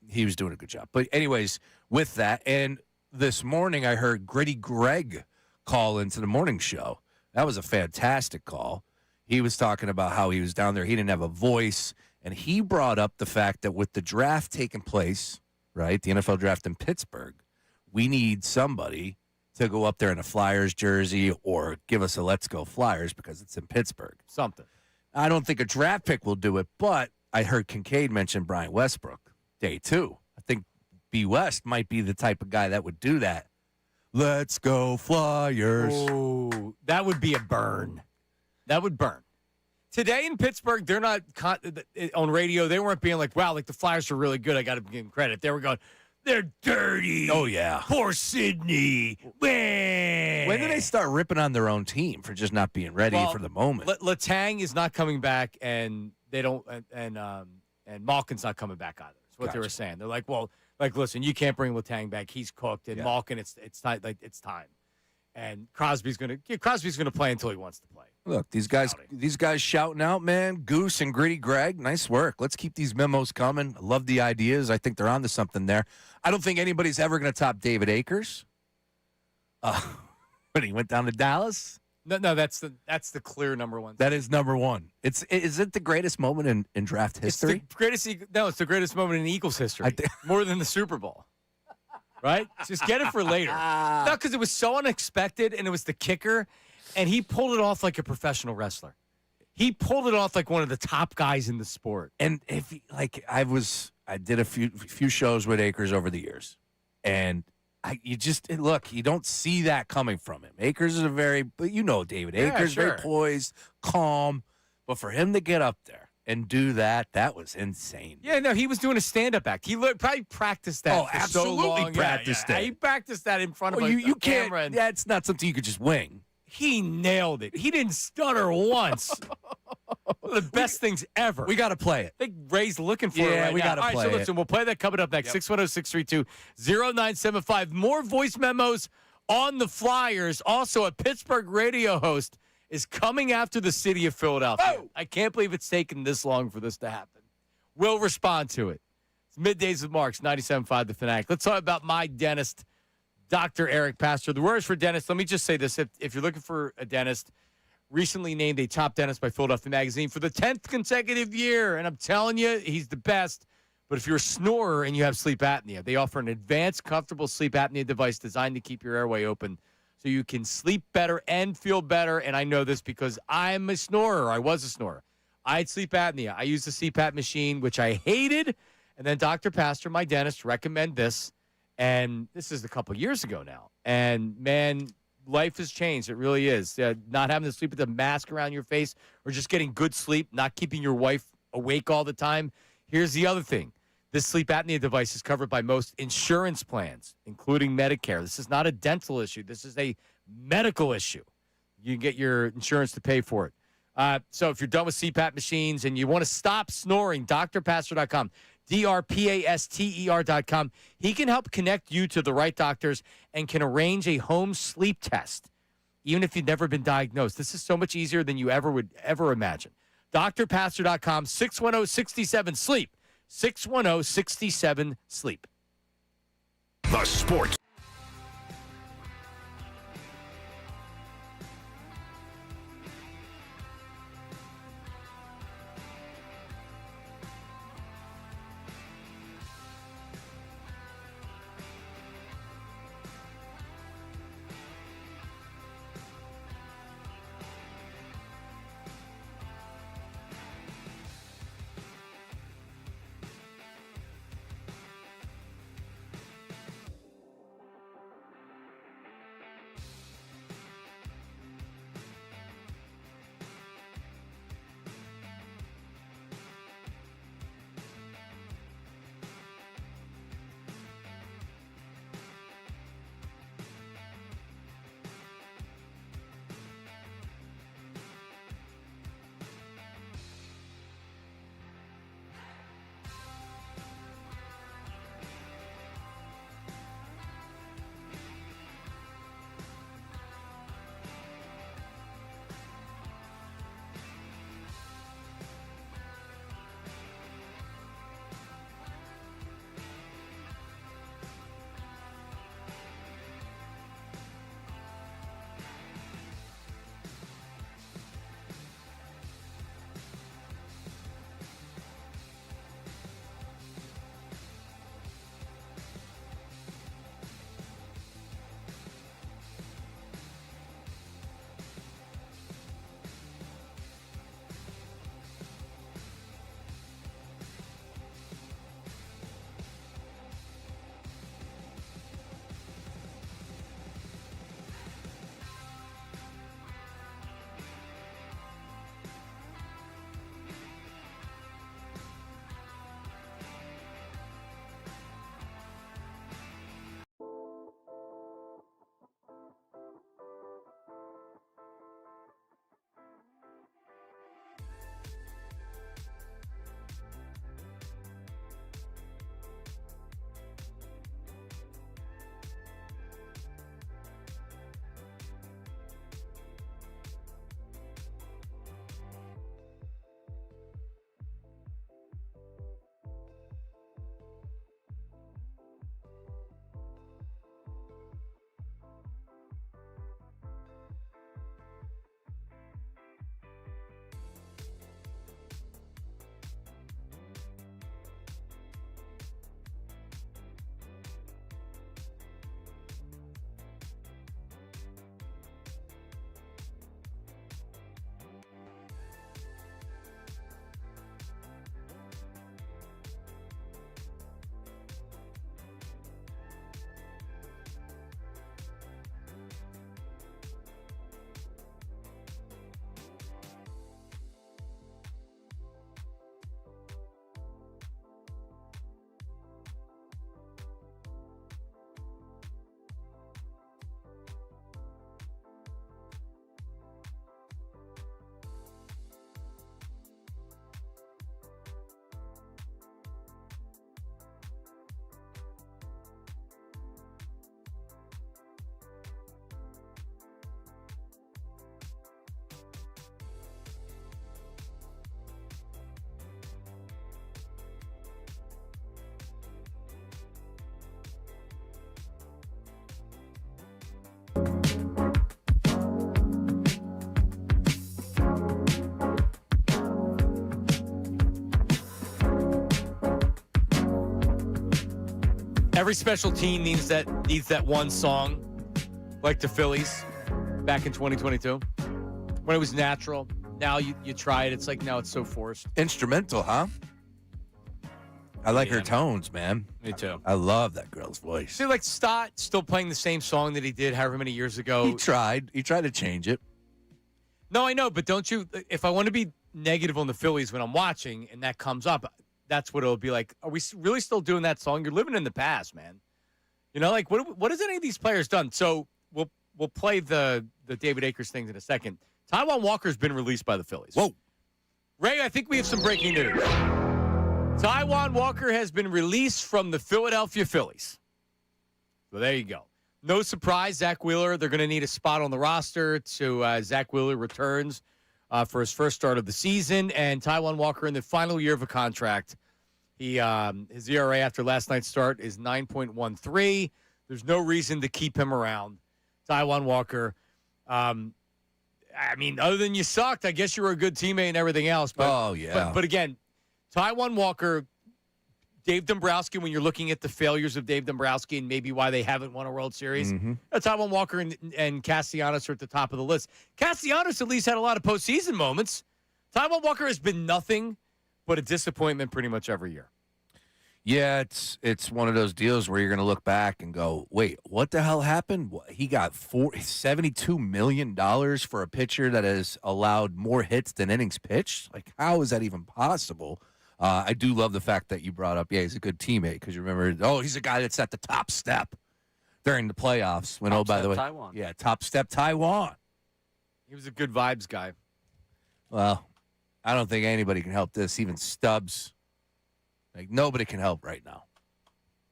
He was doing a good job. But, anyways, with that, and this morning I heard Gritty Greg call into the morning show. That was a fantastic call. He was talking about how he was down there. He didn't have a voice. And he brought up the fact that with the draft taking place, right, the NFL draft in Pittsburgh, we need somebody to go up there in a Flyers jersey or give us a Let's Go Flyers because it's in Pittsburgh. Something. I don't think a draft pick will do it, but I heard Kincade mention Brian Westbrook day two. I think B. West might be the type of guy that would do that. Let's go Flyers. Oh, that would be a burn. That would burn. Today in Pittsburgh, they're not on radio. They weren't being like, wow, like the Flyers are really good. I got to give them credit. They were going, they're dirty. Oh, yeah. Poor Sydney. When do they start ripping on their own team for just not being ready for the moment? Letang is not coming back, and they don't, and Malkin's not coming back either. That's what they were saying. They're like, well, like, listen, you can't bring Letang back. He's cooked, and Malkin, it's time. Like, it's time. And Crosby's gonna play until he wants to play. Look, these guys shouting out, man. Goose and Gritty Greg, nice work. Let's keep these memos coming. I love the ideas. I think they're onto something there. I don't think anybody's ever going to top David Akers. When he went down to Dallas. No, that's the clear number one. That is number one. Is it the greatest moment in draft history? It's the greatest moment in Eagles history. More than the Super Bowl. Right? Just get it for later. No, because it was so unexpected, and it was the kicker, and he pulled it off like a professional wrestler. He pulled it off like one of the top guys in the sport. And if I did a few shows with Akers over the years, and you don't see that coming from him. Akers is David Akers, very poised, calm, but for him to get up there and do that, that was insane. Yeah, no, he was doing a stand-up act. He probably practiced that. Oh, for absolutely so long. practiced Yeah, it. he practiced that in front of Well, a you can't. camera. And That's not something you could just wing. he nailed it. He didn't stutter once. One of the best things ever. We got to play it. I think Ray's looking for it right we now. got to All right, play so it. listen, we'll play that coming up next. 610-632-0975. More voice memos on the Flyers. Also, a Pittsburgh radio host is coming after the city of Philadelphia. Oh! I can't believe it's taken this long for this to happen. We'll respond to it. It's Middays with Marks, 97.5 The Fanatic. Let's talk about my dentist, Dr. Eric Pastor. The words for dentists, let me just say this. If you're looking for a dentist, recently named a top dentist by Philadelphia Magazine for the 10th consecutive year. And I'm telling you, he's the best. But if you're a snorer and you have sleep apnea, they offer an advanced, comfortable sleep apnea device designed to keep your airway open so you can sleep better and feel better. And I know this because I'm a snorer. I was a snorer. I had sleep apnea. I used the CPAP machine, which I hated. And then Dr. Pastor, my dentist, recommended this. And this is a couple years ago now. And, man, life has changed. It really is. Not having to sleep with a mask around your face or just getting good sleep, not keeping your wife awake all the time. Here's the other thing. This sleep apnea device is covered by most insurance plans, including Medicare. This is not a dental issue. This is a medical issue. You can get your insurance to pay for it. So if you're done with CPAP machines and you want to stop snoring, drpastor.com, drpaster.com. He can help connect you to the right doctors and can arrange a home sleep test, even if you've never been diagnosed. This is so much easier than you would ever imagine. drpastor.com, 610-67-SLEEP, 610-67-SLEEP. The Sports. Every special team needs that one song, like the Phillies back in 2022, when it was natural. Now you try it. It's like, now it's so forced. Instrumental, huh? I like her tones, man. Me too. I love that girl's voice. See, like Stott still playing the same song that he did however many years ago. He tried to change it. No, I know, but don't you? If I want to be negative on the Phillies when I'm watching and that comes up, that's what it'll be like. Are we really still doing that song? You're living in the past, man. You know, like what has any of these players done? So we'll play the David Akers things in a second. Taijuan Walker's been released by the Phillies. Whoa. Ray, I think we have some breaking news. Taijuan Walker has been released from the Philadelphia Phillies. So there you go. No surprise, Zach Wheeler, they're going to need a spot on the roster to Zach Wheeler returns for his first start of the season. And Taijuan Walker in the final year of a contract. His ERA after last night's start is 9.13. There's no reason to keep him around. Taijuan Walker, I mean, other than you sucked, I guess you were a good teammate and everything else. But, But again, Taijuan Walker, Dave Dombrowski, when you're looking at the failures of Dave Dombrowski and maybe why they haven't won a World Series, Taijuan Walker and Castellanos are at the top of the list. Castellanos at least had a lot of postseason moments. Taijuan Walker has been nothing but a disappointment pretty much every year. Yeah, it's one of those deals where you're going to look back and go, wait, what the hell happened? He got $72 million for a pitcher that has allowed more hits than innings pitched? Like, how is that even possible? I do love the fact that you brought up, he's a good teammate, because you remember, he's a guy that's at the top step during the playoffs. When, by the way, Taijuan. Yeah, top step Taijuan. He was a good vibes guy. Well, I don't think anybody can help this, even Stubbs. Like, nobody can help right now.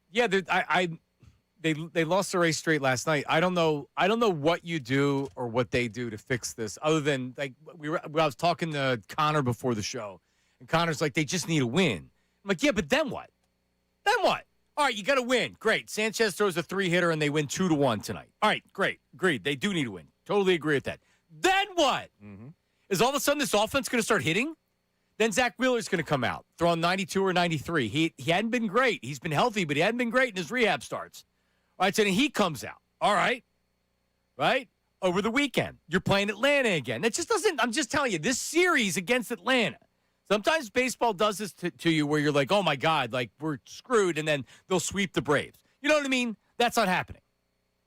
Yeah, they lost the race straight last night. I don't know what you do or what they do to fix this, other than like I was talking to Connor before the show, and Connor's like, they just need a win. I'm like, yeah, but then what? Then what? All right, you got to win. Great. Sanchez throws a 3-hitter and they win 2-1 tonight. All right, great. Agreed. They do need a win. Totally agree with that. Then what? Is all of a sudden this offense going to start hitting? Then Zach Wheeler's going to come out, throwing 92 or 93. He hadn't been great. He's been healthy, but he hadn't been great in his rehab starts. All right, so then he comes out. All right? Right? Over the weekend, you're playing Atlanta again. That just doesn't – I'm just telling you, this series against Atlanta, sometimes baseball does this to you where you're like, oh, my God, like we're screwed, and then they'll sweep the Braves. You know what I mean? That's not happening.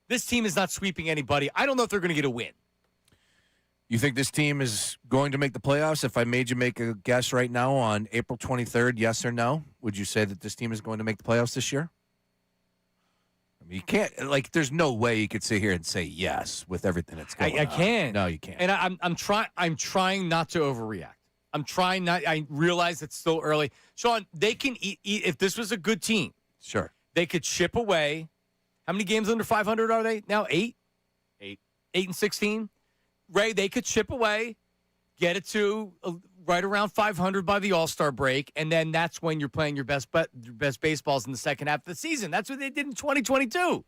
This team is not sweeping anybody. I don't know if they're going to get a win. You think this team is going to make the playoffs? If I made you make a guess right now on April 23rd, yes or no, would you say that this team is going to make the playoffs this year? I mean, you can't, like, there's no way you could sit here and say yes with everything that's going on. I can't. No, you can't. And I'm trying not to overreact. I'm trying not. I realize it's still early. Sean, they can eat if this was a good team. Sure. They could chip away. How many games under 500 are they now? 8? 8 and 16. Ray, they could chip away, get it to right around 500 by the All-Star break, and then that's when you're playing your best baseballs in the second half of the season. That's what they did in 2022.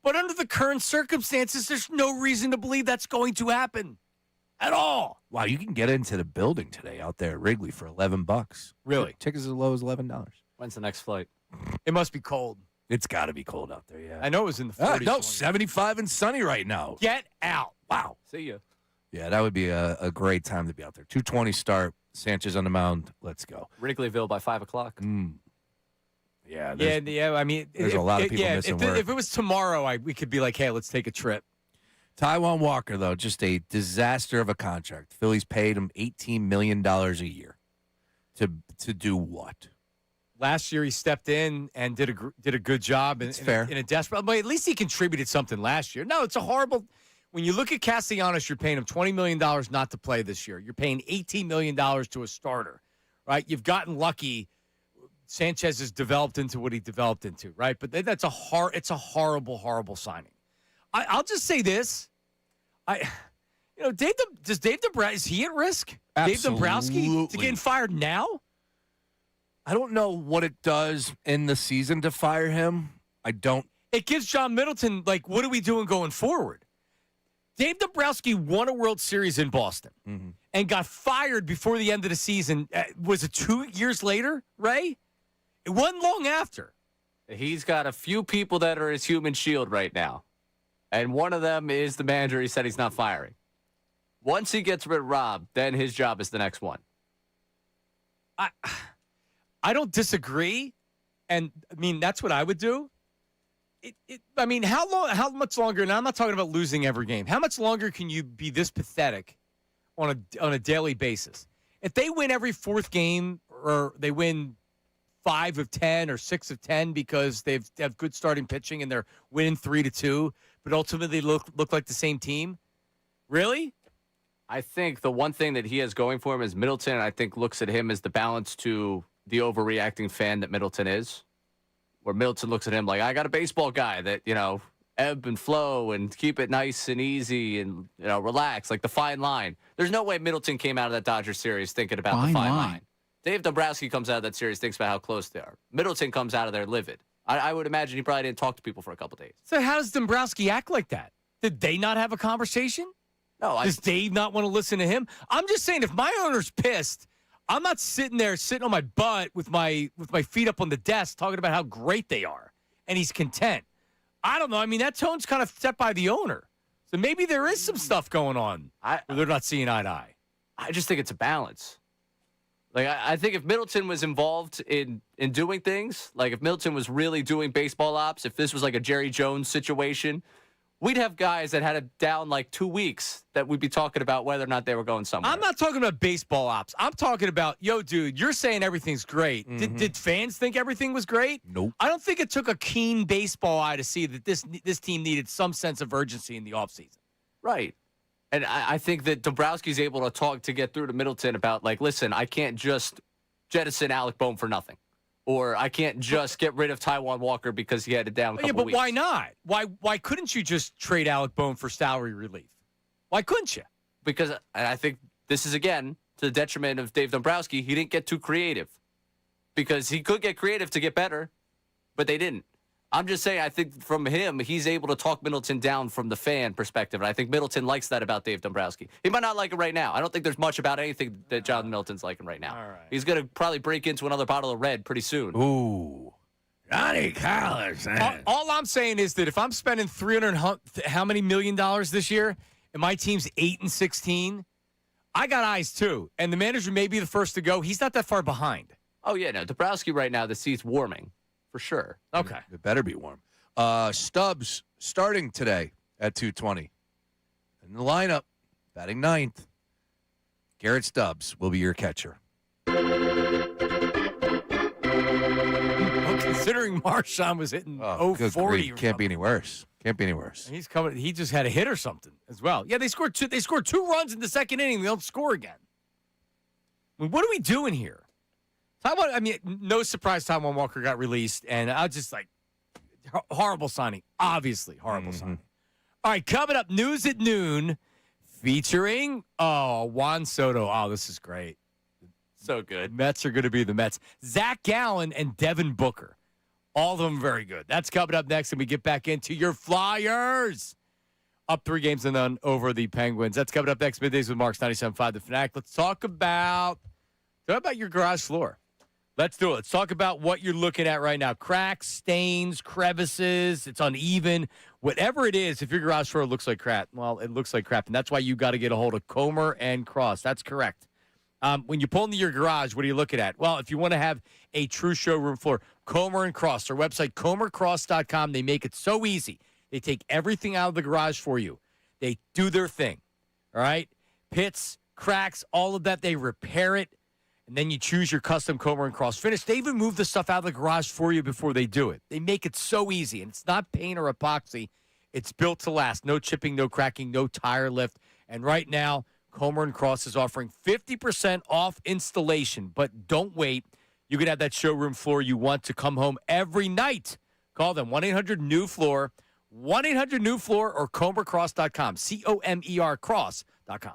But under the current circumstances, there's no reason to believe that's going to happen at all. Wow, you can get into the building today out there at Wrigley for $11. Really? Tickets as low as $11. When's the next flight? It must be cold. It's got to be cold out there, yeah. I know it was in the 40s. No, 75 and sunny right now. Get out. Wow. See ya. Yeah, that would be a great time to be out there. 2:20 start. Sanchez on the mound. Let's go. Wrigleyville by 5 o'clock. Yeah. Yeah. I mean, there's a lot of people missing work. If it was tomorrow, we could be like, hey, let's take a trip. Taijuan Walker, though, just a disaster of a contract. Phillies paid him $18 million a year to do what? Last year, he stepped in and did a good job. It's fair. In a desperate, but at least he contributed something last year. No, it's a horrible. When you look at Castellanos, you're paying him $20 million not to play this year. You're paying $18 million to a starter, right? You've gotten lucky. Sanchez has developed into what he developed into, right? But it's a horrible, horrible signing. I'll just say this. Does Dave Dombrowski, is he at risk? Absolutely. Dave Dombrowski to getting fired now? I don't know what it does in the season to fire him. I don't. It gives John Middleton, like, what are we doing going forward? Dave Dombrowski won a World Series in Boston and got fired before the end of the season. Was it 2 years later, Ray? It wasn't long after. He's got a few people that are his human shield right now. And one of them is the manager he said he's not firing. Once he gets rid of Rob, then his job is the next one. I don't disagree. And, I mean, that's what I would do. I mean, how much longer, and I'm not talking about losing every game. How much longer can you be this pathetic on a daily basis? If they win every fourth game or they win 5 of 10 or 6 of 10 because they have good starting pitching and they're winning 3-2, but ultimately look like the same team, really? I think the one thing that he has going for him is Middleton, I think, looks at him as the balance to the overreacting fan that Middleton is. Where Middleton looks at him like, I got a baseball guy that, ebb and flow and keep it nice and easy and, relax, like the fine line. There's no way Middleton came out of that Dodgers series thinking about the fine line. Dave Dombrowski comes out of that series, thinks about how close they are. Middleton comes out of there livid. I would imagine he probably didn't talk to people for a couple days. So how does Dombrowski act like that? Did they not have a conversation? No. Does Dave not want to listen to him? I'm just saying, if my owner's pissed, I'm not sitting on my butt with my feet up on the desk talking about how great they are, and he's content. I don't know. I mean, that tone's kind of set by the owner. So maybe there is some stuff going on where they're not seeing eye to eye. I just think it's a balance. Like, I think if Middleton was involved in doing things, like if Middleton was really doing baseball ops, if this was like a Jerry Jones situation, we'd have guys that had it down like 2 weeks that we'd be talking about whether or not they were going somewhere. I'm not talking about baseball ops. I'm talking about, dude, you're saying everything's great. Mm-hmm. Did fans think everything was great? Nope. I don't think it took a keen baseball eye to see that this team needed some sense of urgency in the offseason. Right. And I think that Dombrowski's able to talk to get through to Middleton about, like, listen, I can't just jettison Alec Boehm for nothing. Or I can't just get rid of Taijuan Walker because he had it down a couple weeks. Why not? Why couldn't you just trade Alec Boehm for salary relief? Why couldn't you? Because I think this is, again, to the detriment of Dave Dombrowski. He didn't get too creative. Because he could get creative to get better, but they didn't. I'm just saying, I think from him, he's able to talk Middleton down from the fan perspective. And I think Middleton likes that about Dave Dombrowski. He might not like it right now. I don't think there's much about anything that John Middleton's liking right now. All right. He's going to probably break into another bottle of red pretty soon. Ooh. Johnny Collins. All I'm saying is that if I'm spending how many million dollars this year, and my team's 8-16, I got eyes too. And the manager may be the first to go. He's not that far behind. Oh, yeah, no. Dombrowski right now, the seat's warming. For sure. Okay. It better be warm. Stubbs starting today at 2:20. In the lineup, batting ninth. Garrett Stubbs will be your catcher. Well, considering Marshawn was hitting 040. Can't be any worse. Can't be any worse. He's coming. He just had a hit or something as well. Yeah, they scored two. They scored 2 runs in the second inning. They don't score again. I mean, what are we doing here? No surprise Taijuan Walker got released, and I was just like, horrible signing. Obviously, horrible signing. All right, coming up, News at Noon, featuring, Juan Soto. Oh, this is great. So good. Mets are going to be the Mets. Zach Gallen and Devin Booker. All of them very good. That's coming up next, and we get back into your Flyers. Up 3 games and none over the Penguins. That's coming up next, Middays with Marks 97.5 The Fanatic. Let's talk about your garage floor. Let's do it. Let's talk about what you're looking at right now. Cracks, stains, crevices, it's uneven. Whatever it is, if your garage floor looks like crap, well, it looks like crap. And that's why you got to get a hold of Comer and Cross. That's correct. When you pull into your garage, what are you looking at? Well, if you want to have a true showroom floor, Comer and Cross, their website, comercross.com. They make it so easy. They take everything out of the garage for you. They do their thing, all right? Pits, cracks, all of that, they repair it. And then you choose your custom Comer and Cross finish. They even move the stuff out of the garage for you before they do it. They make it so easy. And it's not paint or epoxy. It's built to last. No chipping, no cracking, no tire lift. And right now, Comer and Cross is offering 50% off installation. But don't wait. You can have that showroom floor you want to come home every night. Call them, 1-800-NEW-FLOOR, 1-800-NEW-FLOOR, or comercross.com, COMER cross.com.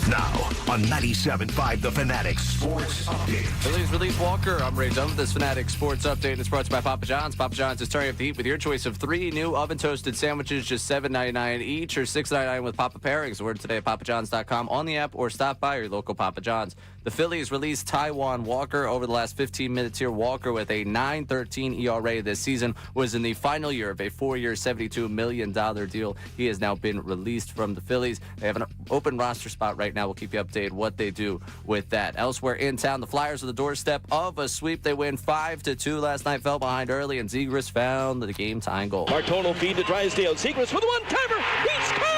Now, on 97.5 The Fanatic Sports Update. Phillies release Walker. I'm Ray Dunn with this Fanatic Sports Update. It's brought to you by Papa John's. Papa John's is turning up the heat with your choice of 3 new oven-toasted sandwiches, just $7.99 each or $6.99 with Papa Pairings. Order today at papajohns.com on the app or stop by your local Papa John's. The Phillies released Taijuan Walker over the last 15 minutes here. Walker, with a .913 ERA this season, was in the final year of a 4-year, $72 million deal. He has now been released from the Phillies. They have an open roster spot right now. We'll keep you updated what they do with that. Elsewhere in town, the Flyers are the doorstep of a sweep. They win 5-2 last night, fell behind early, and Zegras found the game-tying goal. Martolo feed to Drysdale. Zegras with a one-timer. He scores!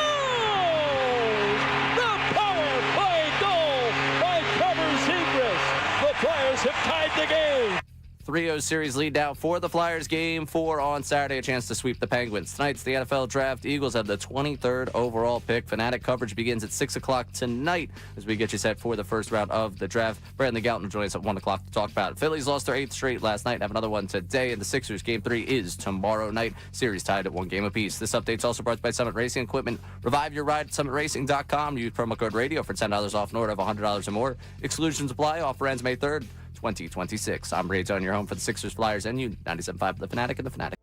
The power play goal by Trevor Zegras. The Flyers have tied the game. 3-0 series lead now for the Flyers. Game 4 on Saturday, a chance to sweep the Penguins. Tonight's the NFL Draft. Eagles have the 23rd overall pick. Fanatic coverage begins at 6 o'clock tonight as we get you set for the first round of the draft. Brandon Galton will join us at 1 o'clock to talk about it. Phillies lost their 8th straight last night. Have another one today. And the Sixers Game 3 is tomorrow night. Series tied at 1 game apiece. This update's also brought to you by Summit Racing Equipment. Revive your ride at summitracing.com. Use promo code radio for $10 off an order of $100 or more. Exclusions apply. Offer ends May 3rd. 2026. I'm Ray Dunn, your home for the Sixers, Flyers, and you, 97.5 The Fanatic and The Fanatic.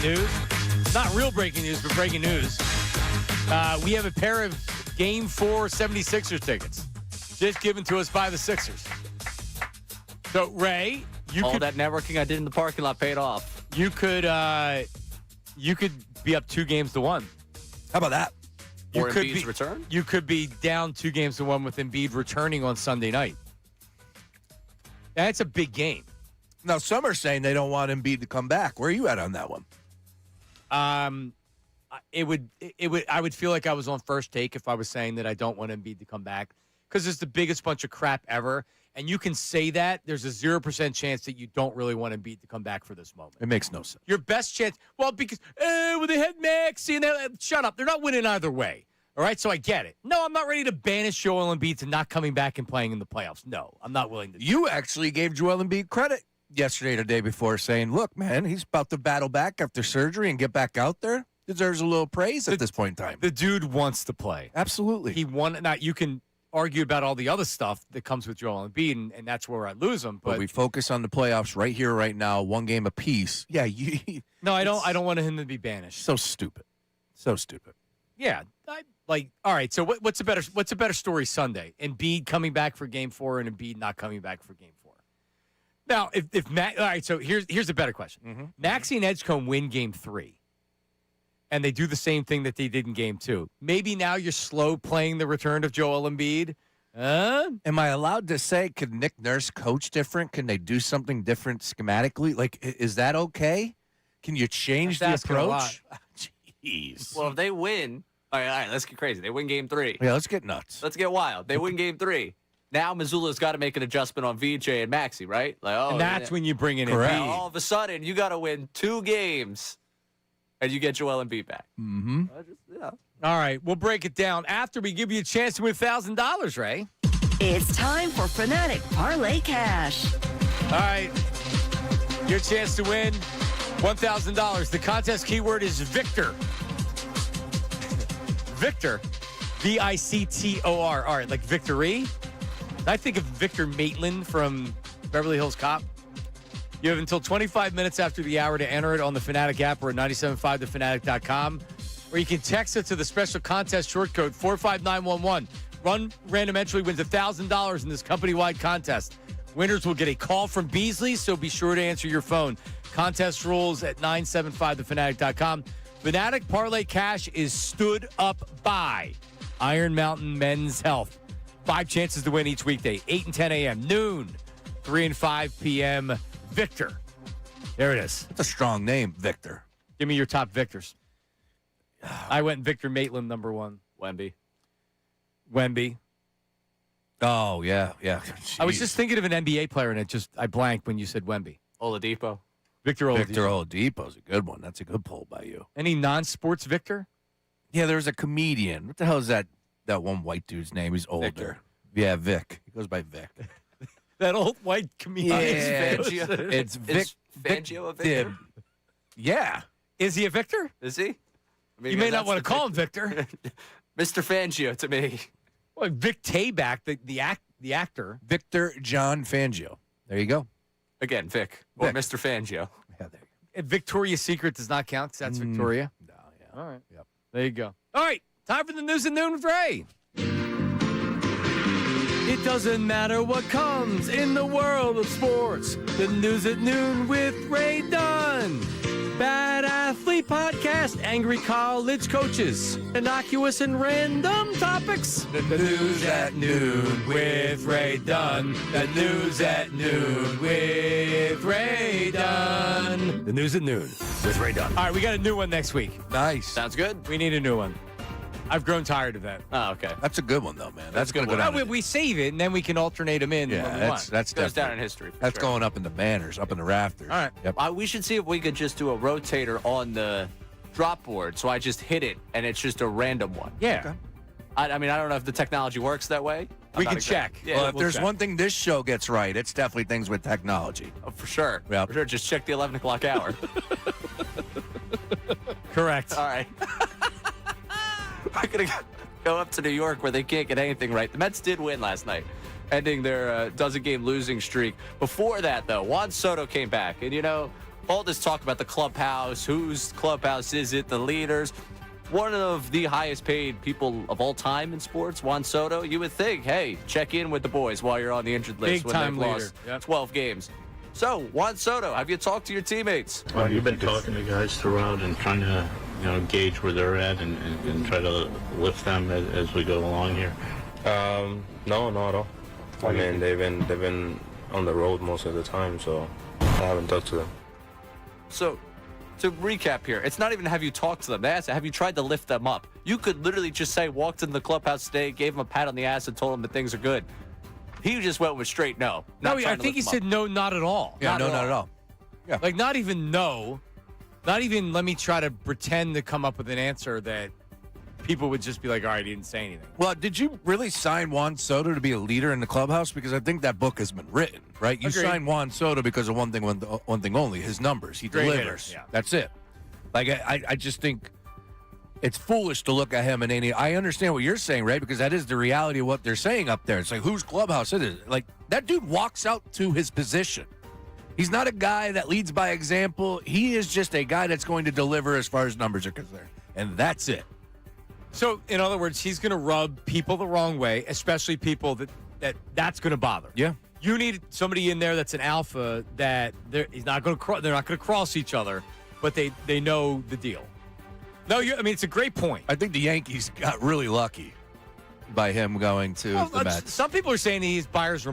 News. Not real breaking news, but breaking news. We have a pair of Game 4 76ers tickets just given to us by the Sixers. So, Ray, all that networking I did in the parking lot paid off. You could be up 2-1. How about that? Or Embiid's return? You could be down 2-1 with Embiid returning on Sunday night. That's a big game. Now, some are saying they don't want Embiid to come back. Where are you at on that one? I would feel like I was on First Take if I was saying that I don't want Embiid to come back because it's the biggest bunch of crap ever. And you can say that. There's a 0% chance that you don't really want Embiid to come back for this moment. It makes no sense. Your best chance, well, because when they had Maxey, shut up. They're not winning either way. All right, so I get it. No, I'm not ready to banish Joel Embiid to not coming back and playing in the playoffs. No, I'm not willing to. You actually gave Joel Embiid credit yesterday or the day before, saying, look, man, he's about to battle back after surgery and get back out there. Deserves a little praise at this point in time. The dude wants to play. Absolutely. He won. Now, you can argue about all the other stuff that comes with Joel Embiid, and that's where I lose him. But we focus on the playoffs right here, right now, one game apiece. Yeah, No, I don't want him to be banished. So stupid. So stupid. Yeah. All right, so what's a better story Sunday? Embiid coming back for Game 4 and Embiid not coming back for Game 4. Now, if Matt, all right, so here's a better question. Mm-hmm. Maxey and Edgecombe win Game 3, and they do the same thing that they did in Game 2. Maybe now you're slow playing the return of Joel Embiid. Am I allowed to say, could Nick Nurse coach different? Can they do something different schematically? Like, is that okay? Can you change the approach? Jeez. Well, if they win, all right, let's get crazy. They win Game 3. Yeah, let's get nuts. Let's get wild. They win Game 3. Now Missoula's got to make an adjustment on VJ and Maxey, right? And that's when you bring in Correct. Embiid. All of a sudden, you got to win 2 games, and you get Joel Embiid back. Mm-hmm. All right, we'll break it down after we give you a chance to win $1,000, Ray. It's time for Fanatic Parlay Cash. All right, your chance to win $1,000. The contest keyword is Victor. Victor, V-I-C-T-O-R. All right, like victory. I think of Victor Maitland from Beverly Hills Cop. You have until 25 minutes after the hour to enter it on the Fanatic app or at 975thefanatic.com. Or you can text it to the special contest short code 45911. One random entry wins $1,000 in this company-wide contest. Winners will get a call from Beasley, so be sure to answer your phone. Contest rules at 975thefanatic.com. Fanatic Parlay Cash is stood up by Iron Mountain Men's Health. 5 chances to win each weekday, 8 and 10 a.m., noon, 3 and 5 p.m. Victor. There it is. That's a strong name, Victor. Give me your top Victors. I went Victor Maitland, number 1. Wemby. Oh, yeah. I was just thinking of an NBA player, and I blanked when you said Wemby. Oladipo. Victor Oladipo. Victor Oladipo's a good one. That's a good pull by you. Any non-sports Victor? Yeah, there's a comedian. What the hell is that one white dude's name? He's older. Victor. Yeah, Vic. He goes by Vic. That old white comedian. It's Vic. Fangio a Victor? Yeah. Is he a Victor? Is he? I mean, You may not want to call him Victor. Mr. Fangio to me. Well, Vic Tayback, the actor. Victor John Fangio. There you go. Again, Vic. Or Mr. Fangio. Yeah, there And Victoria's Secret does not count because that's Victoria. No, yeah. All right. Yep. There you go. All right. Time for the News at Noon with Ray. It doesn't matter what comes in the world of sports. The News at Noon with Ray Dunn. Bad Athlete Podcast, Angry College Coaches, Innocuous and Random Topics. The News at Noon with Ray Dunn. The News at Noon with Ray Dunn. The News at Noon with Ray Dunn. All right, we got a new one next week. Nice. Sounds good. We need a new one. I've grown tired of that. Oh, okay. That's a good one, though, man. That's going to go Well, down. we save it, and then we can alternate them in. when we Yeah, want. that's Goes down definitely- in history. for That's sure. going up in the banners, up in the rafters. All right. Yep. We should see if we could just do a rotator on the drop board. So I just hit it, and it's just a random one. Yeah. Okay. I mean, I don't know if the technology works that way. We can check. Yeah, Well, if we'll there's check. one thing this show gets right, it's definitely things with technology. oh, for sure. Yep. For sure. Just check the 11 o'clock hour. Correct. All right. We're going to go up to New York where they can't get anything right. The Mets did win last night, ending their dozen-game losing streak. Before that, though, Juan Soto came back. And, you know, all this talk about the clubhouse, whose clubhouse is it, the leaders. One of the highest-paid people of all time in sports, Juan Soto, you would think, hey, check in with the boys while you're on the injured list when Big-time they've leader. lost Yep. 12 games. So, Juan Soto, have you talked to your teammates? Well, you've been talking to guys throughout and trying to, gauge where they're at and try to lift them as we go along here. No, not at all. I mean, they've been on the road most of the time, so I haven't talked to them. So, to recap here, it's not even have you talked to them. They asked, have you tried to lift them up? You could literally just say, walked in the clubhouse today, gave him a pat on the ass, and told him that things are good. He just went with straight no. No, I think he said no, not at all. Yeah, not at all. Yeah. Like, not even no. Not even let me try to pretend to come up with an answer that people would just be like, all right, he didn't say anything. Well, did you really sign Juan Soto to be a leader in the clubhouse? Because I think that book has been written, right? You signed Juan Soto because of one thing only, his numbers. He delivers. Yeah. That's it. Like, I just think it's foolish to look at him in any. I understand what you're saying, Ray, because that is the reality of what they're saying up there. It's like, whose clubhouse it is? Like, that dude walks out to his position. He's not a guy that leads by example. He is just a guy that's going to deliver as far as numbers are concerned. And that's it. So, in other words, he's going to rub people the wrong way, especially people that's going to bother. Yeah. You need somebody in there that's an alpha that they're not going to cross each other, but they know the deal. No, it's a great point. I think the Yankees got really lucky by him going to the Mets. Some people are saying he's buyer's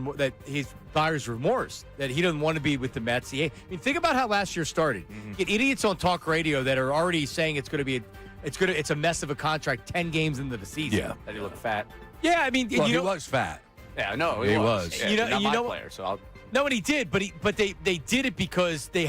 remorse, that he doesn't want to be with the Mets. Think about how last year started. You get idiots on talk radio that are already saying it's a mess of a contract 10 games into the season. Yeah. That he looked fat. Yeah, he was fat. Yeah, no, he was. Yeah, not my player, so I'll... No, and he did, but they did it because they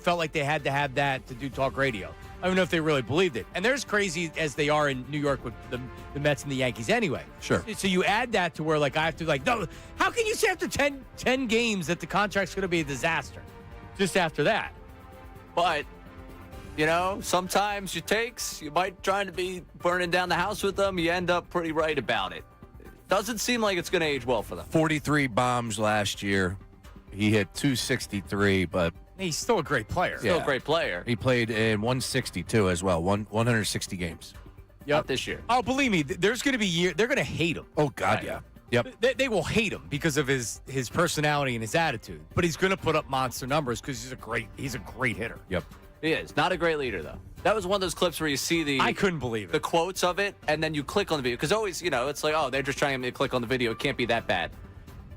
felt like they had to have that to do talk radio. I don't know if they really believed it. And they're as crazy as they are in New York with the Mets and the Yankees anyway. Sure. So you add that to where, like, I have to, like, no, how can you say after 10 games that the contract's going to be a disaster just after that? But, sometimes you might try to be burning down the house with them. You end up pretty right about it. Doesn't seem like it's going to age well for them. 43 bombs last year. He hit 263, but he's still a great player. Still a great player. He played in 162 as well, 160 games. Yep, this year. Oh, believe me, there's going to be they're going to hate him. Oh God, yeah. Yep. They will hate him because of his personality and his attitude. But he's going to put up monster numbers because he's a great hitter. Yep. He is. Not a great leader, though. That was one of those clips where you see I couldn't believe it. The quotes of it, and then you click on the video. Because always, it's like, oh, they're just trying to get me to click on the video. It can't be that bad.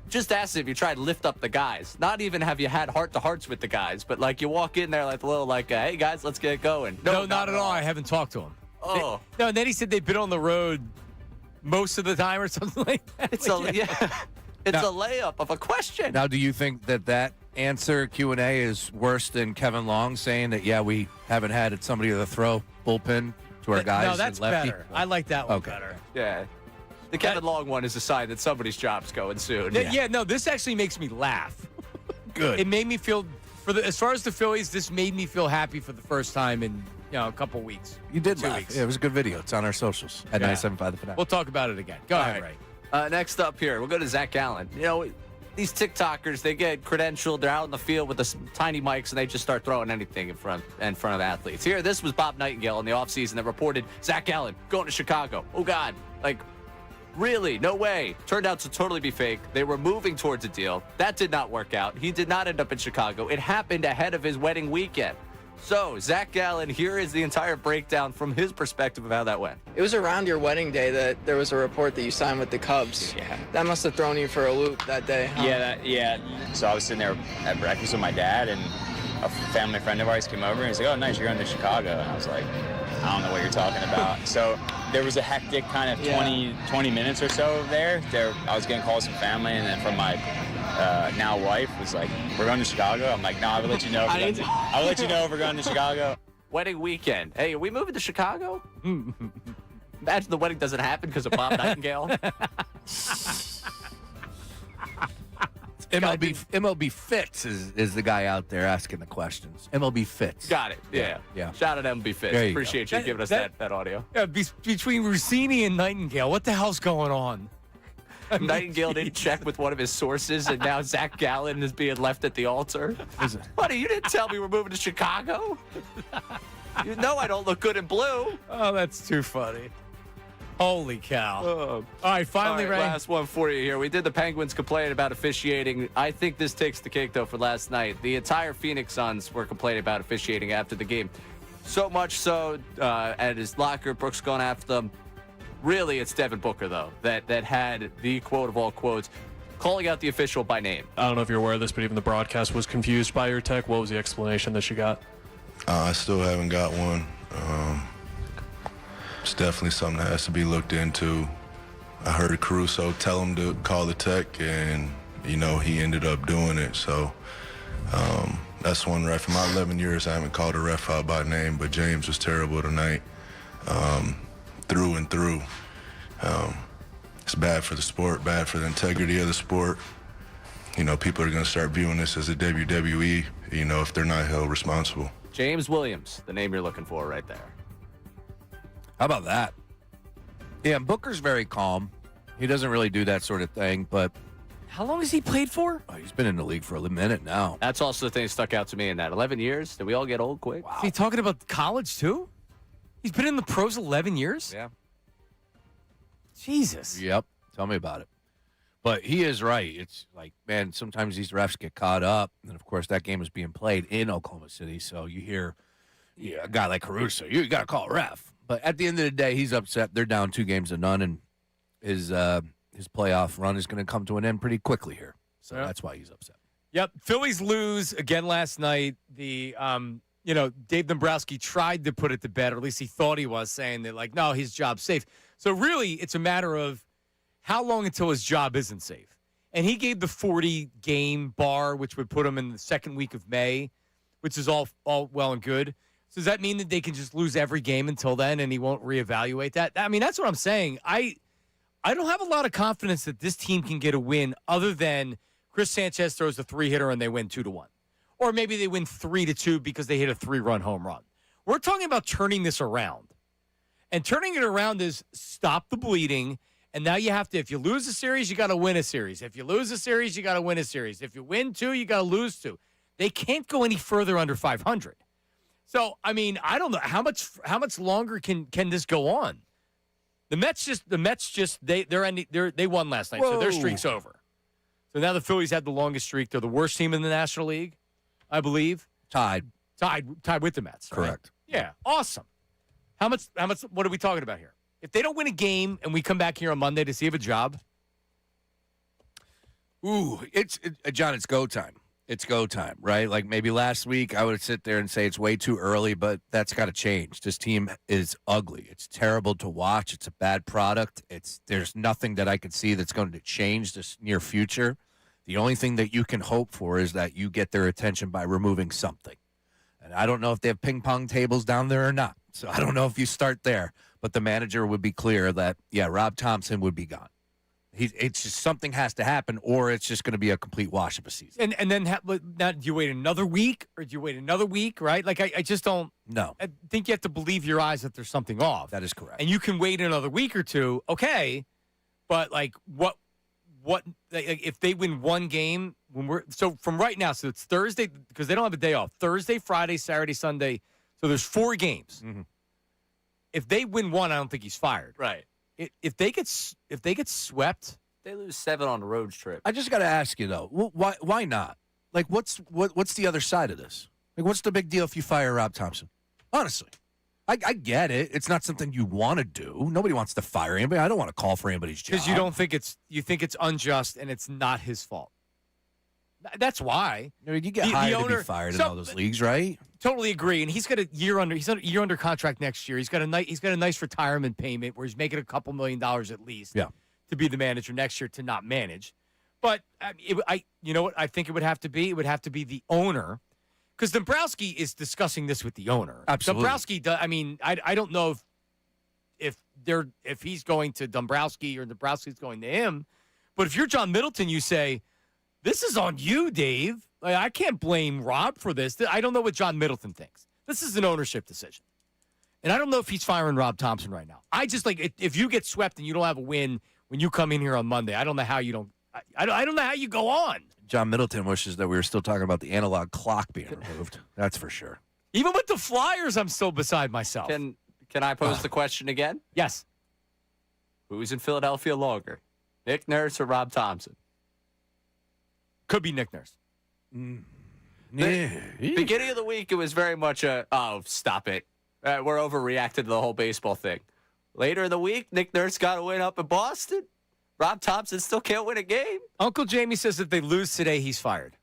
Just ask if you tried to lift up the guys. Not even have you had heart-to-hearts with the guys, but, like, you walk in there like a little, like, hey, guys, let's get it going. No, not at all. I haven't talked to him. Oh. No, and then he said they've been on the road most of the time or something like that. It's a layup of a question. Now, do you think that answer Q&A is worse than Kevin Long saying that, yeah, we haven't had somebody to throw bullpen to our guys? No, that's better. I like that one better. Yeah. The Kevin Long one is a sign that somebody's job's going soon. No, this actually makes me laugh. Good. It made me feel, as far as the Phillies, this made me feel happy for the first time in a couple weeks. You did 2 laugh. weeks. Yeah, it was a good video. It's on our socials at 97.5 The Fanatic. We'll talk about it again. Go ahead, Ray. Next up here, we'll go to Zach Gallen. These TikTokers, they get credentialed. They're out in the field with the tiny mics, and they just start throwing anything in front of athletes. Here, this was Bob Nightingale in the offseason that reported Zach Gallen going to Chicago. Oh, God. Like, really? No way. Turned out to totally be fake. They were moving towards a deal. That did not work out. He did not end up in Chicago. It happened ahead of his wedding weekend. So, Zach Gallen, here is the entire breakdown from his perspective of how that went. It was around your wedding day that there was a report that you signed with the Cubs. Yeah. That must have thrown you for a loop that day. Huh? Yeah. So I was sitting there at breakfast with my dad, and a family friend of ours came over, and he's like, oh, nice, you're going to Chicago. And I was like, I don't know what you're talking about. So there was a hectic kind of 20 minutes or so there. I was getting calls from family, and then from my now wife was like, we're going to Chicago. I'm like, no, I will let you know. I'll let you know if we're going to Chicago. Wedding weekend. Hey, are we moving to Chicago? Imagine the wedding doesn't happen because of Bob Nightingale. MLB Fitz is the guy out there asking the questions. MLB Fitz. Got it. Yeah. Shout out to MLB Fitz. Appreciate you giving us that audio. Yeah, between Rossini and Nightingale, what the hell's going on? Nightingale didn't check with one of his sources, and now Zach Gallen is being left at the altar. Buddy, you didn't tell me we're moving to Chicago. You know I don't look good in blue. Oh, that's too funny. Holy cow. All right, finally, Ray. Last one for you here. We did the Penguins complain about officiating. I think this takes the cake, though, for last night. The entire Phoenix Suns were complaining about officiating after the game. So much so, at his locker, Brooks going after them. Really, it's Devin Booker, though, that had the quote of all quotes, calling out the official by name. I don't know if you're aware of this, but even the broadcast was confused by your tech. What was the explanation that you got? I still haven't got one. It's definitely something that has to be looked into. I heard Caruso tell him to call the tech, and, he ended up doing it. So that's one ref. In my 11 years, I haven't called a ref out by name, but James was terrible tonight, through and through. It's bad for the sport, bad for the integrity of the sport. People are going to start viewing this as a WWE, if they're not held responsible. James Williams, the name you're looking for right there. How about that? Yeah, Booker's very calm. He doesn't really do that sort of thing, but How long has he played for? He's been in the league for a minute now. That's also the thing that stuck out to me in that 11 years. Did we all get old quick? Wow. Is he talking about college, too? He's been in the pros 11 years? Yeah. Jesus. Yep. Tell me about it. But he is right. It's like, man, sometimes these refs get caught up. And, of course, that game was being played in Oklahoma City. So you hear a guy like Caruso, you got to call a ref. But at the end of the day, he's upset. They're down 2-0, and his playoff run is going to come to an end pretty quickly here. So that's why he's upset. Yep. Phillies lose again last night. The Dave Dombrowski tried to put it to bed, or at least he thought he was, saying that, like, no, his job's safe. So really, it's a matter of how long until his job isn't safe. And he gave the 40-game bar, which would put him in the second week of May, which is all well and good. So does that mean that they can just lose every game until then and he won't reevaluate that? I mean, that's what I'm saying. I don't have a lot of confidence that this team can get a win other than Chris Sanchez throws a 3-hitter and they win 2-1. Or maybe they win 3-2 because they hit a 3-run home run. We're talking about turning this around. And turning it around is stop the bleeding. And now you have to, if you lose a series, you got to win a series. If you lose a series, you got to win a series. If you win 2, you got to lose 2. They can't go any further under 500. So, I mean, I don't know how much longer can this go on. The Mets they won last night, so their streak's over. So now the Phillies had the longest streak. They're the worst team in the National League, I believe. Tied with the Mets. Right? Correct. Yeah, awesome. How much? What are we talking about here? If they don't win a game and we come back here on Monday to see if a job. Ooh, John, it's go time. It's go time, right? Like maybe last week I would sit there and say it's way too early, but that's got to change. This team is ugly. It's terrible to watch. It's a bad product. There's nothing that I could see that's going to change this near future. The only thing that you can hope for is that you get their attention by removing something. And I don't know if they have ping pong tables down there or not. So I don't know if you start there, but the manager would be clear that, Rob Thompson would be gone. It's just something has to happen, or it's just going to be a complete wash of a season. And then now, do you wait another week, or do you wait another week, right? Like, I just don't. No. I think you have to believe your eyes that there's something off. That is correct. And you can wait another week or two, okay, but, like, what if they win one game from right now, so it's Thursday, because they don't have a day off. Thursday, Friday, Saturday, Sunday, so there's 4 games. Mm-hmm. If they win one, I don't think he's fired. Right. If they get swept, they lose 7 on a road trip. I just got to ask you though, why not? Like, what's the other side of this? Like, what's the big deal if you fire Rob Thompson? Honestly, I get it. It's not something you want to do. Nobody wants to fire anybody. I don't want to call for anybody's job because you think it's unjust and it's not his fault. That's why. You get hired to be fired in all those leagues, right? Totally agree. And he's got a year under contract next year. He's got a nice retirement payment where he's making a couple $1 million at least. Yeah. To be the manager next year to not manage. But you know what I think it would have to be? It would have to be the owner, because Dombrowski is discussing this with the owner. Absolutely. Dombrowski. I don't know if he's going to Dombrowski or Dombrowski's going to him. But if you're John Middleton, you say, this is on you, Dave. Like, I can't blame Rob for this. I don't know what John Middleton thinks. This is an ownership decision. And I don't know if he's firing Rob Thompson right now. I just, like, if you get swept and you don't have a win when you come in here on Monday, I don't know how you don't. I don't know how you go on. John Middleton wishes that we were still talking about the analog clock being removed. That's for sure. Even with the Flyers, I'm still beside myself. Can I pose the question again? Yes. Who's in Philadelphia longer, Nick Nurse or Rob Thompson? Could be Nick Nurse. Beginning of the week, it was very much stop it. We're overreacting to the whole baseball thing. Later in the week, Nick Nurse got a win up in Boston. Rob Thompson still can't win a game. Uncle Jamie says if they lose today, he's fired.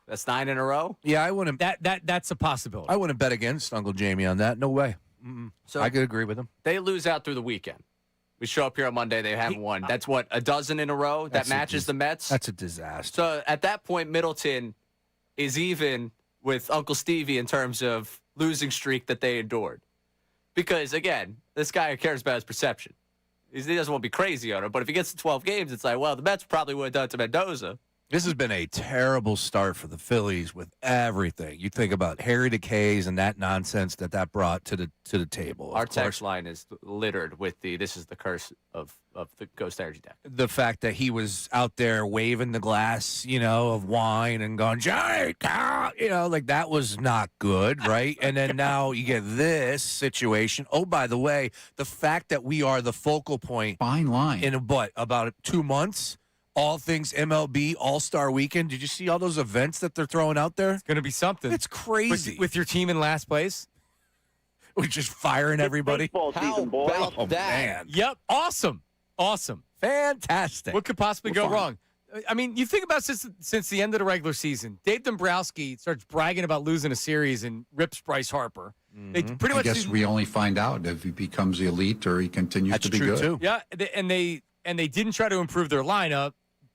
That's 9 in a row. Yeah, I wouldn't. That's a possibility. I wouldn't bet against Uncle Jamie on that. No way. So I could agree with him. They lose out through the weekend. We show up here on Monday, they haven't won. That's what, a dozen in a row that matches the Mets? That's a disaster. So at that point, Middleton is even with Uncle Stevie in terms of losing streak that they endured. Because, again, this guy cares about his perception. He doesn't want to be crazy on it, but if he gets to 12 games, it's like, well, the Mets probably would have done it to Mendoza. This has been a terrible start for the Phillies with everything. You think about Harry Decays and that nonsense that brought to the table. Our text line is littered with this is the curse of the Ghost Energy deck. The fact that he was out there waving the glass, of wine and going, Johnny, like that was not good, right? And then now you get this situation. Oh, by the way, the fact that we are the focal point. Fine line. In about 2 months. All things MLB All-Star Weekend. Did you see all those events that they're throwing out there? It's going to be something. It's crazy. With your team in last place? We're just firing everybody. How about that? Man. Yep. Awesome. Fantastic. What could possibly go wrong? I mean, you think about since the end of the regular season, Dave Dombrowski starts bragging about losing a series and rips Bryce Harper. They pretty much I guess we only find out if he becomes elite or he continues to be good. Too. Yeah, and they didn't try to improve their lineup,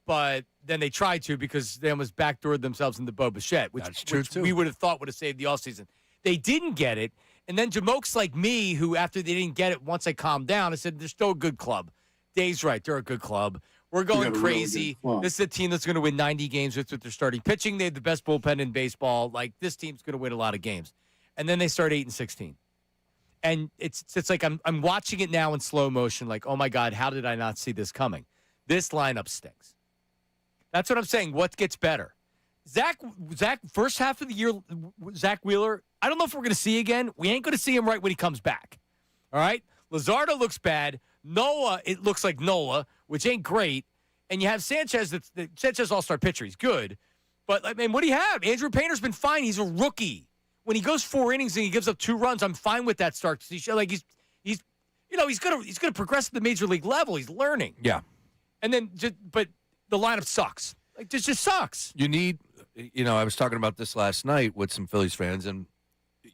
but then they tried to because they almost backdoored themselves into Bo Bichette, which we would have thought would have saved the offseason. They didn't get it, and then Jamokes like me, who after they didn't get it, once I calmed down, I said, they're still a good club. Dave's right, they're a good club. We're going crazy. This is a team that's going to win 90 games with their starting pitching. They have the best bullpen in baseball. Like, this team's going to win a lot of games. And then they start 8-16. And it's like I'm watching it now in slow motion, like, oh, my God, how did I not see this coming? This lineup stinks. That's what I'm saying. What gets better? Zach, first half of the year, Zach Wheeler, I don't know if we're going to see again. We ain't going to see him right when he comes back. All right? Lazardo looks bad. Noah, it looks like Nola, which ain't great. And you have Sanchez, Sanchez all-star pitcher. He's good. But, I mean, what do you have? Andrew Painter's been fine. He's a rookie. When he goes 4 innings and he gives up 2 runs, I'm fine with that start. Like he's gonna progress to the major league level. He's learning. Yeah. And then but the lineup sucks. Like this just sucks. You need, I was talking about this last night with some Phillies fans, and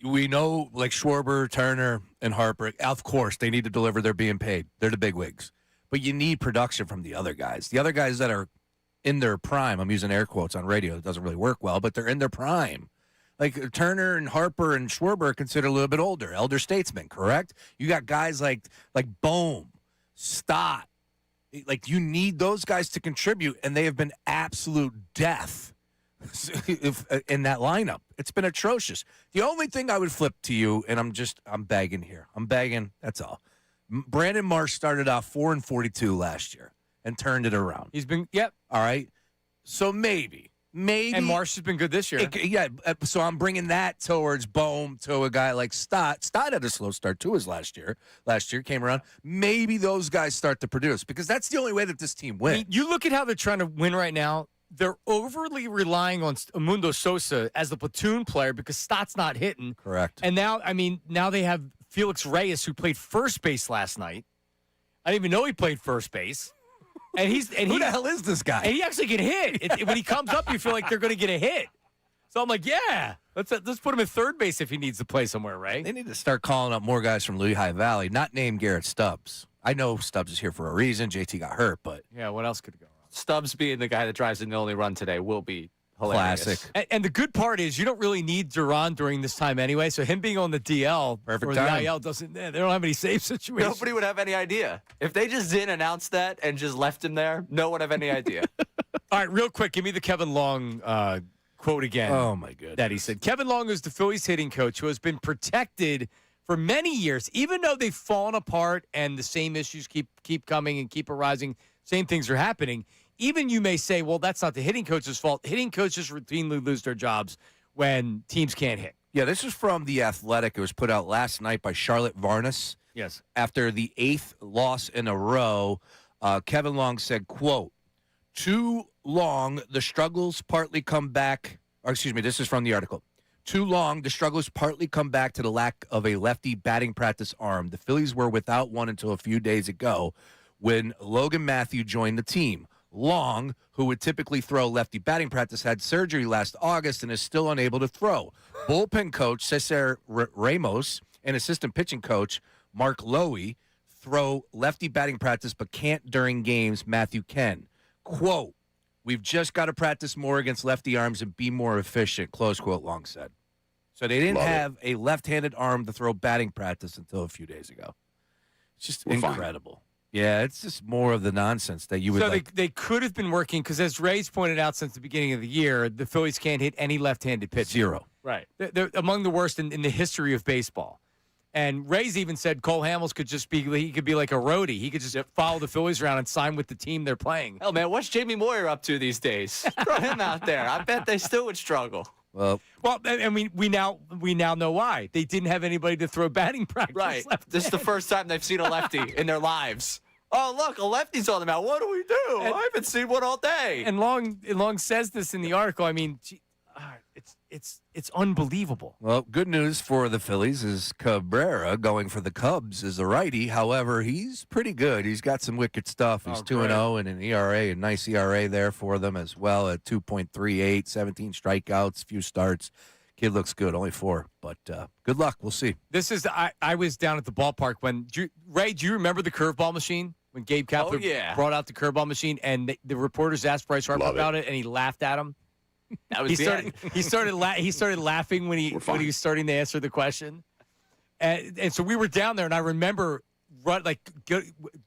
we know like Schwarber, Turner, and Harper. Of course, they need to deliver. They're being paid. They're the bigwigs. But you need production from the other guys. The other guys that are in their prime. I'm using air quotes on radio. It doesn't really work well, but they're in their prime. Like Turner and Harper and Schwarber are considered a little bit older, elder statesmen, correct? You got guys like Bohm, Stott. Like, you need those guys to contribute, and they have been absolute death in that lineup. It's been atrocious. The only thing I would flip to you, and I'm begging here. I'm begging, that's all. Brandon Marsh started off 4-42 last year and turned it around. He's been, yep. All right? So maybe. And Marsh has been good this year. So I'm bringing that towards Bohm to a guy like Stott. Stott had a slow start too his last year. Last year came around. Maybe those guys start to produce because that's the only way that this team wins. I mean, you look at how they're trying to win right now. They're overly relying on Mundo Sosa as the platoon player because Stott's not hitting. Correct. And now they have Felix Reyes, who played first base last night. I didn't even know he played first base. Who the hell is this guy? And he actually can hit. When he comes up, you feel like they're going to get a hit. So I'm like, yeah, let's put him at third base if he needs to play somewhere, right? They need to start calling up more guys from Lehigh Valley, not name Garrett Stubbs. I know Stubbs is here for a reason. JT got hurt, but yeah, what else could go wrong? Stubbs being the guy that drives in the only run today will be hilarious. Classic. And the good part is you don't really need Duran during this time anyway. So him being on the DL Perfect or time. the IL they don't have any save situations. Nobody would have any idea. If they just didn't announce that and just left him there, no one would have any idea. All right, real quick, give me the Kevin Long quote again. Oh, my goodness. That he said. Kevin Long is the Phillies hitting coach who has been protected for many years, even though they've fallen apart and the same issues keep coming and keep arising, same things are happening. Even you may say, well, that's not the hitting coach's fault. Hitting coaches routinely lose their jobs when teams can't hit. Yeah, this is from The Athletic. It was put out last night by Charlotte Varnes. Yes. After the 8th loss in a row, Kevin Long said, quote, too long, the struggles partly come back. Or excuse me, this is from the article. Too long, the struggles partly come back to the lack of a lefty batting practice arm. The Phillies were without one until a few days ago when Logan Matthew joined the team. Long, who would typically throw lefty batting practice, had surgery last August and is still unable to throw. Bullpen coach Cesar Ramos and assistant pitching coach Mark Lowy throw lefty batting practice but can't during games, Matthew Ken. Quote, "We've just got to practice more against lefty arms and be more efficient," close quote, Long said. So they didn't have a left-handed arm to throw batting practice until a few days ago. It's just incredible. Yeah, it's just more of the nonsense that you would So like. they could have been working, because as Ray's pointed out since the beginning of the year, the Phillies can't hit any left-handed pitch. Zero. Right. They're among the worst in the history of baseball. And Ray's even said Cole Hamels could just be, he could be like a roadie. He could just follow the Phillies around and sign with the team they're playing. Hell, man, what's Jamie Moyer up to these days? Throw him out there. I bet they still would struggle. Well, and we now know why. They didn't have anybody to throw batting practice. Right. This is the first time they've seen a lefty in their lives. Oh, look, a lefty's on the mound. What do we do? I haven't seen one all day. And Long says this in the article. I mean, it's unbelievable. Well, good news for the Phillies is Cabrera going for the Cubs as a righty. However, he's pretty good. He's got some wicked stuff. He's 2-0 and an ERA, a nice ERA there for them as well at 2.38, 17 strikeouts, few starts. Kid looks good, only 4. But good luck. We'll see. This is I was down at the ballpark when Ray. Do you remember the curveball machine when Gabe Kapler brought out the curveball machine and the reporters asked Bryce Harper about it and he laughed at him? That was he started laughing when he was starting to answer the question, and so we were down there, and I remember I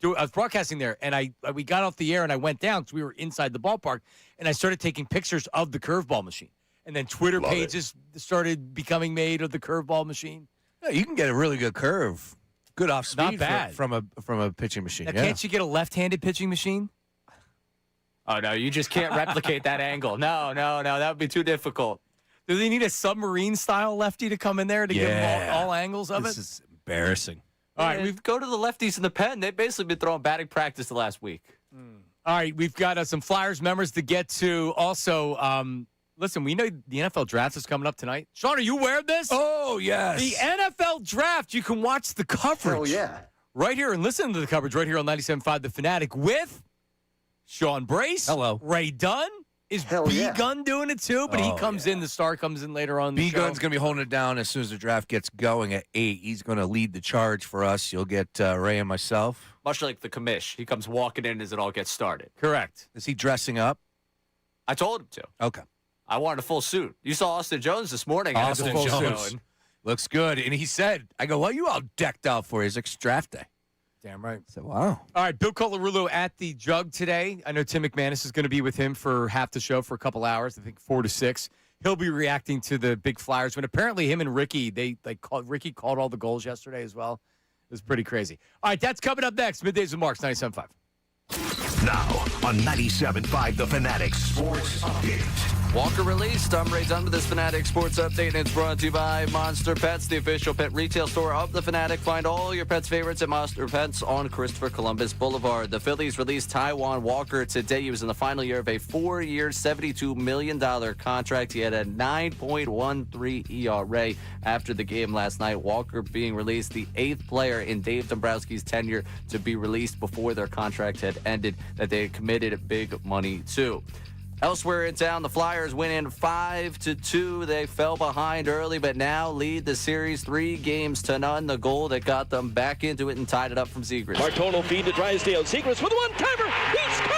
was broadcasting there, and we got off the air, and I went down because we were inside the ballpark, and I started taking pictures of the curveball machine, and then Twitter pages started becoming made of the curveball machine. Yeah, you can get a really good curve, good off speed Not bad. from a pitching machine. Now, yeah. can't you get a left-handed pitching machine? Oh, no, you just can't replicate that angle. No, that would be too difficult. Do they need a submarine-style lefty to come in there to give them all angles of This it? is embarrassing. All right, we go to the lefties in the pen. They've basically been throwing batting practice the last week. All right, we've got some Flyers members to get to. Also, listen, we know the NFL draft is coming up tonight. Sean, are you aware of this? Oh, yes. The NFL draft, you can watch the coverage. Hell yeah. Right here and listen to the coverage right here on 97.5 The Fanatic with Sean Brace. Hello. Ray Dunn. Is B-Gun doing it too? But he comes in, the star comes in later on. B-Gun's going to be holding it down as soon as the draft gets going at 8. He's going to lead the charge for us. You'll get Ray and myself. Much like the commish. He comes walking in as it all gets started. Correct. Is he dressing up? I told him to. Okay. I wanted a full suit. You saw Austin Jones this morning. Austin Jones. Looks good. And he said, I go, what are you all decked out for? He's like, it's draft day. Damn right. So, wow. All right, Bill Colarulo at the Jug today. I know Tim McManus is going to be with him for half the show for a couple hours, I think 4 to 6. He'll be reacting to the big Flyers when apparently him and Ricky, Ricky called all the goals yesterday as well. It was pretty crazy. All right, that's coming up next. Middays with Marks, 97.5. Now on 97.5 The Fanatic Sports Update. Walker released. I'm Ray Dunn with this Fanatic Sports Update, and it's brought to you by Monster Pets, the official pet retail store of the Fanatic. Find all your pets' favorites at Monster Pets on Christopher Columbus Boulevard. The Phillies released Taijuan Walker today. He was in the final year of a 4-year, $72 million contract. He had a 9.13 ERA after the game last night. Walker being released, the 8th player in Dave Dombrowski's tenure to be released before their contract had ended that they had committed big money to. Elsewhere in town, the Flyers win in 5-2. They fell behind early, but now lead the series 3-0. The goal that got them back into it and tied it up from Zegras. Martonal feed to Drysdale. Zegras with a one-timer. He scores!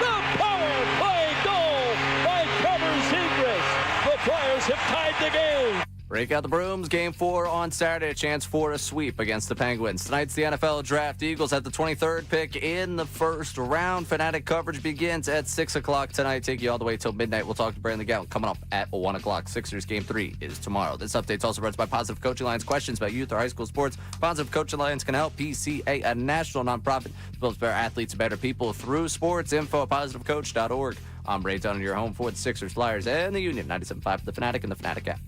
The power play goal by Trevor Zegras. The Flyers have tied the game. Break out the brooms. Game 4 on Saturday. A chance for a sweep against the Penguins. Tonight's the NFL Draft. Eagles at the 23rd pick in the first round. Fanatic coverage begins at 6 o'clock tonight. Take you all the way till midnight. We'll talk to Brandon Gallant coming up at 1 o'clock. Sixers Game 3 is tomorrow. This update's also brought to you by Positive Coaching Lines. Questions about youth or high school sports? Positive Coaching Lines can help. PCA, a national nonprofit, builds better athletes and better people through sports. Info at positivecoach.org. I'm Ray Dunn, your home for the Sixers, Flyers, and the Union. 97.5 The Fanatic and the Fanatic app.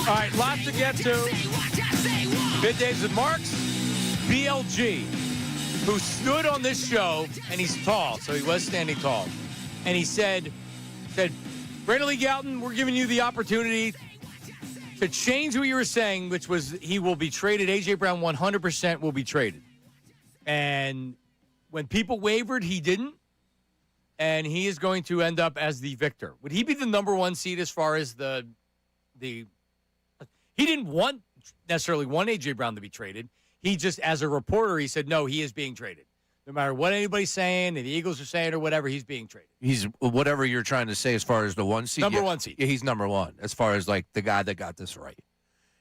All right, lots to get to. Middays with Marks. BLG, who stood on this show, and he's tall, so he was standing tall. And he said, Brandon Lee Gowton, we're giving you the opportunity to change what you were saying, which was he will be traded. A.J. Brown 100% will be traded. And when people wavered, he didn't. And he is going to end up as the victor. Would he be the number one seed as far as the he didn't necessarily want A.J. Brown to be traded. He just, as a reporter, he said, no, he is being traded. No matter what anybody's saying, and the Eagles are saying or whatever, he's being traded. He's whatever you're trying to say as far as the one seed. Number one seed. Yeah, he's number one as far as like the guy that got this right.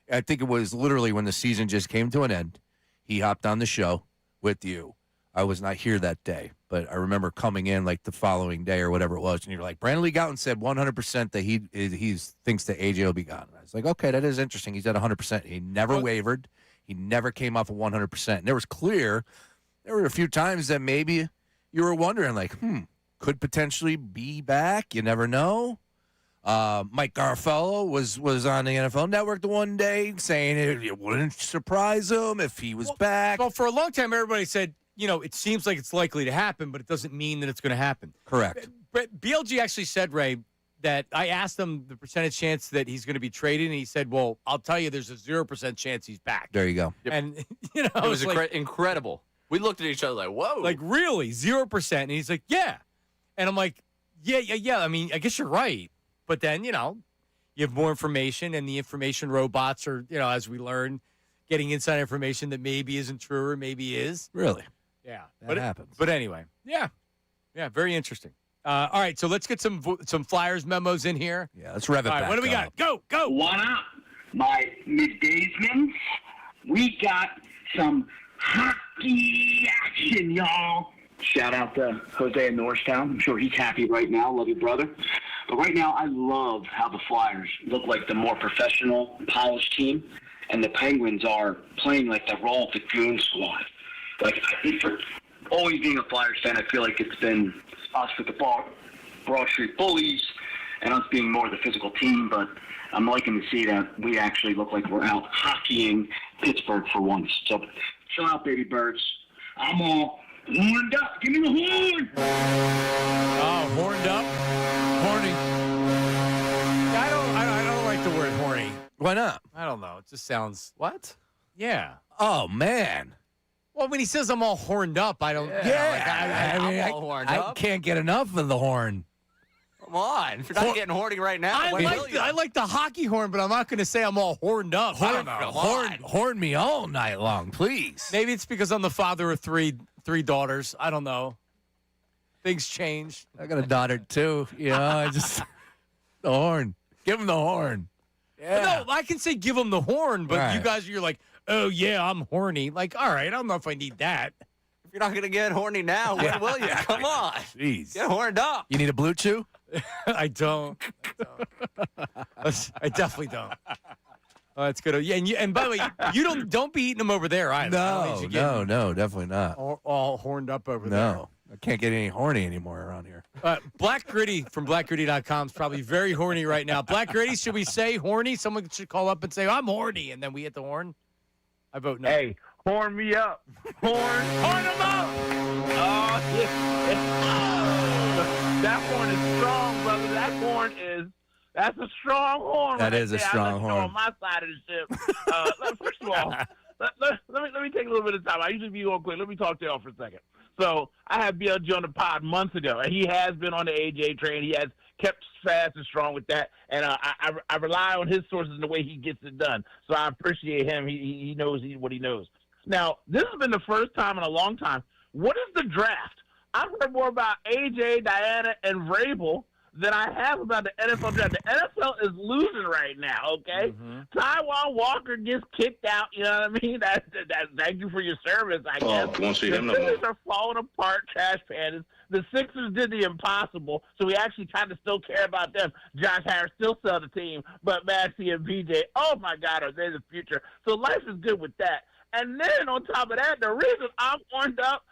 I think it was literally when the season just came to an end. He hopped on the show with you. I was not here that day, but I remember coming in like the following day or whatever it was, and you're like, Brandon Lee Gowton said 100% that he thinks that AJ will be gone. And I was like, okay, that is interesting. He's at 100%. He never wavered. He never came off of 100%. And there were a few times that maybe you were wondering, like, could potentially be back. You never know. Mike Garfello was on the NFL Network the one day saying it wouldn't surprise him if he was back. Well, for a long time, everybody said, it seems like it's likely to happen, but it doesn't mean that it's going to happen. Correct. But BLG actually said, Ray, that I asked him the percentage chance that he's going to be traded, and he said, well, I'll tell you there's a 0% chance he's back. There you go. Yep. And, it was incredible. We looked at each other like, whoa. Like, really? 0%? And he's like, yeah. And I'm like, yeah. I mean, I guess you're right. But then, you have more information, and the information robots are, as we learn, getting inside information that maybe isn't true or maybe is. Really? Yeah. That happens. But anyway, yeah, very interesting. All right, so let's get some Flyers memos in here. Yeah, let's rev it back. What do we got? Go. What up, my middaysmen? We got some hockey action, y'all. Shout out to Jose in Norristown. I'm sure he's happy right now. Love you, brother. But right now, I love how the Flyers look like the more professional, polished team, and the Penguins are playing like the role of the goon squad. Like, for always being a Flyers fan, I feel like it's been us with the Broad Street Bullies and us being more the physical team, but I'm liking to see that we actually look like we're out hockeying Pittsburgh for once. So chill out, baby birds. I'm all horned up. Give me the horn! Oh, horned up? Horny. I don't like the word horny. Why not? I don't know. It just sounds... What? Yeah. Oh, man. Well, when he says I'm all horned up, I don't... Yeah. I'm all horned up. I can't get enough of the horn. Come on. If you're not getting horny right now, I like the hockey horn, but I'm not going to say I'm all horned up. I don't know. Horn me all night long, please. Maybe it's because I'm the father of three daughters. I don't know. Things change. I got a daughter, too. I just... The horn. Give him the horn. Yeah. No, I can say give him the horn, but right. You guys, you're like, oh, yeah, I'm horny. Like, all right, I don't know if I need that. If you're not going to get horny now, when will you? Come on. Jeez. Get horned up. You need a Blue Chew? I don't. I definitely don't. Oh, that's good. Yeah, and by the way, you don't be eating them over there either. No, definitely not. All horned up over there. No, I can't get any horny anymore around here. Black Gritty from blackgritty.com is probably very horny right now. Black Gritty, should we say horny? Someone should call up and say, I'm horny, and then we hit the horn. I vote no. Hey, horn me up. Horn them up. Oh, that horn is strong, brother. That's a strong horn. That is a strong horn. On my side of the ship. First of all, let me take a little bit of time. I usually be real quick. Let me talk to y'all for a second. So I had BLG on the pod months ago, and he has been on the AJ train. He has kept fast and strong with that, and I rely on his sources and the way he gets it done. So I appreciate him. He knows what he knows. Now, this has been the first time in a long time. What is the draft? I've heard more about AJ, Diana, and Vrabel than I have about the NFL draft. The NFL is losing right now, okay? Mm-hmm. Taiwan Walker gets kicked out, you know what I mean? That thank you for your service, I guess. Won't see him no more. The Phillies are falling apart, trash pandas. The Sixers did the impossible, so we actually kind of still care about them. Josh Harris still sell the team, but Maxey and PJ, oh my God, are they the future? So life is good with that. And then on top of that, the reason I'm warmed up,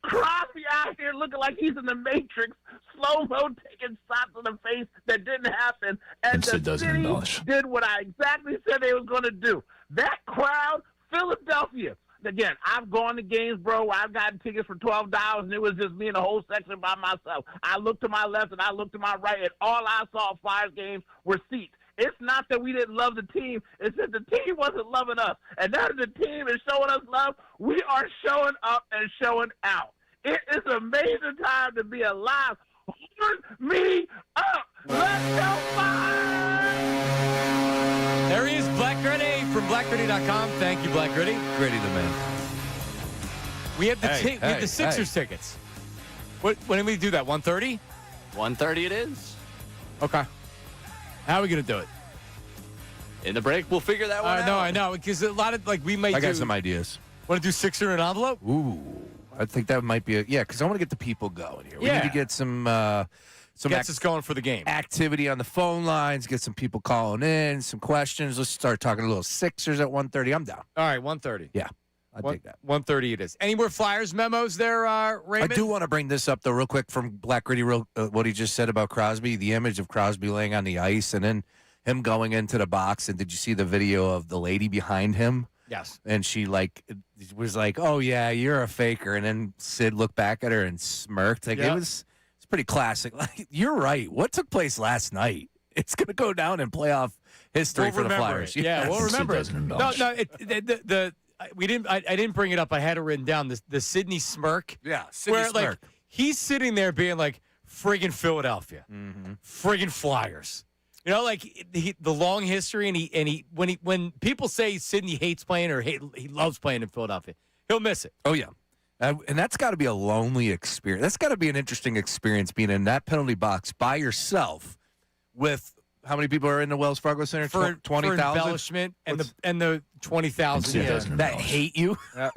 Crosby out here looking like he's in the Matrix, slow-mo taking shots in the face that didn't happen, and Sid the doesn't city embellish. did what I exactly said they was going to do. That crowd, Philadelphia. Again, I've gone to games, bro, where I've gotten tickets for $12, and it was just me in the whole section by myself. I looked to my left and I looked to my right, and all I saw at Flyers games were seats. It's not that we didn't love the team. It's that the team wasn't loving us. And now that the team is showing us love, we are showing up and showing out. It is an amazing time to be alive. Horn me up. Let's go, Flyers! There he is, Black Gritty from blackgritty.com. Thank you, Black Gritty. Gritty the man. We have the Sixers tickets. When did we do that? 1:30? 1:30 it is. Okay. How are we going to do it? In the break, we'll figure that one out. No, I know. Because a lot of, we may I got some ideas. Want to do Sixer in an envelope? Ooh. I think that might be because I want to get the people going here. We need to get some gets us going for the game. Activity on the phone lines, get some people calling in, some questions. Let's start talking a little Sixers at 1:30. I'm down. All right, 1:30. Yeah, I take that. 1:30 it is. Any more Flyers memos there, Raymond? I do want to bring this up, though, real quick from Black Gritty, what he just said about Crosby, the image of Crosby laying on the ice and then him going into the box. And did you see the video of the lady behind him? Yes. And she was like, "Oh yeah, you're a faker." And then Sid looked back at her and smirked. Like it's pretty classic. Like, you're right. What took place last night? It's gonna go down in playoff history for the Flyers. Yeah, we'll remember it. Sid doesn't embellish. I didn't bring it up. I had it written down. The Sydney smirk. Yeah, Sydney where smirk. He's sitting there being like, "Friggin' Philadelphia, friggin' Flyers." You know, the long history, and when people say Sidney hates playing or he loves playing in Philadelphia, he'll miss it. Oh yeah, and that's got to be a lonely experience. That's got to be an interesting experience being in that penalty box by yourself with how many people are in the Wells Fargo Center? For 20,000 embellishment and the 20,000 that hate you. Yeah.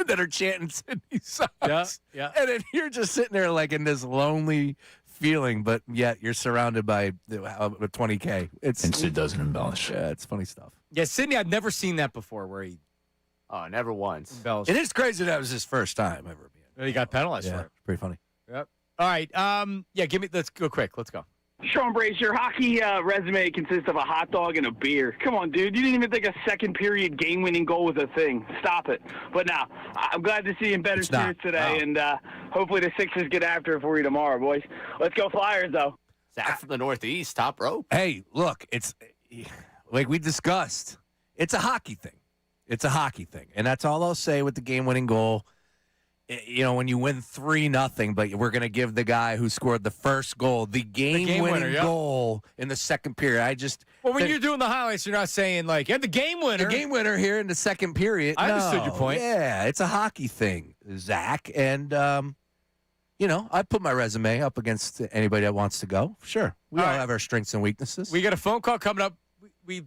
That are chanting Sidney sucks. Yeah. And then you're just sitting there like in this lonely feeling, but yet you're surrounded by 20K. And Sid doesn't embellish. Yeah, it's funny stuff. Yeah, Sidney, I've never seen that before where he never once. embellished. It is crazy that was his first time ever being. He got penalized Yeah, for it. it's pretty funny. Yep. All right. Let's go quick. Let's go. Sean Brace, your hockey resume consists of a hot dog and a beer. Come on, dude. You didn't even think a second period game-winning goal was a thing. Stop it. But now, I'm glad to see you in better spirits today, and hopefully the Sixers get after it for you tomorrow, boys. Let's go Flyers, though. Zach from the Northeast, top rope. Hey, look, it's like we discussed. It's a hockey thing. It's a hockey thing. And that's all I'll say with the game-winning goal. You know, when you win 3-0, but we're going to give the guy who scored the first goal the game-winning goal in the second period. Well, when you're doing the highlights, you're not saying, like, the game winner. The game winner here in the second period. I No. understood your point. Yeah, it's a hockey thing, Zach. And, I put my resume up against anybody that wants to go. Sure. We all have our strengths and weaknesses. We got a phone call coming up. The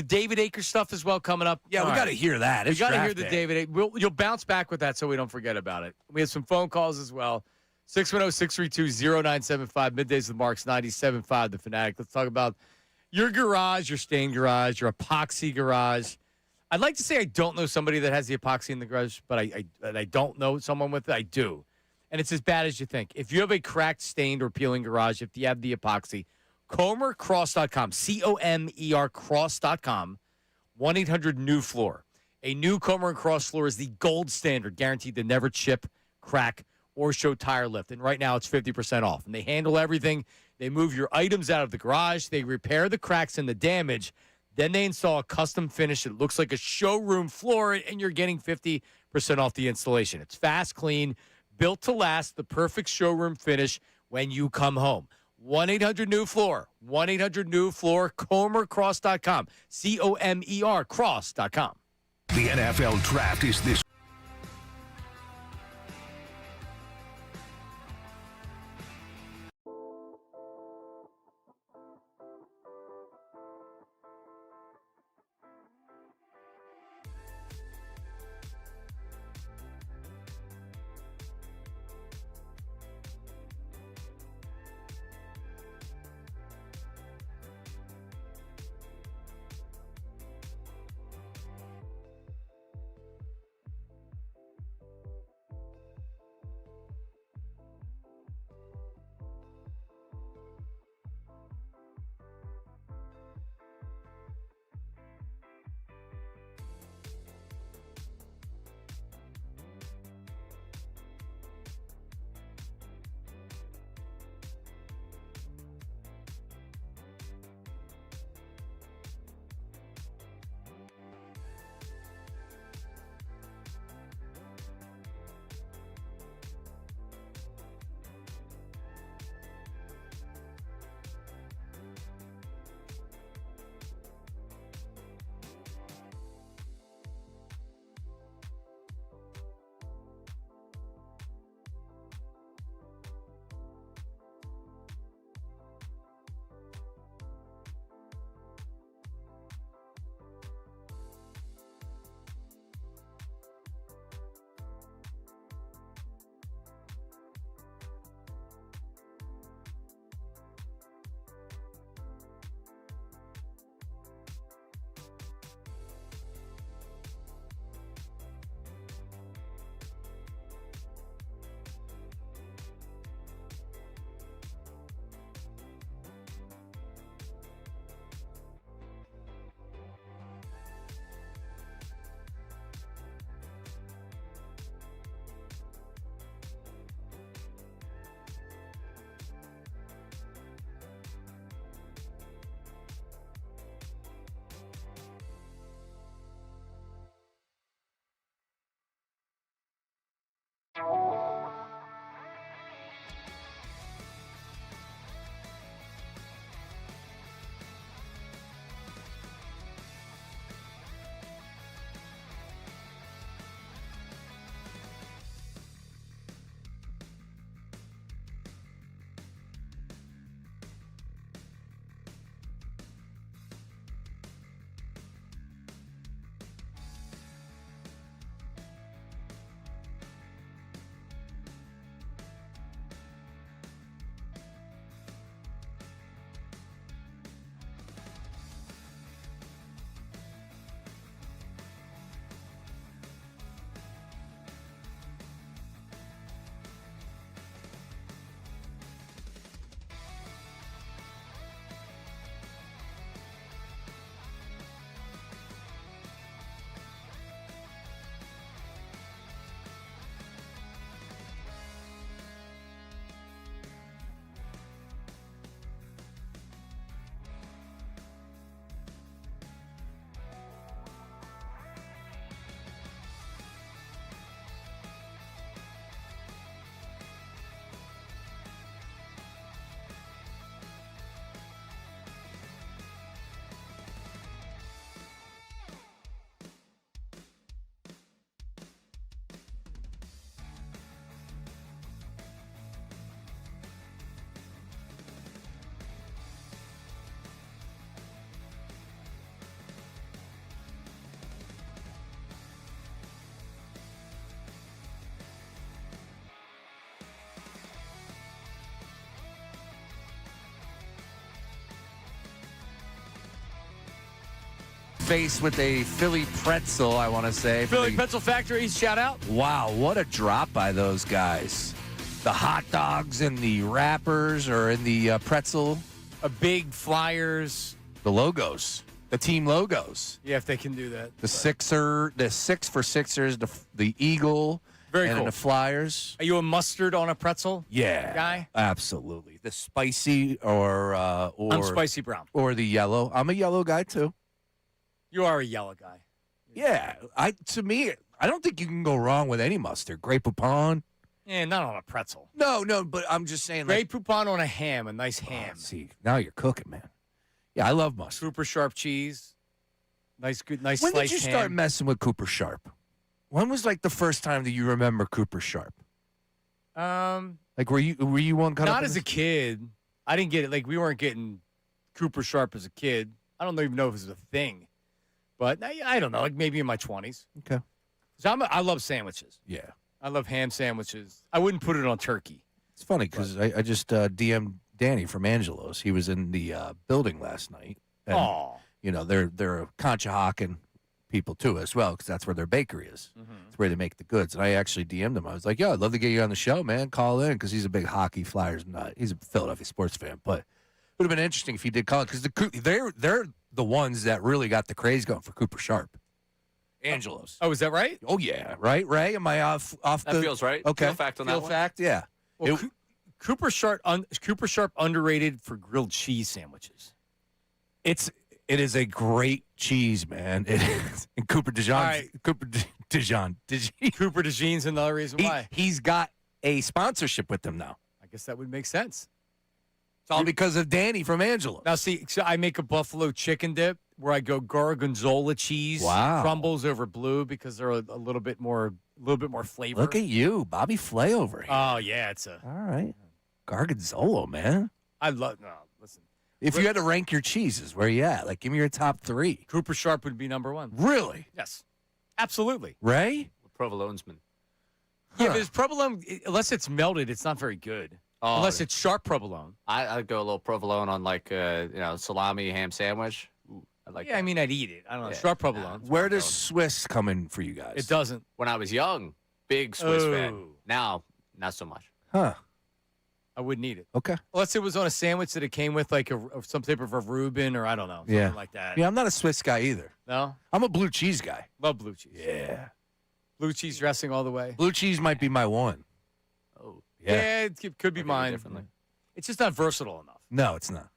David Akers stuff as well coming up. Yeah, we got to hear that. We It's got to hear draft the day. David Akers. You'll bounce back with that so we don't forget about it. We have some phone calls as well. 610-632-0975. Middays with Marks, 97.5 The Fanatic. Let's talk about your garage, your stained garage, your epoxy garage. I'd like to say I don't know somebody that has the epoxy in the garage, but I don't know someone with it. I do. And it's as bad as you think. If you have a cracked, stained, or peeling garage, if you have the epoxy, ComerCross.com, COMER Cross.com, 1-800-NEW-FLOOR. A new Comer & Cross floor is the gold standard, guaranteed to never chip, crack, or show tire lift. And right now it's 50% off. And they handle everything. They move your items out of the garage. They repair the cracks and the damage. Then they install a custom finish that looks like a showroom floor, and you're getting 50% off the installation. It's fast, clean, built to last, the perfect showroom finish when you come home. 1-800-NEW-FLOOR. 1-800-NEW-FLOOR. ComerCross.com. COMER Cross.com. The NFL Draft is this. faced with a Philly pretzel, I want to say. Philly Pretzel Factory, shout out. Wow, what a drop by those guys. The hot dogs and the wrappers or in the pretzel. Big Flyers. The logos. The team logos. Yeah, if they can do that. The the 6 for Sixers, the Eagle, Very and cool. the Flyers. Are you a mustard on a pretzel guy? Absolutely. The spicy or I'm spicy brown. Or the yellow. I'm a yellow guy too. You are a yellow guy. Yeah. To me, I don't think you can go wrong with any mustard. Grey Poupon. Yeah, not on a pretzel. No, but I'm just saying. Grey Poupon on a ham, a nice ham. See, now you're cooking, man. Yeah, I love mustard. Super sharp cheese. Nice When sliced did you start ham. messing with Cooper Sharp? When was like the first time that you remember Cooper Sharp? Like were you one kind of Not as a kid. I didn't get it. Like we weren't getting Cooper Sharp as a kid. I don't even know if it was a thing, but I don't know. Like maybe in my 20s. Okay. So I love sandwiches. Yeah. I love ham sandwiches. I wouldn't put it on turkey. It's funny because I just DM'd Danny from Angelo's. He was in the building last night. And, Aw. you know, they're Conshohocken people too as well because that's where their bakery is. Mm-hmm. It's where they make the goods. And I actually DM'd him. I was like, "Yo, I'd love to get you on the show, man. Call in," because he's a big hockey Flyers nut. He's a Philadelphia sports fan, but it would have been interesting if he did call it because they're the ones that really got the craze going for Cooper Sharp. Angelo's. Oh, is that right? Oh yeah, right, Ray. Am I off That the? feels right. Okay, Feel fact on that one. fact, yeah. Well, Cooper Sharp underrated for grilled cheese sandwiches. It is a great cheese, man. It is. And Cooper DeJean. All right. Cooper DeJean. Cooper DeJean's another reason why. He's got a sponsorship with them now. I guess that would make sense. It's all because of Danny from Angelo. Now, see, so I make a buffalo chicken dip where I go gorgonzola cheese, Wow. crumbles over blue because they're a little bit more flavor. Look at you, Bobby Flay over here. Oh yeah, All right. Gargonzolo, man. Listen. If you had to rank your cheeses, where you at? Like, give me your top 3. Cooper Sharp would be number 1. Really? Yes, absolutely. Ray? Provolone's-man. Yeah, but it's provolone. Unless it's melted, it's not very good. Oh, Unless it's sharp provolone. I'd go a little provolone on like salami ham sandwich. Ooh, I like. Yeah, that. I mean, I'd eat it. I don't know. Yeah. Sharp provolone. Where does Swiss come in for you guys? It doesn't. When I was young, big Swiss fan. Oh. Now, not so much. Huh. I wouldn't eat it. Okay. Unless it was on a sandwich that it came with like some type of a Reuben or I don't know, something like that. Yeah, I'm not a Swiss guy either. No? I'm a blue cheese guy. Love blue cheese. Yeah. Blue cheese dressing all the way. Blue cheese might be my one. Oh. Yeah, it could be mine. Differently. It's just not versatile enough. No, it's not.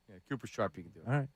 Yeah, Cooper Sharp, you can do it. All right.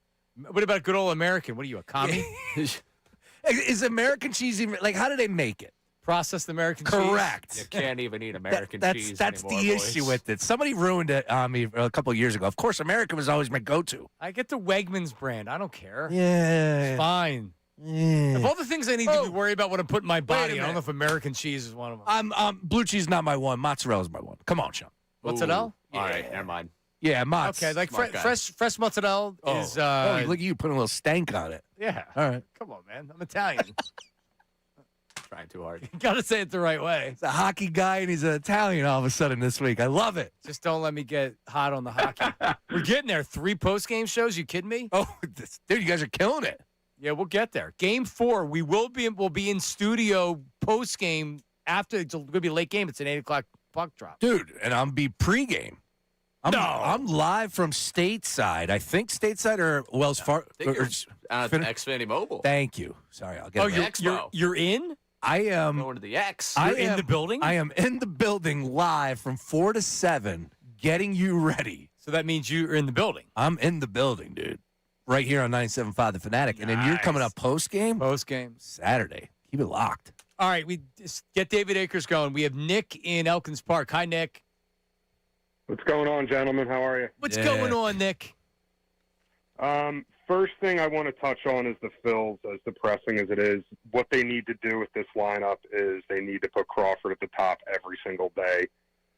What about good old American? What are you, a commie? Is American cheese even, like, how do they make it? Processed American cheese? Correct. You can't even eat American cheese That's anymore, the boys. issue with it. Somebody ruined it on me a couple of years ago. Of course, American was always my go-to. I get the Wegmans brand. I don't care. Yeah. It's fine. Yeah. Of all the things I need to be worried about when I put in my body, I don't minute. know if American cheese is one of them. Blue cheese not my one. Mozzarella's my one. Come on, Sean. Mozzarella? All right, never mind. Yeah, mozz. Okay, like Smart guy. fresh mozzarella is. oh, look at you putting a little stank on it. Yeah. All right. Come on, man. I'm Italian. Trying too hard. You got to say it the right way. He's a hockey guy and he's an Italian all of a sudden this week. I love it. Just don't let me get hot on the hockey. We're getting there. 3 post-game shows. You kidding me? Oh, dude, you guys are killing it. Yeah, we'll get there. Game 4, we'll be in studio post-game after. It's going to be a late game. It's an 8 o'clock puck drop. Dude, and I'm be pregame. I'm live from stateside. I think stateside or Wells Fargo. Xfinity Mobile. Thank you. Sorry, I'll get it. You're in? I am Going to the X. You're in the building? I am in the building live from 4 to 7, getting you ready. So that means you're in the building. I'm in the building, dude. Right here on 97.5 The Fanatic. And then you're coming up post-game? Post-game. Saturday. Keep it locked. All right, we just get David Akers going. We have Nick in Elkins Park. Hi, Nick. What's going on, gentlemen? How are you? What's going on, Nick? First thing I want to touch on is the Phils, as depressing as it is. What they need to do with this lineup is they need to put Crawford at the top every single day.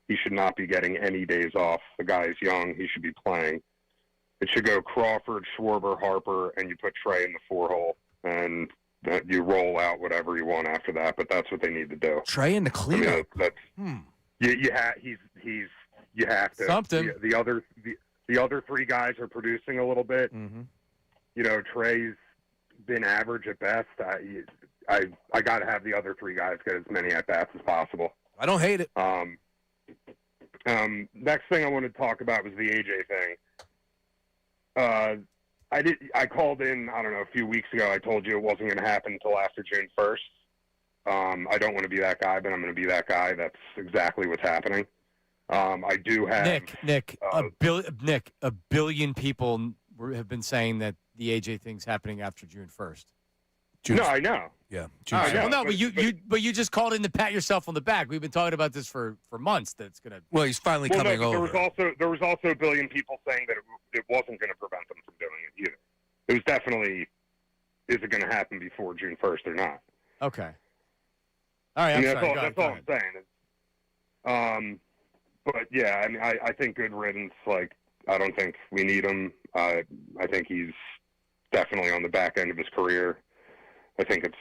He should not be getting any days off. The guy is young. He should be playing. It should go Crawford, Schwarber, Harper, and you put Trey in the 4-hole, and you roll out whatever you want after that. But that's what they need to do. Trey in the cleanup. You have to. Something. The other 3 guys are producing a little bit. Mm-hmm. You know, Trey's been average at best. I got to have the other three guys get as many at bats as possible. I don't hate it. Next thing I wanted to talk about was the AJ thing. I called in, I don't know, a few weeks ago. I told you it wasn't going to happen until after June 1st. I don't want to be that guy, but I'm going to be that guy. That's exactly what's happening. I do have Nick, a billion people have been saying that the AJ thing's happening after June 1st. No, I know. Yeah. I know, well, no, but you just called in to pat yourself on the back. We've been talking about this for months. That's gonna. Well, he's finally coming over. There was also a billion people saying that it wasn't going to prevent them from doing it either. It was definitely, is it going to happen before June 1st or not? Okay. All right. That's all I'm saying. But yeah, I mean, I think good riddance. Like, I don't think we need him. I think he's definitely on the back end of his career. I think it's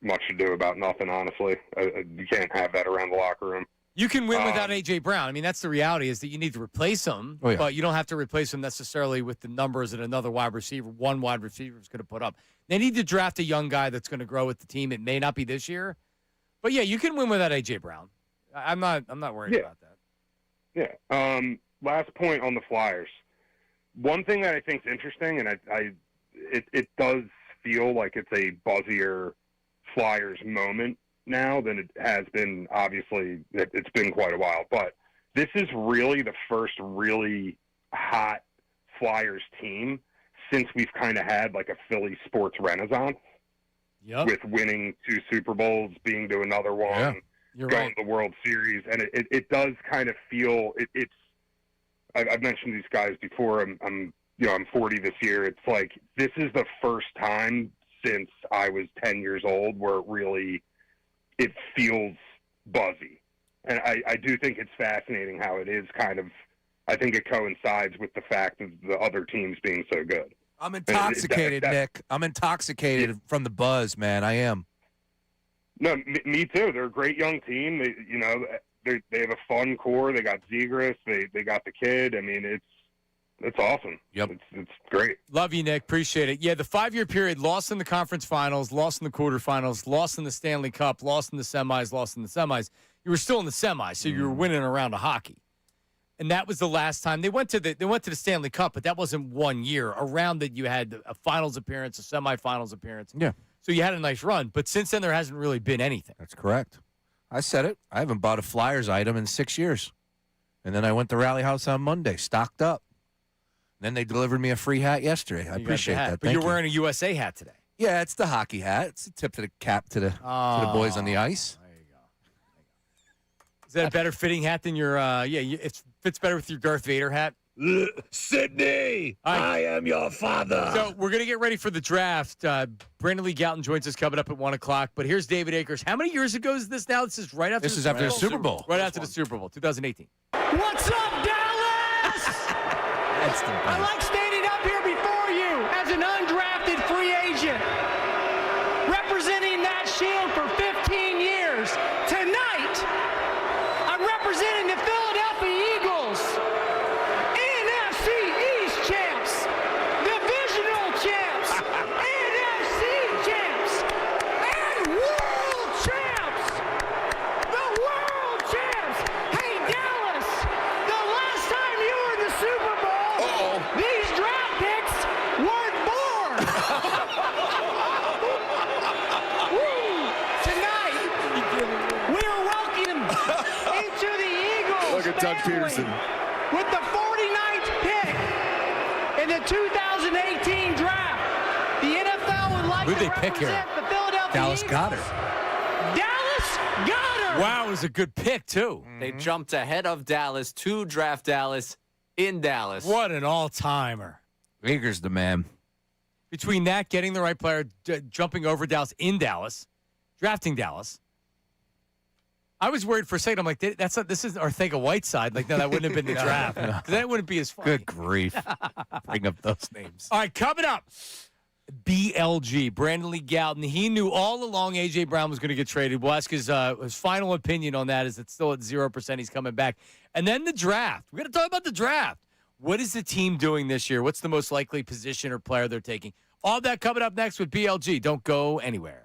much to do about nothing, honestly. You can't have that around the locker room. You can win without A.J. Brown. I mean, that's the reality, is that you need to replace him, but you don't have to replace him necessarily with the numbers that one wide receiver is going to put up. They need to draft a young guy that's going to grow with the team. It may not be this year, but yeah, you can win without A.J. Brown. I'm not worried about that. Yeah. Last point on the Flyers. One thing that I think is interesting, and it does feel like it's a buzzier Flyers moment now than it has been. Obviously, it's been quite a while, but this is really the first really hot Flyers team since we've kind of had like a Philly sports renaissance. Yep. With winning 2 Super Bowls, being to another one, going to the World Series, and it does kind of feel it's. I've mentioned these guys before. I'm 40 this year. It's like this is the first time since I was 10 years old where it feels buzzy, and I do think it's fascinating how it is kind of. I think it coincides with the fact of the other teams being so good. I'm intoxicated, Nick. I'm intoxicated from the buzz, man. I am. No, me too. They're a great young team. They have a fun core. They got Zegras. They got the kid. I mean, it's awesome. Yep, it's great. Love you, Nick. Appreciate it. Yeah, the 5-year period: lost in the conference finals, lost in the quarterfinals, lost in the Stanley Cup, lost in the semis, lost in the semis. You were still in the semis, so you were winning a round of hockey. And that was the last time they went to the Stanley Cup, but that wasn't 1 year. Around that, you had a finals appearance, a semifinals appearance. Yeah. So you had a nice run, but since then there hasn't really been anything. That's correct. I said it. I haven't bought a Flyers item in 6 years. And then I went to Rally House on Monday, stocked up. Then they delivered me a free hat yesterday. I appreciate that. But you're wearing a USA hat today. Yeah, it's the hockey hat. It's a tip to the cap to the boys on the ice. There you go. Is that a better fitting hat than your? It fits better with your Darth Vader hat. Sydney, I am your father. So we're going to get ready for the draft. Brandon Lee Galton joins us coming up at 1 o'clock. But here's David Akers. How many years ago is this now? This is right after This is after the Super Bowl. Right after the Super Bowl, 2018. What's up, Dallas? I like standing up here before you as an undrafted free agent, representing that shield for 15 years. Tonight, I'm representing the Philadelphia Eagles, NFC East champs, divisional champs, NFC champs, and world champs. The world champs. Hey, Dallas, the last time you were in the Super Bowl, these draft picks weren't born. Woo! Tonight, we are welcoming into the Eagles Look at Doug family Peterson. with the 49th pick in the 2018 draft. The NFL would like Who'd to they pick here? represent the Philadelphia Dallas Eagles. Goedert. Dallas Goedert. Wow, it was a good pick too. They jumped ahead of Dallas to draft Dallas in Dallas. What an all-timer. Akers the man. Between that, getting the right player, jumping over Dallas in Dallas, drafting Dallas. I was worried for a second. I'm like, this isn't Ortega-Whiteside. Like, no, that wouldn't have been the draft. That wouldn't be as funny. Good grief. Bring up those names. All right, coming up, BLG, Brandon Lee Galton. He knew all along A.J. Brown was going to get traded. We'll ask his final opinion on that. Is it's still at 0%? He's coming back. And then the draft. We're going to talk about the draft. What is the team doing this year? What's the most likely position or player they're taking? All that coming up next with BLG. Don't go anywhere.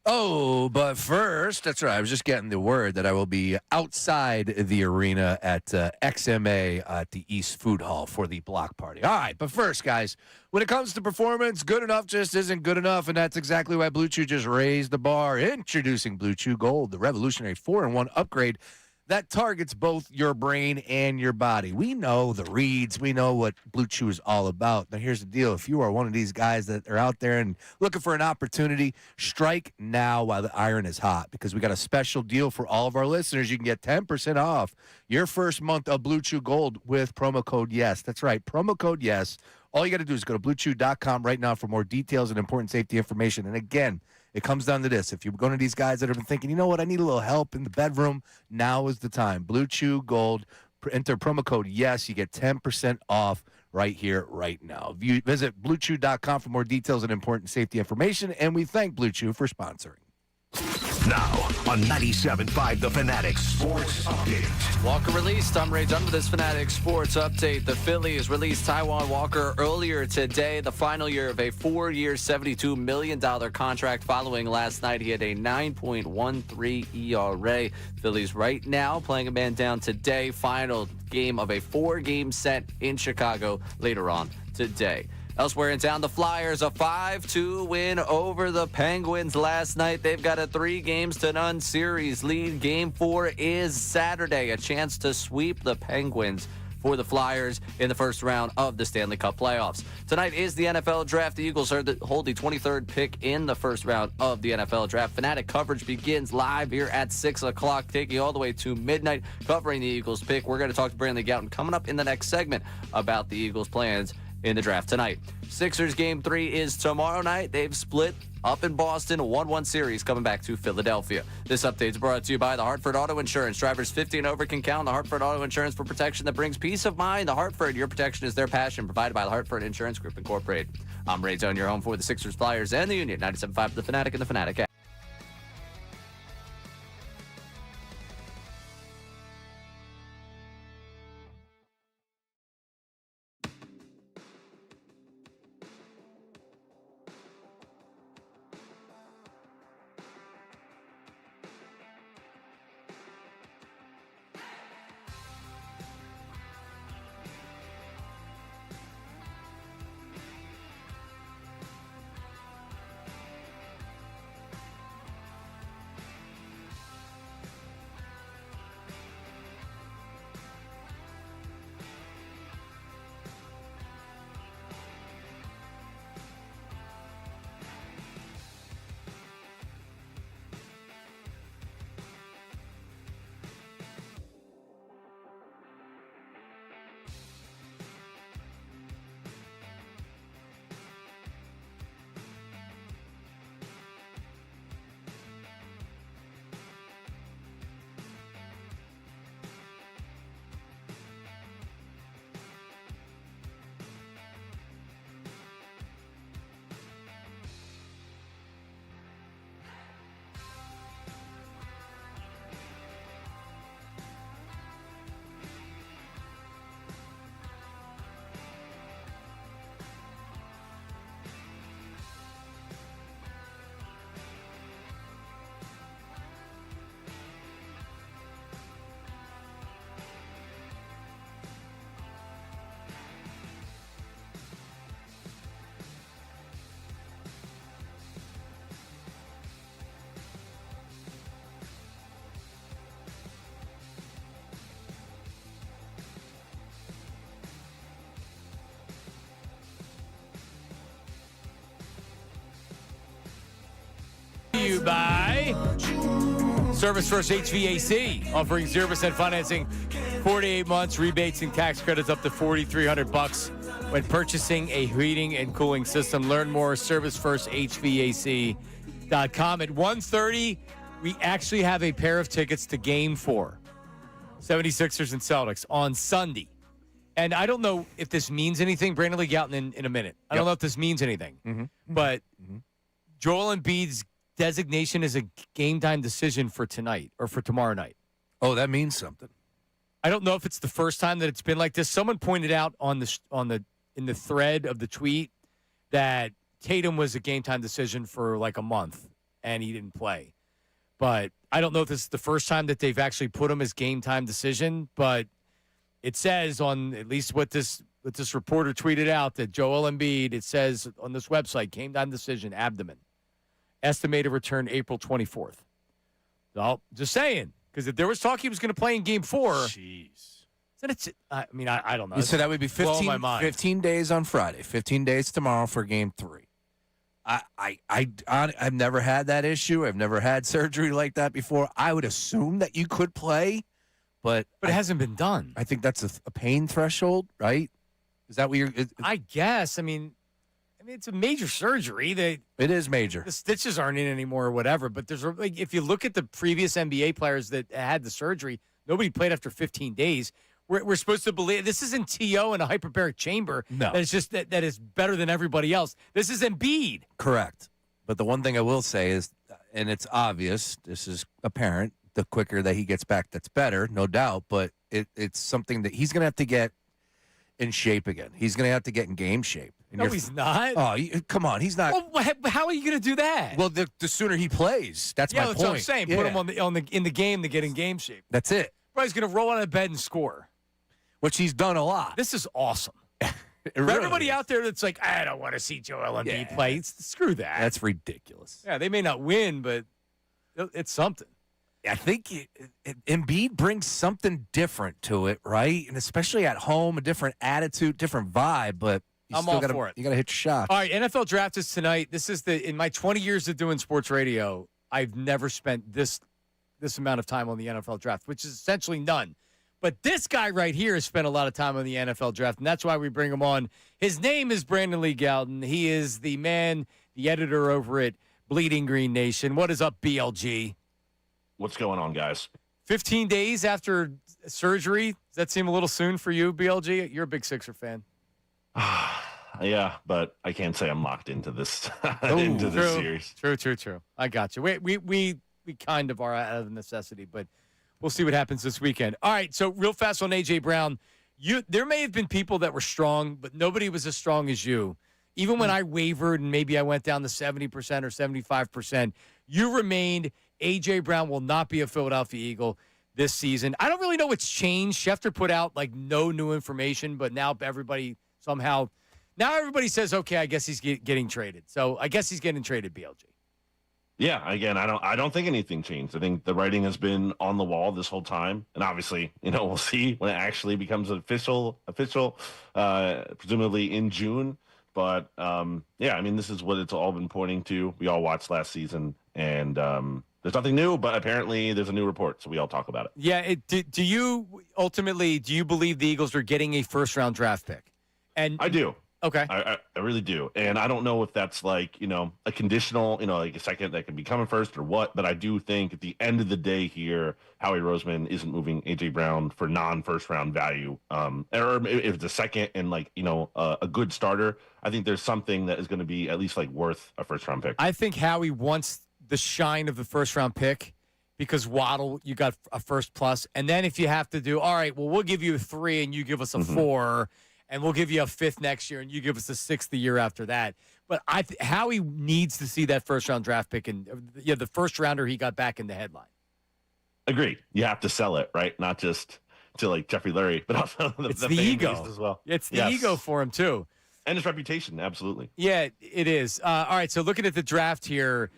Oh, but first, that's right. I was just getting the word that I will be outside the arena at XMA at the East Food Hall for the block party. All right, but first, guys, when it comes to performance, good enough just isn't good enough, and that's exactly why Blue Chew just raised the bar. Introducing Blue Chew Gold, the revolutionary 4-in-1 upgrade that targets both your brain and your body. We know the reads. We know what Blue Chew is all about. Now, here's the deal. If you are one of these guys that are out there and looking for an opportunity, strike now while the iron is hot, because we got a special deal for all of our listeners. You can get 10% off your first month of Blue Chew Gold with promo code YES. That's right, promo code YES. All you got to do is go to BlueChew.com right now for more details and important safety information. And again, it comes down to this. If you're going to these guys that have been thinking, you know what, I need a little help in the bedroom, now is the time. Blue Chew Gold, enter promo code YES. You get 10% off right here, right now. Visit BlueChew.com for more details and important safety information. And we thank Blue Chew for sponsoring. Now on 97.5 The Fanatic Sports Update. Walker released. I'm Ray Dunn with this Fanatic Sports Update. The Phillies released Taijuan Walker earlier today, the final year of a 4-year, $72 million contract. Following last night, he had a 9.13 ERA. Phillies right now playing a man down today. Final game of a 4-game set in Chicago later on today. Elsewhere in town, the Flyers, a 5-2 win over the Penguins last night. They've got a 3-0 series lead. Game 4 is Saturday, a chance to sweep the Penguins for the Flyers in the first round of the Stanley Cup playoffs. Tonight is the NFL Draft. The Eagles hold the 23rd pick in the first round of the NFL Draft. Fanatic coverage begins live here at 6 o'clock, taking you all the way to midnight, covering the Eagles pick. We're going to talk to Brandon Gouton coming up in the next segment about the Eagles' plans in the draft tonight. Sixers Game 3 is tomorrow night. They've split up in Boston, 1-1 series coming back to Philadelphia. This update is brought to you by the Hartford Auto Insurance. Drivers 50 and over can count on the Hartford Auto Insurance for protection that brings peace of mind. The Hartford, your protection is their passion, provided by the Hartford Insurance Group, Incorporated. I'm Ray Zone, your home for the Sixers, Flyers, and the Union. 97.5 The Fanatic and the Fanatic app. You by Service First HVAC, offering 0% financing, 48 months, rebates and tax credits up to $4,300 when purchasing a heating and cooling system. Learn more at ServiceFirstHVAC.com. At 1:30, we actually have a pair of tickets to Game 4, 76ers and Celtics on Sunday. And I don't know if this means anything. Brandon will get out in a minute. I don't know if this means anything. But Joel Embiid's designation is a game-time decision for tonight or for tomorrow night. Oh, that means something. I don't know if it's the first time that it's been like this. Someone pointed out on the in the thread of the tweet that Tatum was a game-time decision for like a month, and he didn't play. But I don't know if this is the first time that they've actually put him as game-time decision, but it says on at least what this reporter tweeted out that Joel Embiid, it says on this website, game-time decision, abdomen. Estimated return April 24th. So, just saying, because if there was talk he was going to play in Game 4, Jeez. then it's, I mean, I don't know. So that would be Blowing my mind. 15 days on Friday, 15 days tomorrow for Game 3. I've never had that issue. I've never had surgery like that before. I would assume that you could play, but it hasn't been done. I think that's a pain threshold, right? Is that what you're? I guess. I mean, it's a major surgery. It is major. The stitches aren't in anymore or whatever. But there's like, if you look at the previous NBA players that had the surgery, nobody played after 15 days. We're supposed to believe this isn't T.O. in a hyperbaric chamber. No. That is just that is better than everybody else. This is Embiid. Correct. But the one thing I will say is, and it's obvious, this is apparent, the quicker that he gets back, that's better, no doubt. But it's something that he's going to have to get in shape again. He's going to have to get in game shape. And No, he's not. Oh, come on. He's not. Well, how are you going to do that? Well, the sooner he plays, that's my that's point. what I'm saying. Yeah. Put him in the game to get in game shape. That's it. Bro, he's going to roll on a bed and score. Which he's done a lot. This is awesome. For really everybody out there that's like, I don't want to see Joel Embiid play. Screw that. That's ridiculous. Yeah, they may not win, but it's something. I think Embiid brings something different to it, right? And especially at home, a different attitude, different vibe. But I'm all for it. You got to hit your shot. All right, NFL draft is tonight. This is in my 20 years of doing sports radio, I've never spent this amount of time on the NFL draft, which is essentially none. But this guy right here has spent a lot of time on the NFL draft, and that's why we bring him on. His name is Brandon Lee Galton. He is the man, the editor over at Bleeding Green Nation. What is up, BLG? What's going on, guys? 15 days after surgery. Does that seem a little soon for you, BLG? You're a big Sixer fan. Yeah, but I can't say I'm locked into this series. True. I got you. We kind of are out of necessity, but we'll see what happens this weekend. All right, so real fast on A.J. Brown. There may have been people that were strong, but nobody was as strong as you. Even when I wavered and maybe I went down to 70% or 75%, you remained. A.J. Brown will not be a Philadelphia Eagle this season. I don't really know what's changed. Schefter put out like no new information, but now everybody says, okay, I guess he's getting traded. So I guess he's getting traded, BLG. Yeah, again, I don't think anything changed. I think the writing has been on the wall this whole time, and obviously, we'll see when it actually becomes official, presumably in June. But yeah, I mean, this is what it's all been pointing to. We all watched last season, and there's nothing new, but apparently there's a new report, so we all talk about it. Yeah, do you believe the Eagles are getting a first-round draft pick? And I do. Okay. I really do. And I don't know if that's like, a conditional, like a second that could be coming first or what, but I do think at the end of the day here, Howie Roseman isn't moving A.J. Brown for non-first round value. Or if it's a second and a good starter, I think there's something that is going to be at least worth a first round pick. I think Howie wants the shine of the first round pick because Waddle, you got a first plus. And then if you have to do, all right, well, we'll give you a 3 and you give us a 4. And we'll give you a 5th next year, and you give us a 6th the year after that. But Howie needs to see that first-round draft pick, and the first-rounder he got back in the headline. Agreed. You have to sell it, right? Not just to Jeffrey Lurie, but also the fan ego base as well. It's the ego for him too, and his reputation. Absolutely. Yeah, it is. All right. So looking at the draft here,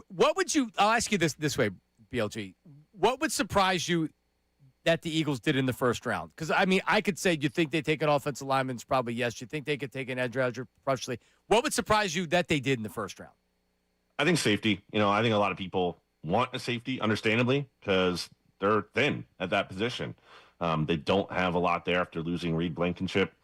what would you? I'll ask you this way, BLG. What would surprise you that the Eagles did in the first round? Because, I mean, I could say, you think they take an offensive lineman? It's probably yes. You think they could take an edge rusher? Probably. What would surprise you that they did in the first round? I think safety. I think a lot of people want a safety, understandably, because they're thin at that position. They don't have a lot there after losing Reed Blankenship.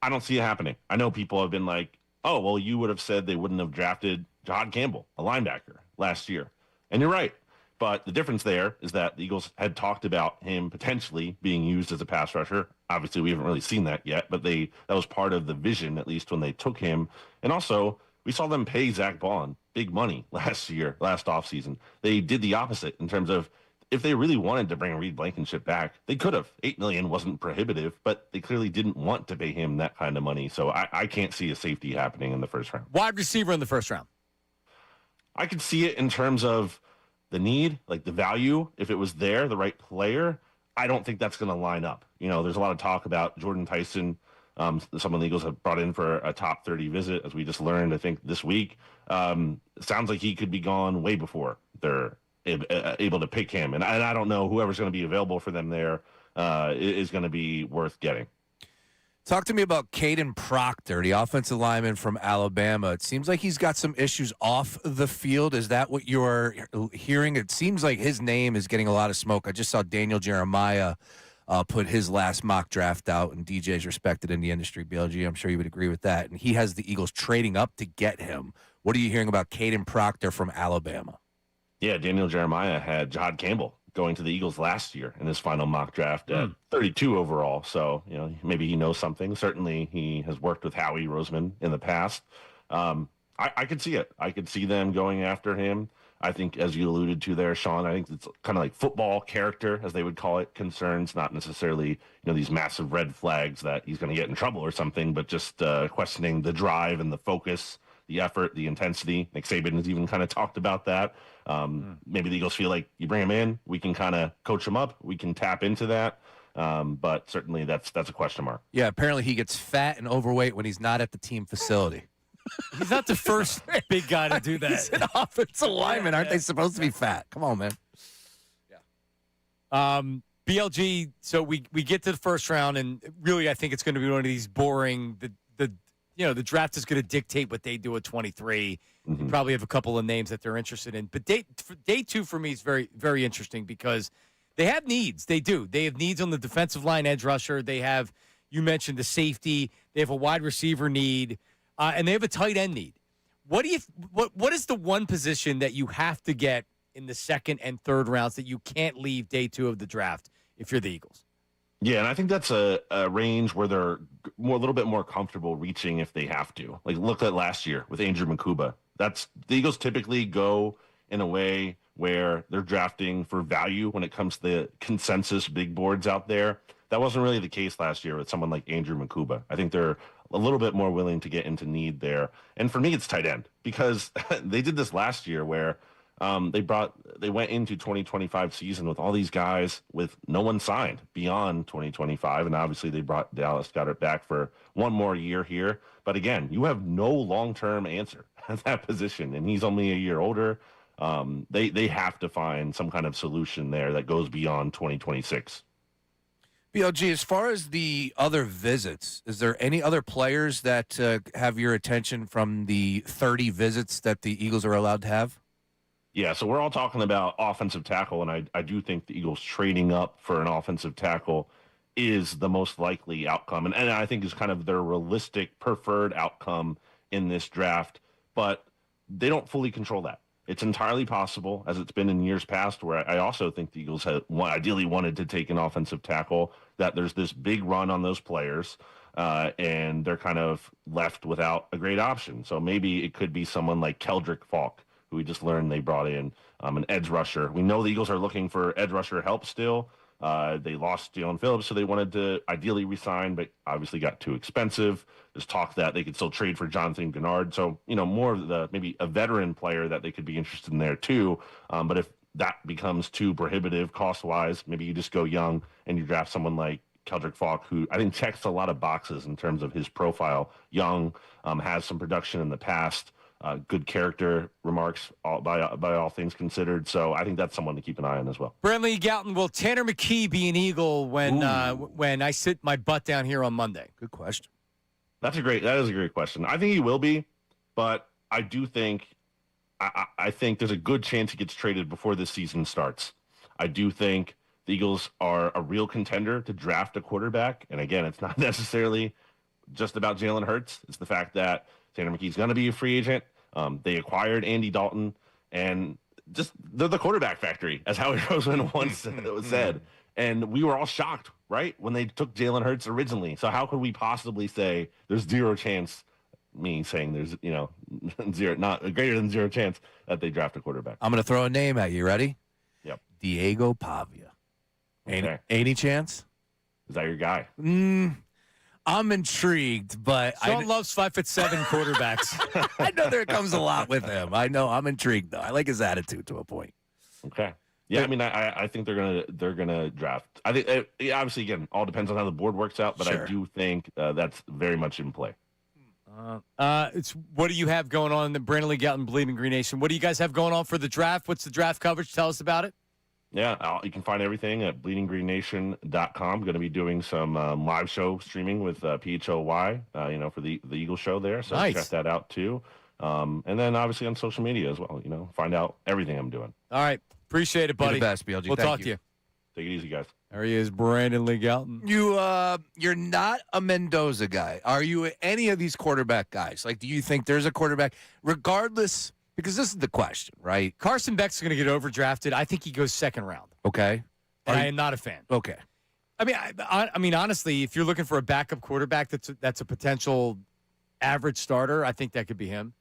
I don't see it happening. I know people have been like, oh, well, you would have said they wouldn't have drafted John Campbell, a linebacker, last year. And you're right. But the difference there is that the Eagles had talked about him potentially being used as a pass rusher. Obviously, we haven't really seen that yet, but that was part of the vision, at least when they took him. And also, we saw them pay Zach Bond big money last offseason. They did the opposite in terms of if they really wanted to bring Reed Blankenship back, they could have. $8 million wasn't prohibitive, but they clearly didn't want to pay him that kind of money. So I can't see a safety happening in the first round. Wide receiver in the first round. I could see it in terms of the need, like the value. If it was there, the right player, I don't think that's going to line up. There's a lot of talk about Jordan Tyson. Some of the Eagles have brought in for a top 30 visit, as we just learned, I think, this week. Sounds like he could be gone way before they're able to pick him. And I don't know whoever's going to be available for them there is going to be worth getting. Talk to me about Caden Proctor, the offensive lineman from Alabama. It seems like he's got some issues off the field. Is that what you're hearing? It seems like his name is getting a lot of smoke. I just saw Daniel Jeremiah put his last mock draft out, and DJ's respected in the industry, BLG. I'm sure you would agree with that. And he has the Eagles trading up to get him. What are you hearing about Caden Proctor from Alabama? Yeah, Daniel Jeremiah had Jahad Campbell going to the Eagles last year in his final mock draft at 32 overall. So, maybe he knows something. Certainly he has worked with Howie Roseman in the past. I could see it. I could see them going after him. I think, as you alluded to there, Sean, I think it's kind of like football character, as they would call it, concerns, not necessarily, these massive red flags that he's going to get in trouble or something, but just questioning the drive and the focus, the effort, the intensity. Nick Saban has even kind of talked about that. Maybe the Eagles feel like you bring him in, we can kind of coach him up, we can tap into that. But certainly that's a question mark. Yeah, apparently he gets fat and overweight when he's not at the team facility. He's not the first big guy to do that. He's an offensive lineman. Aren't they supposed to be fat? Come on, man. BLG, so we get to the first round, and really I think it's going to be one of these boring, the draft is going to dictate what they do at 23. You probably have a couple of names that they're interested in. But day two for me is very, very interesting because they have needs. They do. They have needs on the defensive line, edge rusher. They have, you mentioned the safety. They have a wide receiver need, and they have a tight end need. What is the one position that you have to get in the second and third rounds that you can't leave day two of the draft if you're the Eagles? Yeah, and I think that's a range where they're a little bit more comfortable reaching if they have to. Like, look at last year with Andrew Makuba. The Eagles typically go in a way where they're drafting for value when it comes to the consensus big boards out there. That wasn't really the case last year with someone like Andrew Makuba. I think they're a little bit more willing to get into need there. And for me, it's tight end because they did this last year where they went into 2025 season with all these guys with no one signed beyond 2025. And obviously they brought Dallas Goedert back for one more year here. But again, you have no long-term answer at that position. And he's only a year older. They have to find some kind of solution there that goes beyond 2026. BLG, as far as the other visits, is there any other players that have your attention from the 30 visits that the Eagles are allowed to have? Yeah, so we're all talking about offensive tackle, and I do think the Eagles trading up for an offensive tackle is the most likely outcome, and I think is kind of their realistic preferred outcome in this draft, but they don't fully control that. It's entirely possible, as it's been in years past, where I also think the Eagles had ideally wanted to take an offensive tackle, that there's this big run on those players, and they're kind of left without a great option. So maybe it could be someone like Keldrick Falk, who we just learned they brought in, an edge rusher. We know the Eagles are looking for edge rusher help still. They lost Jalen Phillips, so they wanted to ideally resign, but obviously got too expensive. There's talk that they could still trade for Jonathan Gennard. So, more of maybe a veteran player that they could be interested in there too. But if that becomes too prohibitive cost-wise, maybe you just go young and you draft someone like Keldrick Falk, who I think checks a lot of boxes in terms of his profile. Young, has some production in the past. Good character remarks by all things considered. So I think that's someone to keep an eye on as well. Brandley Galton, will Tanner McKee be an Eagle when I sit my butt down here on Monday? Good question. That is a great question. I think he will be, but I do think I think there's a good chance he gets traded before this season starts. I do think the Eagles are a real contender to draft a quarterback. And again, it's not necessarily just about Jalen Hurts. It's the fact that Tanner McKee's going to be a free agent. They acquired Andy Dalton, and just they're the quarterback factory, as Howie Roseman once said. And we were all shocked, right, when they took Jalen Hurts originally. So how could we possibly say there's zero chance, me saying there's, not greater than zero chance that they draft a quarterback? I'm going to throw a name at you. Ready? Yep. Diego Pavia. Okay. Any chance? Is that your guy? I'm intrigued, but Sean loves 5'7" quarterbacks. I know there comes a lot with him. I know. I'm intrigued, though. I like his attitude to a point. Okay. Yeah, I mean, I think they're gonna draft. I think obviously again, all depends on how the board works out, but Sure. I do think that's very much in play. It's what do you have going on in the Brandon Lee Gouton Bleeding Green Nation? What do you guys have going on for the draft? What's the draft coverage? Tell us about it. Yeah, you can find everything at bleedinggreennation.com. Going to be doing some live show streaming with PHOY, for the Eagles show there. So Nice. check that out too. And then obviously on social media as well. Find out everything I'm doing. All right. Appreciate it, buddy. You're the best, BLG. We'll Thank talk to you. Take it easy, guys. There he is, Brandon Lee Gouton. You're not a Mendoza guy. Are you any of these quarterback guys? Like, do you think there's a quarterback, regardless? Because this is the question, right? Carson Beck's going to get overdrafted. I think he goes second round. Okay. And I am not a fan. Okay. I mean, honestly, if you're looking for a backup quarterback that's a potential average starter, I think that could be him.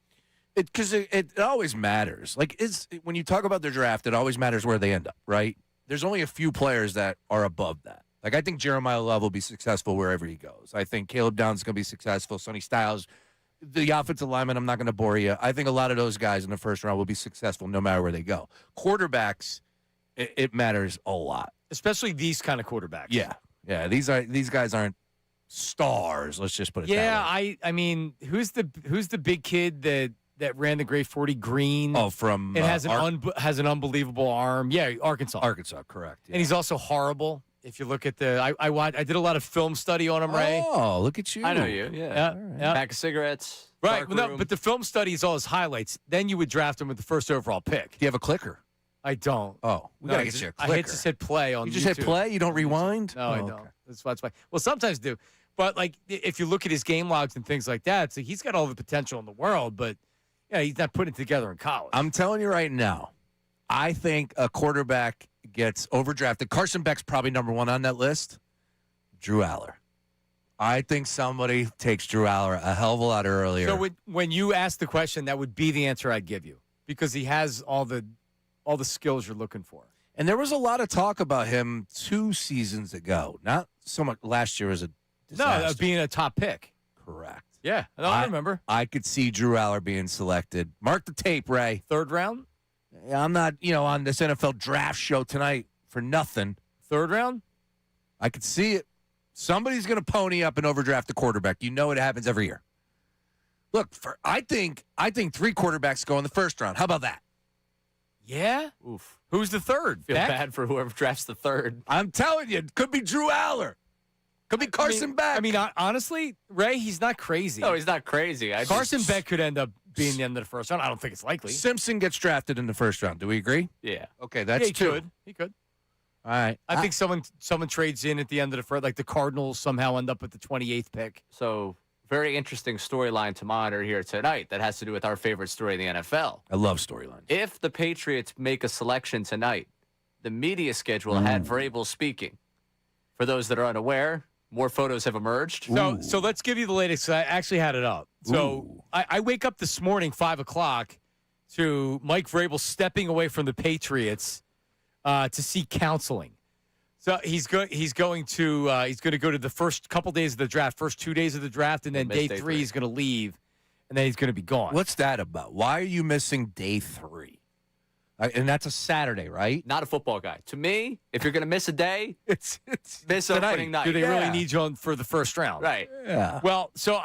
Because it always matters. Like, when you talk about their draft, it always matters where they end up, right? There's only a few players that are above that. Like, I think Jeremiah Love will be successful wherever he goes. I think Caleb Downs is going to be successful. Sonny Styles, the offensive lineman, I'm not going to bore you. I think a lot of those guys in the first round will be successful no matter where they go. Quarterbacks, it matters a lot. Especially these kind of quarterbacks. Yeah. Yeah, these guys aren't stars, let's just put it that way. I mean, who's the big kid that ran the great 40, Green? Oh, from and has an unbelievable arm. Yeah, Arkansas. Arkansas, correct. Yeah. And he's also horrible. If you look at I did a lot of film study on him, Ray. Oh, look at you. I know you. Yeah. Yeah. Pack of cigarettes. Right. dark Well, no, room. but the film study is all his highlights. Then you would draft him with the first overall pick. Do you have a clicker? I don't. Oh, we No, got to I get just- you a I clicker. just hit play on You just YouTube. hit play? You don't rewind? No, I Oh, don't. okay. That's why. Well, sometimes do. But, like, if you look at his game logs and things like that, it's like he's got all the potential in the world, but, yeah, he's not putting it together in college. I'm telling you right now, I think a quarterback gets overdrafted. Carson Beck's probably number one on that list. Drew Aller. I think somebody takes Drew Aller a hell of a lot earlier. So when you ask the question, that would be the answer I'd give you because he has all the skills you're looking for. And there was a lot of talk about him 2 seasons ago. Not so much last year as a disaster. No, being a top pick. Correct. Yeah, I remember. I could see Drew Aller being selected. Mark the tape, Ray. Third round? I'm not, on this NFL draft show tonight for nothing. Third round? I could see it. Somebody's going to pony up and overdraft a quarterback. You know it happens every year. Look, I think 3 quarterbacks go in the first round. How about that? Yeah? Oof. Who's the third? Feel Beck? bad for whoever drafts the third. I'm telling you, it could be Drew Aller. Could be Carson Beck. I mean, honestly, Ray, he's not crazy. No, he's not crazy. Carson Beck could end up being the end of the first round. I don't think it's likely. Simpson gets drafted in the first round. Do we agree? Yeah. Okay, that's he 2. He could. All right. I think someone trades in at the end of the first, like the Cardinals somehow end up with the 28th pick. So, very interesting storyline to monitor here tonight that has to do with our favorite story in the NFL. I love storylines. If the Patriots make a selection tonight, the media schedule had Vrabel speaking. For those that are unaware, more photos have emerged. So let's give you the latest. I actually had it up. So I wake up this morning, 5 o'clock, to Mike Vrabel stepping away from the Patriots to seek counseling. So he's going to go to the first couple days of the draft, first 2 days of the draft, and then day three he's going to leave, and then he's going to be gone. What's that about? Why are you missing day 3? And that's a Saturday, right? Not a football guy. To me, if you're going to miss a day, it's miss tonight. opening night. Do they really need you on for the first round? Right. Yeah. Well, so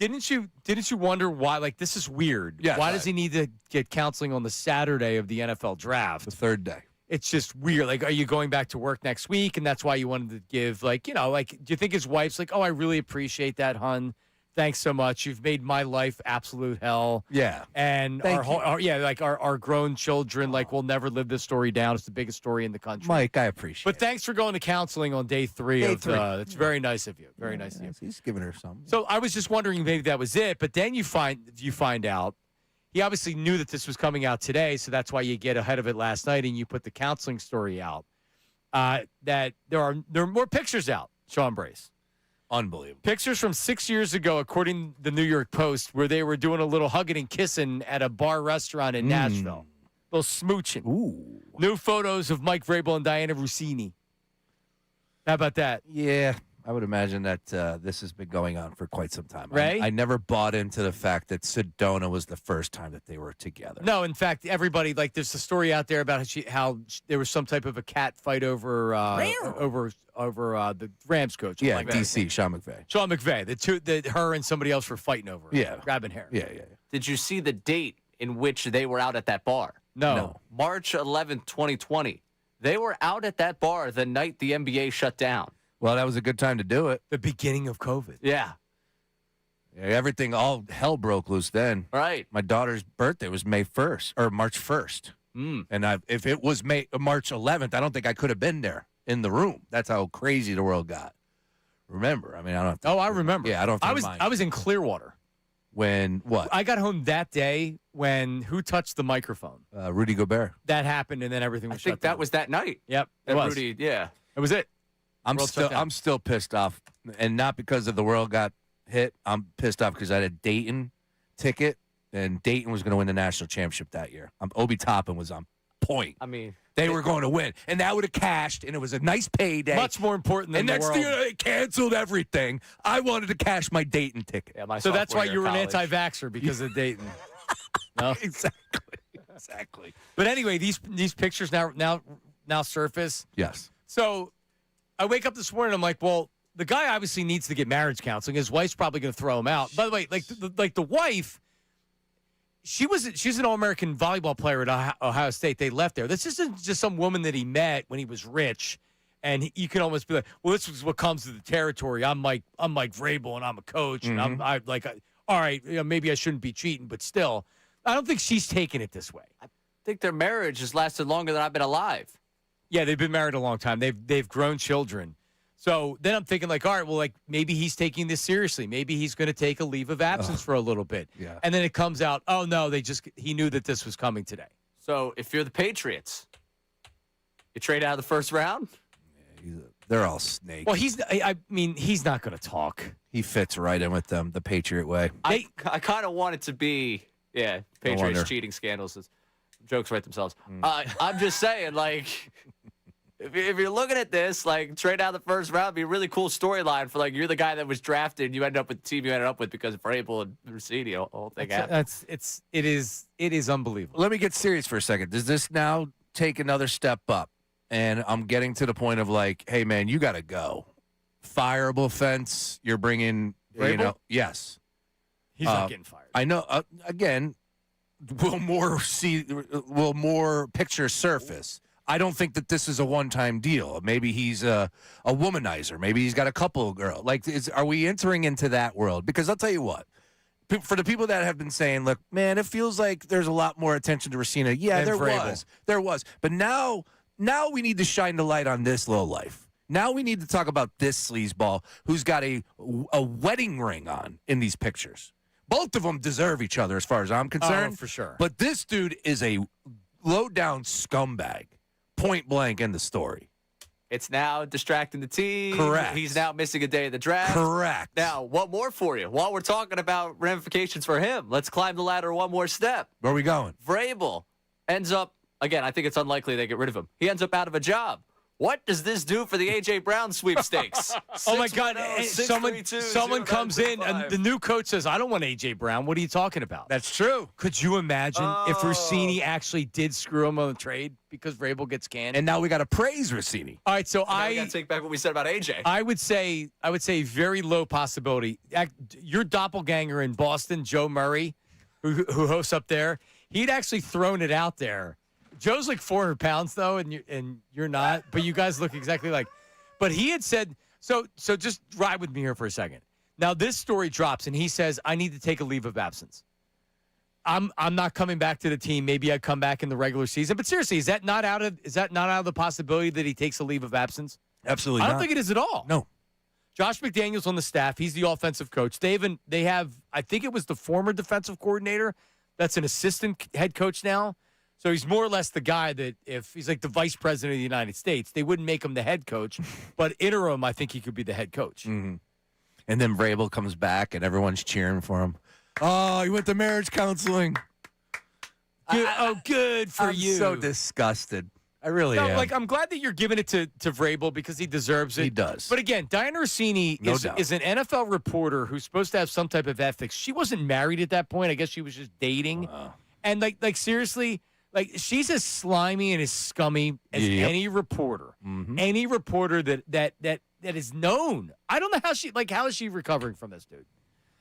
didn't you wonder why? Like, this is weird. Yeah. Why does he need to get counseling on the Saturday of the NFL draft? The third day. It's just weird. Like, are you going back to work next week? And that's why you wanted to give, do you think his wife's like, oh, I really appreciate that, hun. Thanks so much. You've made my life absolute hell. Yeah. And our grown children, we'll never live this story down. It's the biggest story in the country. Mike, I appreciate But thanks for going to counseling on day 3 Day of 3. it's very nice of you. Very nice of you. He's giving her something. So I was just wondering maybe that was it, but then you find out he obviously knew that this was coming out today, so that's why you get ahead of it last night and you put the counseling story out. That there are more pictures out, Sean Brace. Unbelievable. Pictures from 6 years ago, according to the New York Post, where they were doing a little hugging and kissing at a bar restaurant in Nashville. little smooching. Ooh. New photos of Mike Vrabel and Diana Rossini. How about that? Yeah, I would imagine that this has been going on for quite some time. Ray? I never bought into the fact that Sedona was the first time that they were together. No, in fact, everybody, like, there's a story out there about how there was some type of a cat fight over the Rams coach. Yeah, like DC, Sean McVay. Sean McVay. The two that her and somebody else were fighting over. Yeah. Grabbing hair. Yeah. Did you see the date in which they were out at that bar? No. March 11th, 2020. They were out at that bar the night the NBA shut down. Well, that was a good time to do it. The beginning of COVID. Yeah. Everything, all hell broke loose then. Right. My daughter's birthday was May 1st or March 1st. And if it was March 11th, I don't think I could have been there in the room. That's how crazy the world got. Remember? I mean, I don't have to. Oh, I remember. Yeah, I don't have to I was in Clearwater. When what? I got home that day when who touched the microphone? Rudy Gobert. That happened, and then everything was I think shut down. that was that night. Yep. It And was. Rudy, yeah. It was it. I'm World still pissed off, and not because of the world got hit. I'm pissed off because I had a Dayton ticket, and Dayton was going to win the national championship that year. Obi Toppin was on point. I mean, they were going to win, and that would have cashed, and it was a nice payday. Much more important than and the next world. year they canceled everything. I wanted to cash my Dayton ticket. Yeah, So that's why you were an college. anti-vaxxer because of Dayton. No, Exactly. But anyway, these pictures now surface. Yes. So I wake up this morning. I'm like, well, the guy obviously needs to get marriage counseling. His wife's probably going to throw him out. By the way, like the wife, she's an All-American volleyball player at Ohio State. They left there. This isn't just some woman that he met when he was rich, and you can almost be like, well, this is what comes to the territory. I'm Mike Vrabel, and I'm a coach, and I'm like, all right, maybe I shouldn't be cheating, but still, I don't think she's taking it this way. I think their marriage has lasted longer than I've been alive. Yeah, they've been married a long time. They've grown children. So then I'm thinking, like, all right, well, like, maybe he's taking this seriously. Maybe he's going to take a leave of absence for a little bit. Yeah. And then it comes out, oh, no, he knew that this was coming today. So if you're the Patriots, you trade out of the first round? They're all snakes. Well, he's not going to talk. He fits right in with them the Patriot way. I kind of want it to be, Patriots cheating scandals. Jokes write themselves. I'm just saying, like, if you're looking at this, like, trade out the first round would be a really cool storyline for, like, you're the guy that was drafted, you end up with the team you ended up with because of Vrabel and Rossini, whole thing happened. It is unbelievable. Let me get serious for a second. Does this now take another step up? And I'm getting to the point of, like, hey, man, you got to go. Fireable offense. You're bringing, Vrabel? Yes. He's not getting fired. I know. Again, will more pictures surface? I don't think that this is a one-time deal. Maybe he's a womanizer. Maybe he's got a couple of girls. Like, are we entering into that world? Because I'll tell you what, for the people that have been saying, look, man, it feels like there's a lot more attention to Rossini. Yeah, And there was. But now we need to shine the light on this low life. Now we need to talk about this sleazeball who's got a wedding ring on in these pictures. Both of them deserve each other as far as I'm concerned. Oh, for sure. But this dude is a low-down scumbag, point blank in the story. It's now distracting the team. Correct. He's now missing a day of the draft. Correct. Now, what more for you? While we're talking about ramifications for him, let's climb the ladder one more step. Where are we going? Vrabel ends up, again, I think it's unlikely they get rid of him. He ends up out of a job. What does this do for the A.J. Brown sweepstakes? Oh, my God. Someone comes in, and the new coach says, I don't want A.J. Brown. What are you talking about? That's true. Could you imagine if Rossini actually did screw him on the trade because Vrabel gets canned? And now we got to praise Rossini. All right, so I got to take back what we said about A.J. I would say very low possibility. Your doppelganger in Boston, Joe Murray, who hosts up there, he'd actually thrown it out there. Joe's like 400 pounds though, and you're not, but you guys look exactly like. But he had said so. Just ride with me here for a second. Now this story drops, and he says, "I need to take a leave of absence. I'm not coming back to the team. Maybe I come back in the regular season." But seriously, is that not out of the possibility that he takes a leave of absence? Absolutely, I don't think it is at all. No. Josh McDaniels on the staff. He's the offensive coach. They have. I think it was the former defensive coordinator. That's an assistant head coach now. So he's more or less the guy that if he's like the vice president of the United States, they wouldn't make him the head coach. But interim, I think he could be the head coach. Mm-hmm. And then Vrabel comes back and everyone's cheering for him. Oh, he went to marriage counseling. Good for you. I'm so disgusted. I really am. I'm glad that you're giving it to Vrabel because he deserves it. He does. But again, Diana Orsini is an NFL reporter who's supposed to have some type of ethics. She wasn't married at that point. I guess she was just dating. And seriously, she's as slimy and as scummy as any reporter. Mm-hmm. Any reporter that is known. I don't know how is she recovering from this, dude?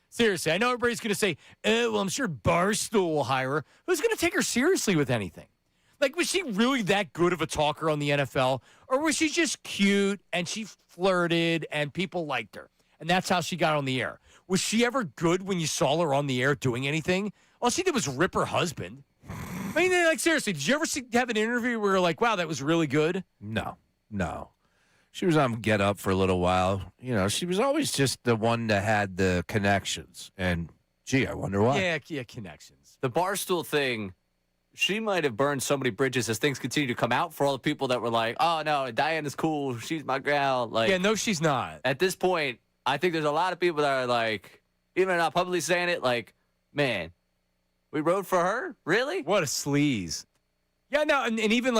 Seriously, I know everybody's going to say, well, I'm sure Barstool will hire her. Who's going to take her seriously with anything? Was she really that good of a talker on the NFL? Or was she just cute and she flirted and people liked her? And that's how she got on the air. Was she ever good when you saw her on the air doing anything? All she did was rip her husband. I mean, seriously, did you ever have an interview where you're like, wow, that was really good? No. She was on Get Up for a little while. She was always just the one that had the connections. And, gee, I wonder why. Yeah, connections. The Barstool thing, she might have burned so many bridges as things continue to come out for all the people that were like, oh, no, Diana's cool. She's my gal. No, she's not. At this point, I think there's a lot of people that are like, even not publicly saying it, man, we rode for her? Really? What a sleaze. Yeah, no, and even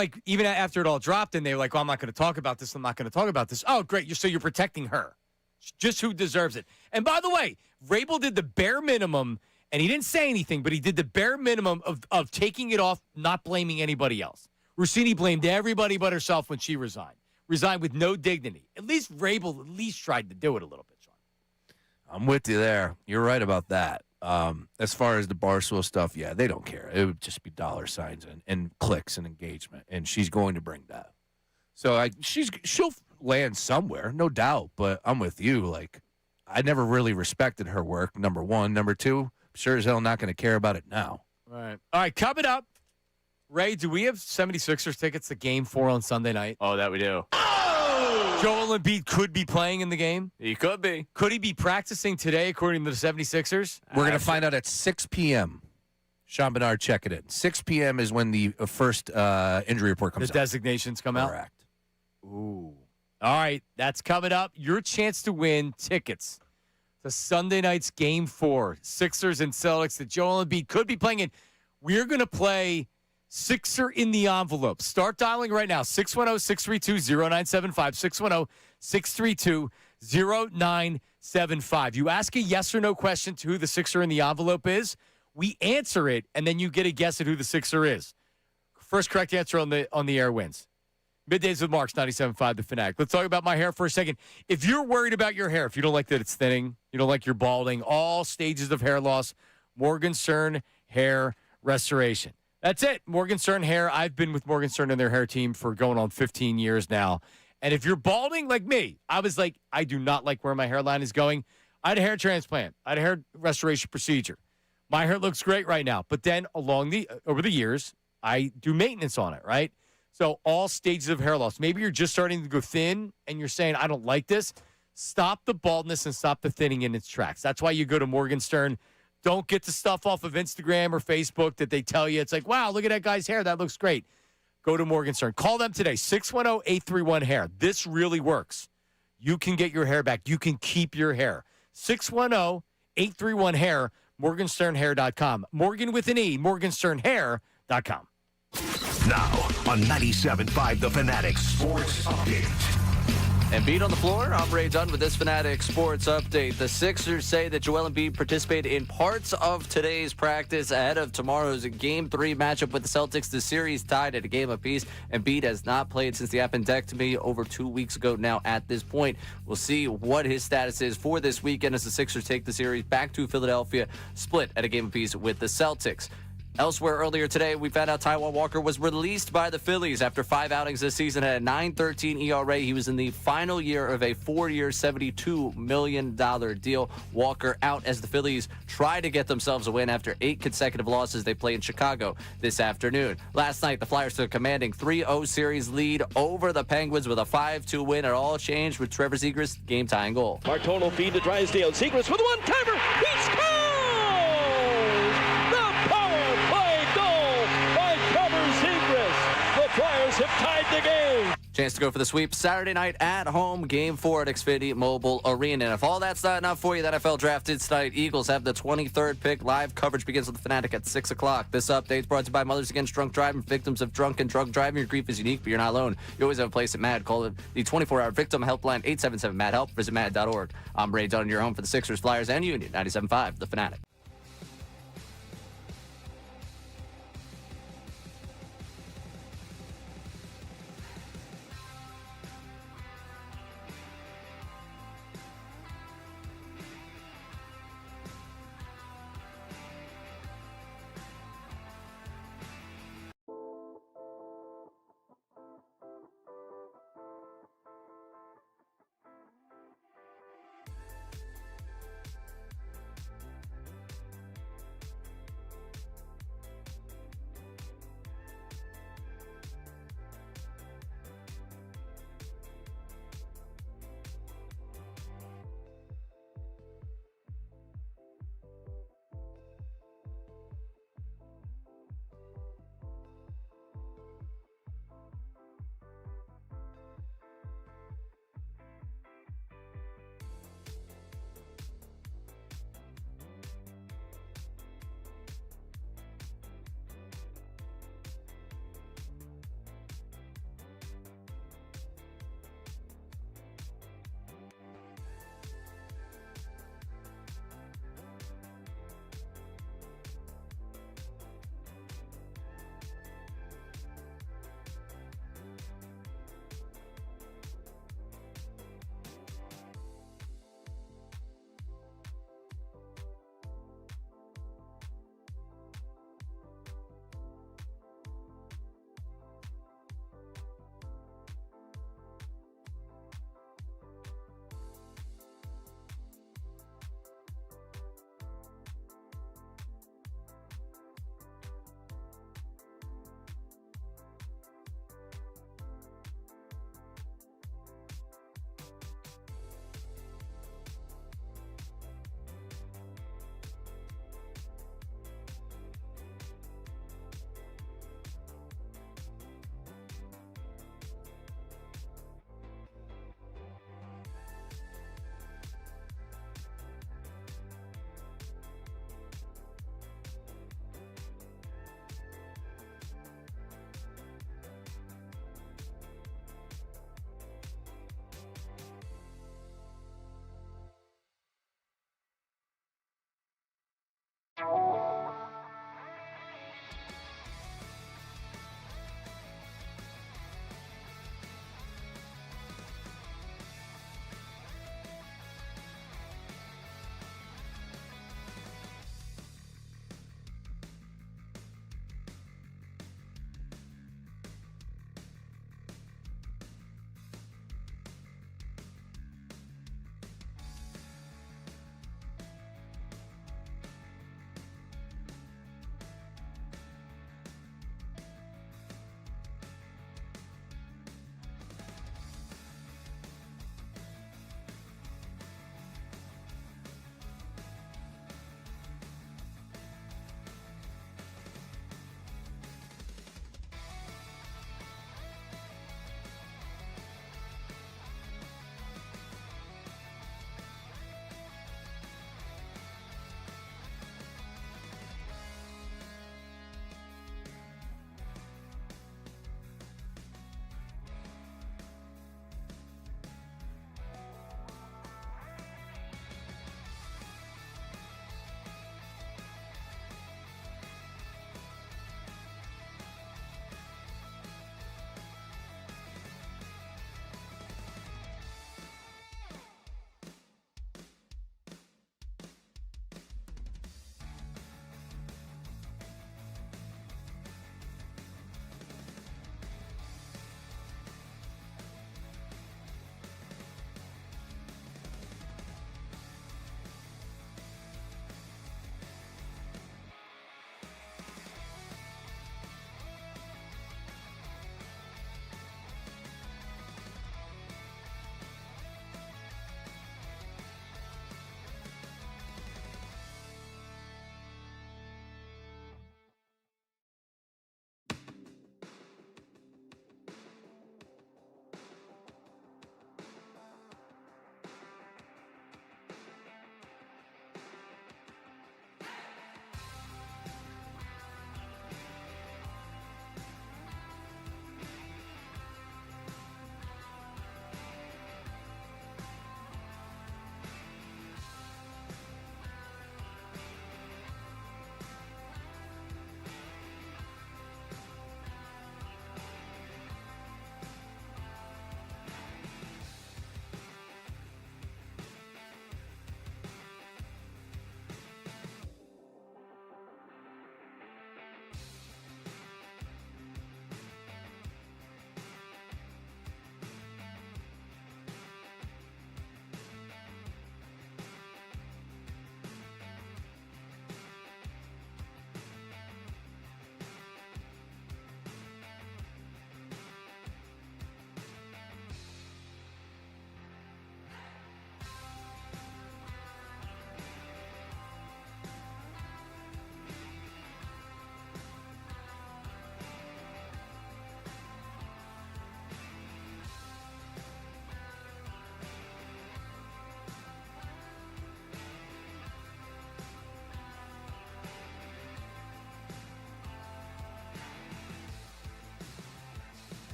after it all dropped, and they were like, oh, I'm not going to talk about this. I'm not going to talk about this. Oh, great. So you're protecting her. Just who deserves it. And by the way, Vrabel did the bare minimum, and he didn't say anything, but he did the bare minimum of taking it off, not blaming anybody else. Rossini blamed everybody but herself when she resigned. Resigned with no dignity. At least Vrabel tried to do it a little bit, Sean. I'm with you there. You're right about that. As far as the Barstool stuff, yeah, they don't care. It would just be dollar signs and clicks and engagement, and she's going to bring that. So she'll land somewhere, no doubt. But I'm with you. I never really respected her work. Number one, number two, sure as hell not going to care about it now. All right, coming up, Ray. Do we have 76ers tickets to Game 4 on Sunday night? Oh, that we do. Joel Embiid could be playing in the game. He could be. Could he be practicing today, according to the 76ers? We're going to find out at 6 p.m. Sean Bernard, check it in. 6 p.m. is when the first injury report comes out. The designations come out? Correct. Ooh. All right, that's coming up. Your chance to win tickets to Sunday night's Game 4. Sixers and Celtics that Joel Embiid could be playing in. We're going to play Sixer in the Envelope. Start dialing right now. 610-632-0975. 610-632-0975. You ask a yes or no question to who the Sixer in the Envelope is. We answer it, and then you get a guess at who the Sixer is. First correct answer on the air wins. Middays with Marks, 97.5 The Fanatic. Let's talk about my hair for a second. If you're worried about your hair, if you don't like that it's thinning, you don't like your balding, all stages of hair loss, Morgan Stern Hair Restoration. That's it. Morgan Stern Hair. I've been with Morgan Stern and their hair team for going on 15 years now. And if you're balding like me, I was like, I do not like where my hairline is going. I had a hair transplant. I had a hair restoration procedure. My hair looks great right now. But then over the years, I do maintenance on it, right? So all stages of hair loss. Maybe you're just starting to go thin and you're saying, I don't like this. Stop the baldness and stop the thinning in its tracks. That's why you go to Morgan Stern. Don't get the stuff off of Instagram or Facebook that they tell you. It's like, wow, look at that guy's hair. That looks great. Go to Morgan Stern. Call them today, 610-831-HAIR. This really works. You can get your hair back. You can keep your hair. 610-831-HAIR, morgansternhair.com. Morgan with an E, morgansternhair.com. Now on 97.5 The Fanatic Sports Update. Embiid on the floor. I'm Ray Dunn with this Fanatic Sports Update. The Sixers say that Joel Embiid participated in parts of today's practice ahead of tomorrow's Game 3 matchup with the Celtics. The series tied at a game apiece. Embiid has not played since the appendectomy over 2 weeks ago now at this point. We'll see what his status is for this weekend as the Sixers take the series back to Philadelphia, split at a game apiece with the Celtics. Elsewhere earlier today, we found out Taijuan Walker was released by the Phillies after 5 outings this season at a 9.13 ERA. He was in the final year of a 4-year, $72 million deal. Walker out as the Phillies try to get themselves a win after 8 consecutive losses. They play in Chicago this afternoon. Last night, the Flyers took a commanding 3-0 series lead over the Penguins with a 5-2 win. It all changed with Trevor Zegras' game-tying goal. Martono feed to Drysdale. Zegras with a one-timer. He scores! Flyers have tied the game. Chance to go for the sweep Saturday night at home, Game 4 at Xfinity Mobile Arena. And if all that's not enough for you, the NFL draft is tonight. Eagles have the 23rd pick. Live coverage begins with the Fanatic at 6 o'clock. This update is brought to you by Mothers Against Drunk Driving. Victims of drunk and drug driving. Your grief is unique, but you're not alone. You always have a place at MAD. Call it the 24-hour victim helpline, 877-MAD-HELP. Visit MAD.org. I'm Ray Dunn, your home for the Sixers, Flyers, and Union. 97.5, the Fanatic.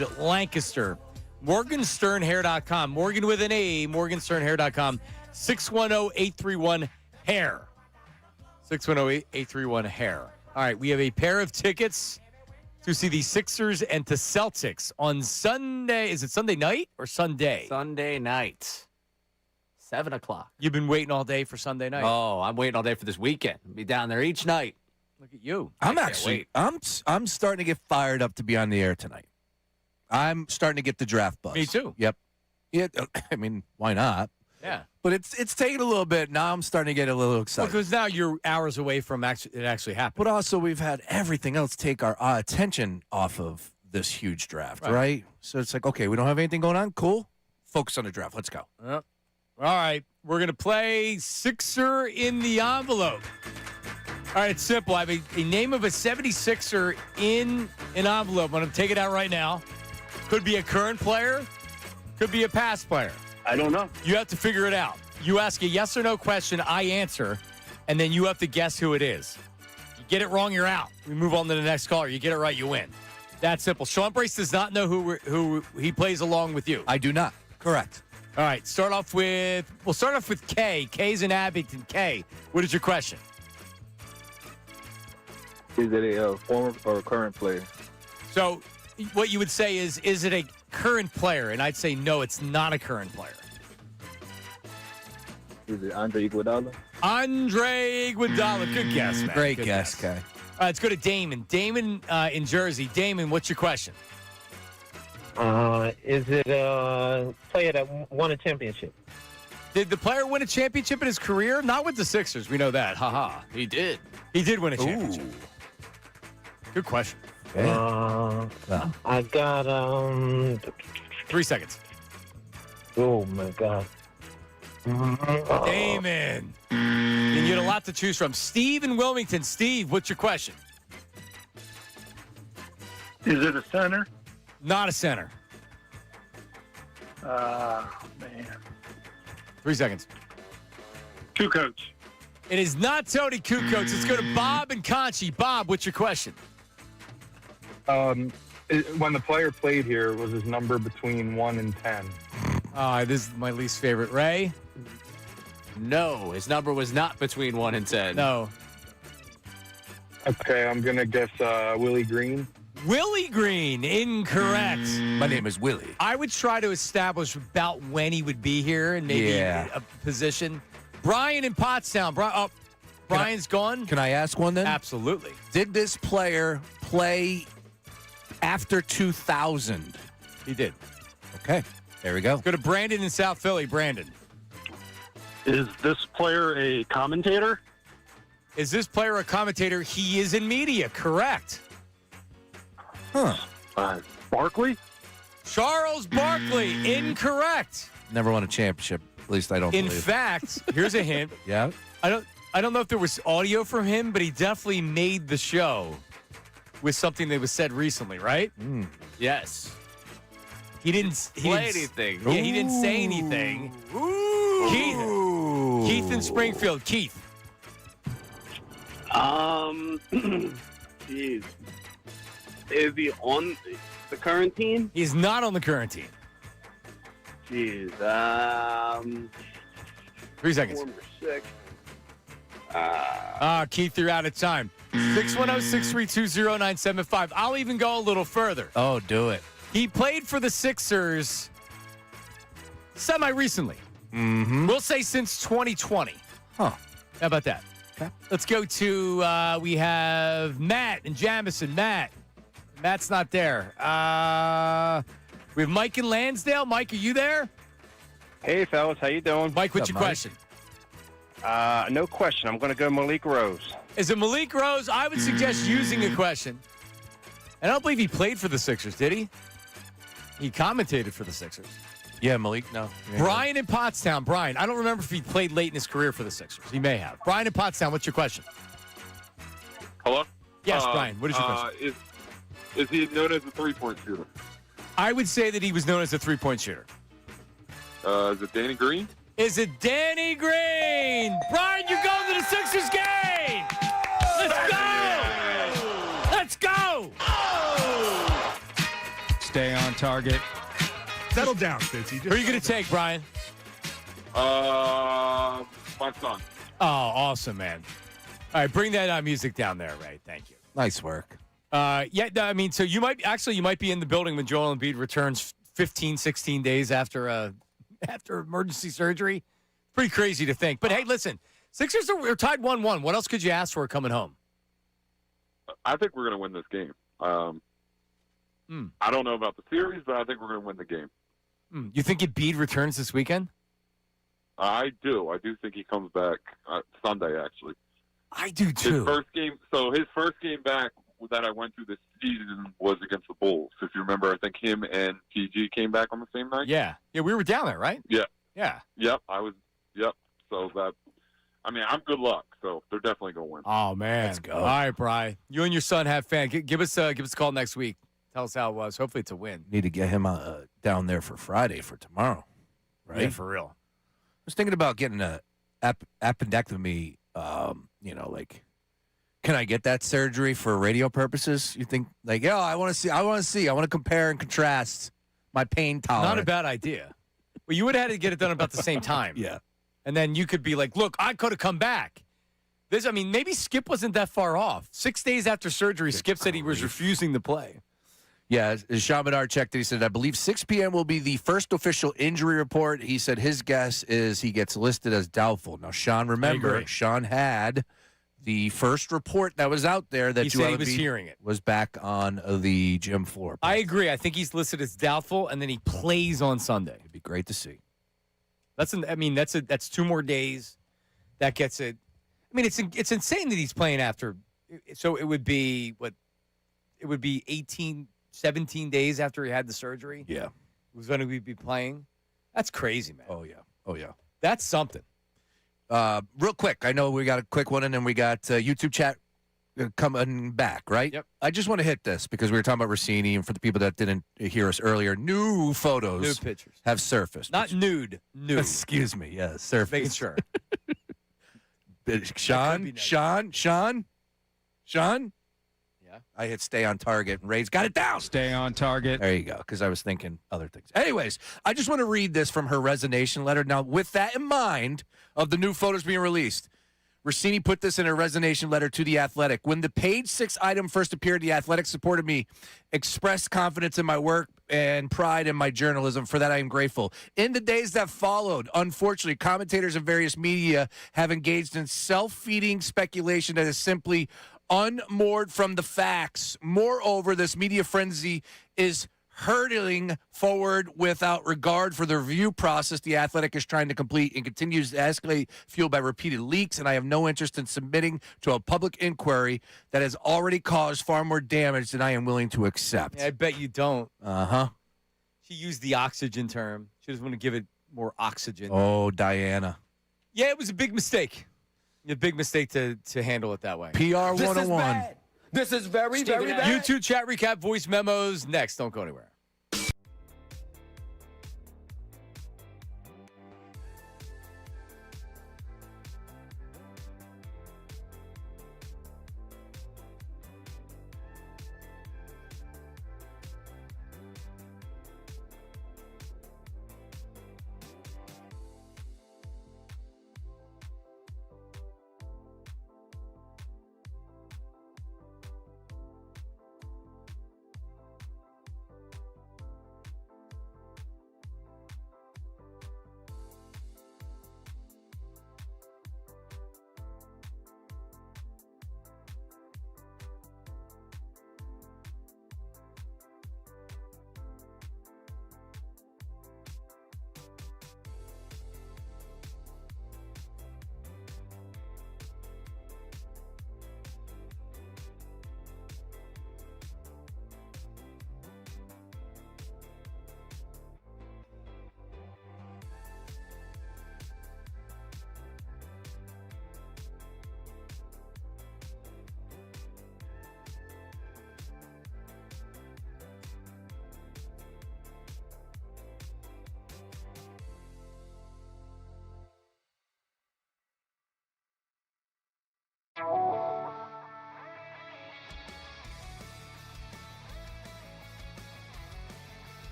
Wood, Lancaster. Morgansternhair.com. Morgan with an A. Morgansternhair.com. 610-831-HAIR. 610-831-HAIR. All right, we have a pair of tickets to see the Sixers and to Celtics on Sunday. Is it Sunday night or Sunday? Sunday night. 7 o'clock. You've been waiting all day for Sunday night. Oh, I'm waiting all day for this weekend. I'll be down there each night. Look at you. I'm starting to get fired up to be on the air tonight. I'm starting to get the draft buzz. Me too. Yep. Yeah, I mean, why not? Yeah. But it's taking a little bit. Now I'm starting to get a little excited. Because now you're hours away from it actually happening. But also we've had everything else take our attention off of this huge draft, right? So it's like, okay, we don't have anything going on. Cool. Focus on the draft. Let's go. Yep. All right. We're going to play Sixer in the envelope. All right, it's simple. I have a name of a 76er in an envelope. I'm going to take it out right now. Could be a current player. Could be a past player. I don't know. You have to figure it out. You ask a yes or no question, I answer, and then you have to guess who it is. You get it wrong, you're out. We move on to the next caller. You get it right, you win. That simple. Sean Brace does not know who he plays along with you. I do not. Correct. All right, we'll start off with Kay. Kay's in Abington. Kay, what is your question? Is it a former or current player? So what you would say is it a current player? And I'd say no, it's not a current player. Is it Andre Iguodala? Andre Iguodala. Good guess, man. Great Good guess, Kay. All right, let's go to Damon. Damon in Jersey. Damon, what's your question? Is it a player that won a championship? Did the player win a championship in his career? Not with the Sixers. We know that. Ha-ha. He did. He did win a championship. Ooh. Good question. I got 3 seconds. Oh my God. Damon. And you had a lot to choose from. Steve in Wilmington. Steve, what's your question? Is it a center? Not a center. Man. 3 seconds. Kukoc. It is not Tony Kukoc. Let's go to Bob and Conchi. Bob, what's your question? When the player played here, was his number between 1 and 10? This is my least favorite. Ray? No, his number was not between 1 and 10. No. Okay, I'm going to guess Willie Green. Willie Green, incorrect. My name is Willie. I would try to establish about when he would be here and maybe a position. Brian in Pottstown. Brian's gone. Can I ask one then? Absolutely. Did this player play after 2000? He did. Okay, there we go. Let's go to Brandon in South Philly. Brandon. Is this player a commentator? Is this player a commentator? He is in media. Correct. Huh. Barkley? Charles Barkley. Incorrect. Never won a championship. At least I don't In believe. fact, here's a hint. Yeah. I don't know if there was audio from him, but he definitely made the show with something that was said recently, right? Yes. He didn't play anything. Yeah, he didn't say anything. Keith in Springfield. Keith. Jeez. Is he on the current team? He's not on the current team. Jeez. 3 seconds. 4 or 6. Keith, you're out of time. 610-632-0975. I'll even go a little further. Oh, do it. He played for the Sixers semi-recently. Mm-hmm. We'll say since 2020. Huh. How about that? Okay. Let's go to, we have Matt and Jamison. Matt's not there. We have Mike in Lansdale. Mike, are you there? Hey, fellas. How you doing? Mike, what's your question? No question. I'm going to go Malik Rose. Is it Malik Rose? I would suggest using a question. I don't believe he played for the Sixers, did he? He commentated for the Sixers. Yeah, Malik, no. Brian in Pottstown. Brian, I don't remember if he played late in his career for the Sixers. He may have. Brian in Pottstown, what's your question? Hello? Yes, Brian, what is your question? Is he known as a three-point shooter? I would say that he was known as a three-point shooter. Is it Danny Green? Is it Danny Green? Brian, you're going to the Sixers game! Let's go! Let's go! Stay on target. Settle down, Fitzy. Who are you going to take, Brian? My son. Oh, awesome, man. All right, bring that music down there, Ray. Thank you. Nice work. I mean, so you might be in the building when Joel Embiid returns 15, 16 days after emergency surgery. Pretty crazy to think. But hey, listen, Sixers are tied 1-1. What else could you ask for coming home? I think we're going to win this game. I don't know about the series, but I think we're going to win the game. You think Embiid returns this weekend? I do. I do think he comes back Sunday, actually. I do, too. His first game back that I went through this season was against the Bulls. If you remember, I think him and PG came back on the same night. Yeah. Yeah, we were down there, right? Yeah. Yeah. Yep, I was. Yep. So I'm good luck. So they're definitely going to win. Oh, man. Let's go. All right, Bri. You and your son have fun. Give us a call next week. Tell us how it was. Hopefully it's a win. Need to get him down there for Friday for tomorrow. Right? Yeah, for real. I was thinking about getting a appendectomy, can I get that surgery for radio purposes? You think, I want to compare and contrast my pain tolerance. Not a bad idea. Well, you would have had to get it done about the same time. Yeah. And then you could be like, look, I could have come back. Maybe Skip wasn't that far off. 6 days after surgery, Skip said he was refusing to play. Yeah, Sean Bedard checked it. He said, I believe 6 p.m. will be the first official injury report. He said his guess is he gets listed as doubtful. Now, Sean, remember, Sean had the first report that was out there that he said he was hearing it. Was back on the gym floor. I agree. I think he's listed as doubtful, and then he plays on Sunday. It'd be great to see. That's 2 more days. That gets it. I mean, it's insane that he's playing after. So it would be what? It would be 17 days after he had the surgery. Yeah. He was going to be playing. That's crazy, man. Oh, yeah. That's something. Real quick, I know we got a quick one, and then we got YouTube chat coming back, right? Yep. I just want to hit this because we were talking about Rossini, and for the people that didn't hear us earlier, new photos New pictures. have surfaced. Not nude. Nude. Excuse me. Yeah, surfaced. Making sure. Sean? Yeah. I hit stay on target, and Ray's got it down. Stay on target. There you go, because I was thinking other things. Anyways, I just want to read this from her resignation letter. Now, with that in mind of the new photos being released, Rossini put this in a resignation letter to The Athletic. When the page 6 item first appeared, The Athletic supported me, expressed confidence in my work and pride in my journalism. For that, I am grateful. In the days that followed, unfortunately, commentators of various media have engaged in self-feeding speculation that is simply unmoored from the facts. Moreover, this media frenzy is hurtling forward without regard for the review process The Athletic is trying to complete and continues to escalate, fueled by repeated leaks, and I have no interest in submitting to a public inquiry that has already caused far more damage than I am willing to accept. Yeah, I bet you don't. Uh-huh. She used the oxygen term. She doesn't want to give it more oxygen. Oh, Diana. Yeah, it was a big mistake. A big mistake to handle it that way. PR 101. This is very, very bad. YouTube chat recap, voice memos. Next, don't go anywhere.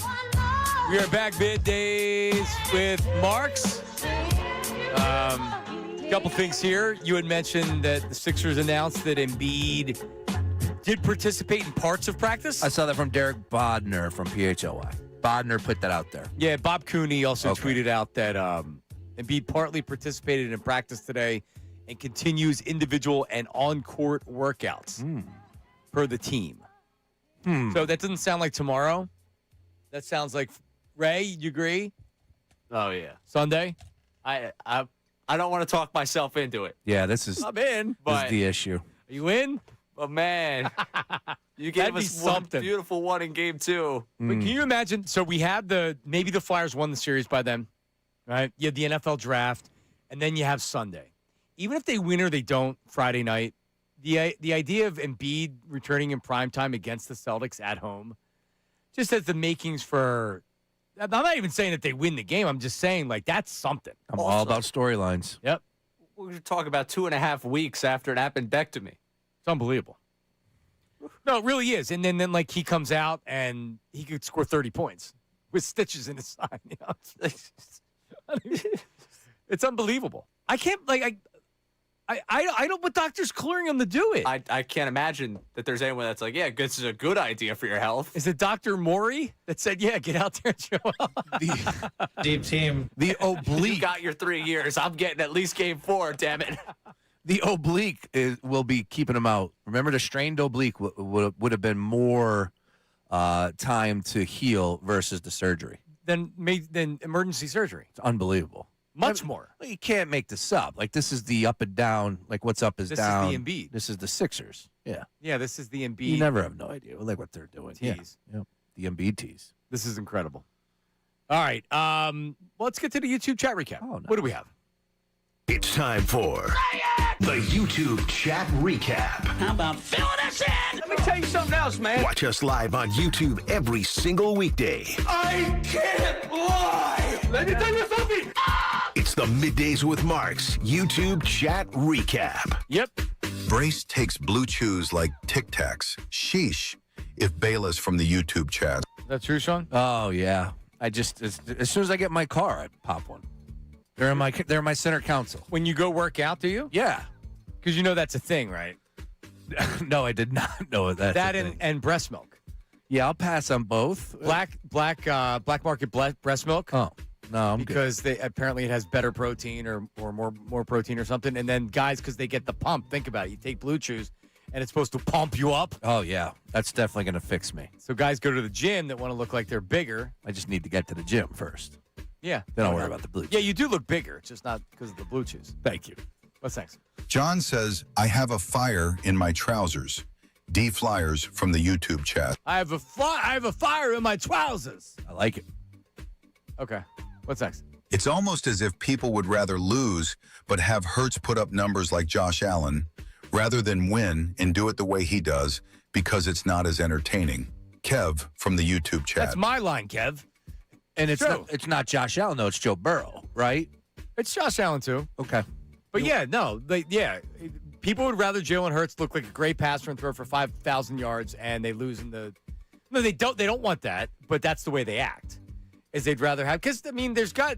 right. We are back middays with Marks. Couple things here. You had mentioned that the Sixers announced that Embiid did participate in parts of practice. I saw that from Derek Bodner from PHLY. Bodner put that out there. Yeah, Bob Cooney also tweeted out that Embiid partly participated in practice today and continues individual and on-court workouts per the team. So that doesn't sound like tomorrow. That sounds like, Ray, you agree? Oh, yeah. Sunday? I don't want to talk myself into it. Yeah, this is I'm in, but this is the issue. Are you in? But man, you gave That'd be us something. one beautiful one in game 2. But can you imagine? So we have maybe the Flyers won the series by then, right? You have the NFL draft, and then you have Sunday. Even if they win or they don't Friday night, the idea of Embiid returning in primetime against the Celtics at home just has the makings for. I'm not even saying that they win the game. I'm just saying, like, that's something. I'm all about storylines. Yep. We're talking about 2.5 weeks after an appendectomy. It's unbelievable. No, it really is. And then like, he comes out and he could score 30 points with stitches in his side. You know? It's unbelievable. I can't, like, I don't want doctors clearing him to do it. I can't imagine that there's anyone that's like, yeah, this is a good idea for your health. Is it Dr. Maury that said, yeah, get out there and show up? Deep team. The oblique. You got your 3 years. I'm getting at least game 4, damn it. The oblique will be keeping him out. Remember, the strained oblique would have been more time to heal versus the surgery. Than emergency surgery. It's unbelievable. Much more. Well, you can't make this up. Like, this is the up and down. Like, what's up is down. This is the Embiid. This is the Sixers. Yeah. Yeah, this is the Embiid. You never have no idea like what they're doing. Tease. Yeah. Yep. The Embiid tease. This is incredible. All right. Let's get to the YouTube chat recap. Oh, nice. What do we have? It's time for the YouTube chat recap. How about filling us in? Let me tell you something else, man. Watch us live on YouTube every single weekday. I can't lie. Let me tell you something. It's the Middays with Marks YouTube chat recap. Yep. Brace takes blue chews like Tic Tacs. Sheesh. If Bayless from the YouTube chat. Is that true, Sean? Oh, yeah. I just, as soon as I get my car, I pop one. They're in my center console. When you go work out, do you? Yeah. Because you know that's a thing, right? No, I did not know that. That and breast milk. Yeah, I'll pass on both. Black market breast milk. Oh, no, I'm because apparently it has better protein or more protein or something. And then guys, because they get the pump. Think about it. You take Blue Chews, and it's supposed to pump you up. Oh, yeah. That's definitely going to fix me. So guys go to the gym that want to look like they're bigger. I just need to get to the gym first. Yeah. Then I'll worry about the Blue Chews. Yeah, you do look bigger. It's just not because of the Blue Chews. Thank you. What's next? John says, I have a fire in my trousers. D Flyers from the YouTube chat. I have a fire in my trousers. I like it. Okay. What's next? It's almost as if people would rather lose, but have Hurts put up numbers like Josh Allen, rather than win and do it the way he does, because it's not as entertaining. Kev from the YouTube chat. That's my line, Kev. And it's not Josh Allen, though. It's Joe Burrow, right? It's Josh Allen, too. Okay. But people would rather Jalen Hurts look like a great passer and throw for 5,000 yards, and they lose in the. No, they don't. They don't want that. But that's the way they act. Is they'd rather have because there's got.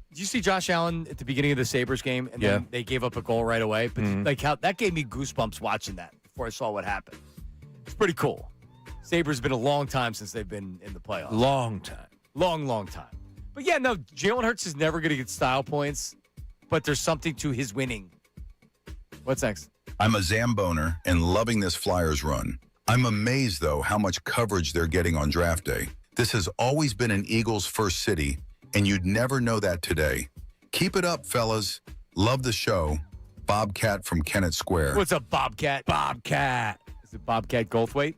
Did you see Josh Allen at the beginning of the Sabres game, and then they gave up a goal right away? But like how that gave me goosebumps watching that before I saw what happened. It's pretty cool. Sabres have been a long time since they've been in the playoffs. Long time. Long time. But yeah, no, Jalen Hurts is never going to get style points, but there's something to his winning. What's next? I'm a Zamboner and loving this Flyers run. I'm amazed, though, how much coverage they're getting on draft day. This has always been an Eagles' first city, and you'd never know that today. Keep it up, fellas. Love the show. Bobcat from Kennett Square. What's up, Bobcat? Bobcat. Is it Bobcat Goldthwait?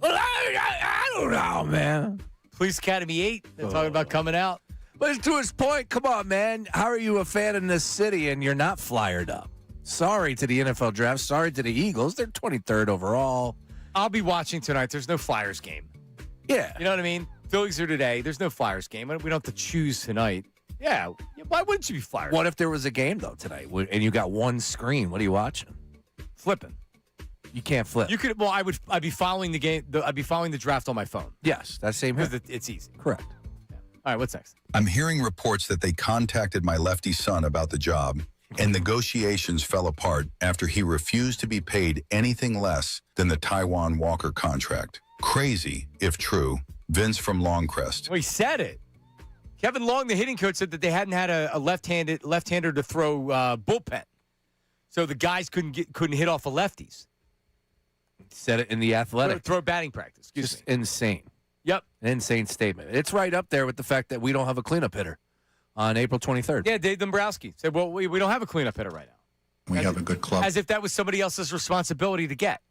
Well, I don't know, man. Police Academy 8. They're talking about coming out. But to his point, come on, man. How are you a fan in this city and you're not flyered up? Sorry to the NFL draft. Sorry to the Eagles. They're 23rd overall. I'll be watching tonight. There's no Flyers game. Yeah. You know what I mean? Phillies are today. There's no Flyers game. We don't have to choose tonight. Yeah. Why wouldn't you be Flyers? What if there was a game, though, tonight and you got one screen? What are you watching? Flipping. You can't flip. You could. Well, I'd be following the game. I'd be following the draft on my phone. Yes, that same here. Because it's easy. Correct. Yeah. All right, what's next? I'm hearing reports that they contacted my lefty son about the job, and negotiations fell apart after he refused to be paid anything less than the Taiwan Walker contract. Crazy, if true. Vince from Longcrest. Well, he said it. Kevin Long, the hitting coach, said that they hadn't had a left-hander to throw bullpen, so the guys couldn't hit off of lefties. Said it in the Athletic. Throw batting practice. Just insane. Yep. An insane statement. It's right up there with the fact that we don't have a cleanup hitter on April 23rd. Yeah, Dave Dombrowski said, well, we don't have a cleanup hitter right now. We have a good club. As if that was somebody else's responsibility to get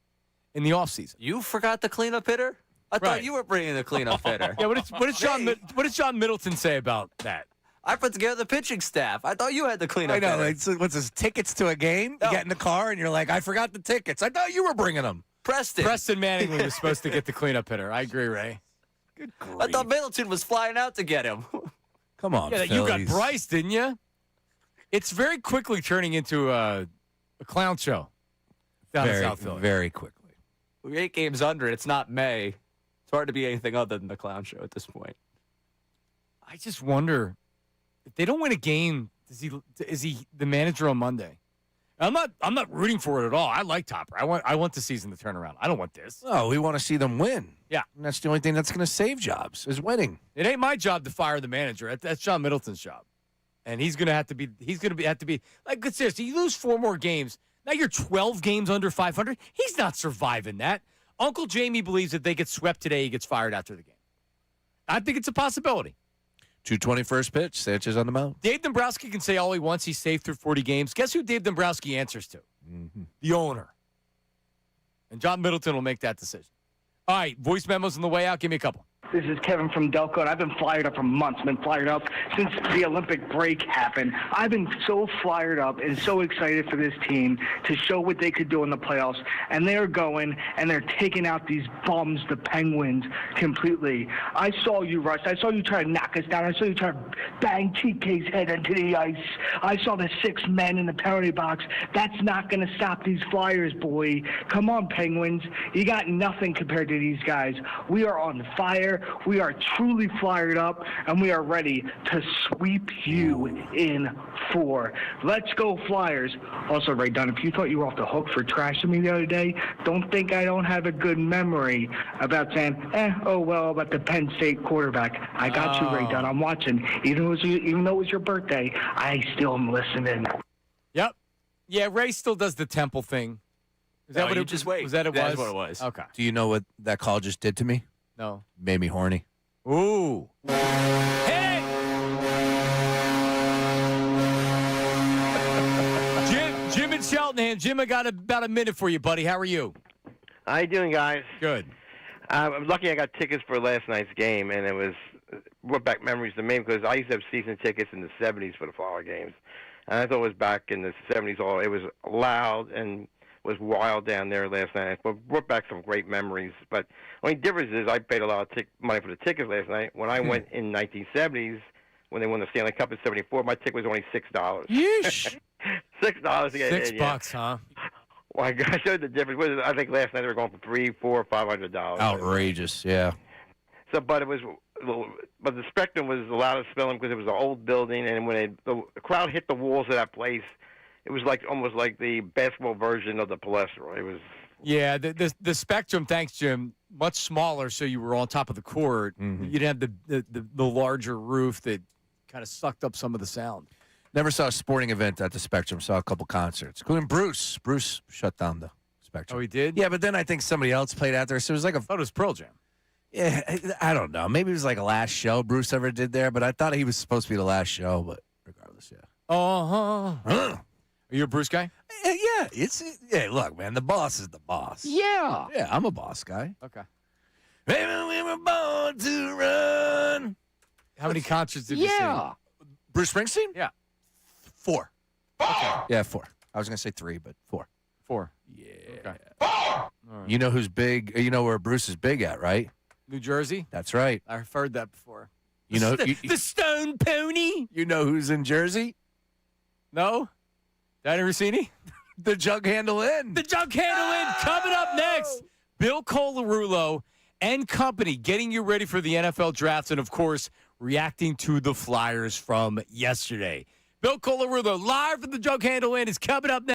in the offseason. You forgot the cleanup hitter? I thought you were bringing the cleanup hitter. Yeah, what did John Middleton say about that? I put together the pitching staff. I thought you had the cleanup I know. hitter. Like, what's this, tickets to a game? No. You get in the car and you're like, I forgot the tickets. I thought you were bringing them. Preston Manning was supposed to get the cleanup hitter. I agree, Ray. Good grief. I thought Middleton was flying out to get him. Come on, Yeah, you got Phillies. Bryce, didn't you? It's very quickly turning into a clown show down in South Philly. Very quickly. We're 8 games under. It's not May. It's hard to be anything other than the clown show at this point. I just wonder if they don't win a game. Is he the manager on Monday? I'm not rooting for it at all. I like Topper. I want the season to turn around. I don't want this. Oh, we want to see them win. Yeah, and that's the only thing that's going to save jobs is winning. It ain't my job to fire the manager. That's John Middleton's job, and he's going to have to be. He's going to have to be like seriously. You lose 4 more games. Now you're 12 games under 500. He's not surviving that. Uncle Jamie believes that they get swept today, he gets fired after the game. I think it's a possibility. 221st pitch. Sanchez on the mound. Dave Dombrowski can say all he wants. He's safe through 40 games. Guess who Dave Dombrowski answers to? Mm-hmm. The owner. And John Middleton will make that decision. All right, voice memos on the way out. Give me a couple. This is Kevin from Delco, and I've been fired up for months. I've been fired up since the Olympic break happened. I've been so fired up and so excited for this team to show what they could do in the playoffs. And they're going, and they're taking out these bums, the Penguins, completely. I saw you, Russ. I saw you try to knock us down. I saw you try to bang Kincade's head into the ice. I saw the 6 men in the penalty box. That's not going to stop these Flyers, boy. Come on, Penguins. You got nothing compared to these guys. We are on fire. We are truly fired up, and we are ready to sweep you in 4. Let's go, Flyers. Also, Ray Dunn, if you thought you were off the hook for trashing me the other day, don't think I don't have a good memory about saying, about the Penn State quarterback. I got you, Ray Dunn. I'm watching. Even though it was your birthday, I still am listening. Yep. Yeah, Ray still does the Temple thing. Is that what it just wait. Was that it was? That's what it was. Okay. Do you know what that call just did to me? No. Made me horny. Ooh. Hey! Jim in Cheltenham. Jim, I got about a minute for you, buddy. How are you? How you doing, guys? Good. I'm lucky I got tickets for last night's game, and it was brought back memories to me because I used to have season tickets in the 70s for the Flower games. And I thought it was back in the 70s. It was loud and was wild down there last night. But brought back some great memories. But the only difference is I paid a lot of money for the tickets last night. When I went in 1970s, when they won the Stanley Cup in '74, my ticket was only $6. Yeesh. $6 to get in. $6, huh? Well, I showed the difference. I think last night they were going for $300, $400, $500. Outrageous, yeah. So, but the Spectrum was the loudest spelling because it was an old building, and when the crowd hit the walls of that place, it was almost like the basketball version of the Palestra. It was. Yeah, the Spectrum. Thanks, Jim. Much smaller, so you were on top of the court. Mm-hmm. You didn't have the larger roof that kind of sucked up some of the sound. Never saw a sporting event at the Spectrum. Saw a couple concerts, including Bruce. Bruce shut down the Spectrum. Oh, he did? Yeah, but then I think somebody else played out there. So it was like I thought it was Pearl Jam. Yeah, I don't know. Maybe it was like a last show Bruce ever did there, but I thought he was supposed to be the last show. But regardless, yeah. Are you a Bruce guy? Yeah. Look, man, the boss is the boss. Yeah. Yeah, I'm a boss guy. Okay. Baby, we were born to run. How many concerts did you see? Bruce Springsteen? Yeah. 4. Okay. Yeah, 4. I was gonna say 3, but 4. 4. Yeah. Okay. Right. You know who's big? You know where Bruce is big at, right? New Jersey? That's right. I've heard that before. You know the Stone Pony? You know who's in Jersey? No? Danny Rossini? The jug handle in. The jug handle in coming up next. Bill Colarulo and company getting you ready for the NFL draft and, of course, reacting to the Flyers from yesterday. Bill Colarulo live from the jug handle in is coming up next.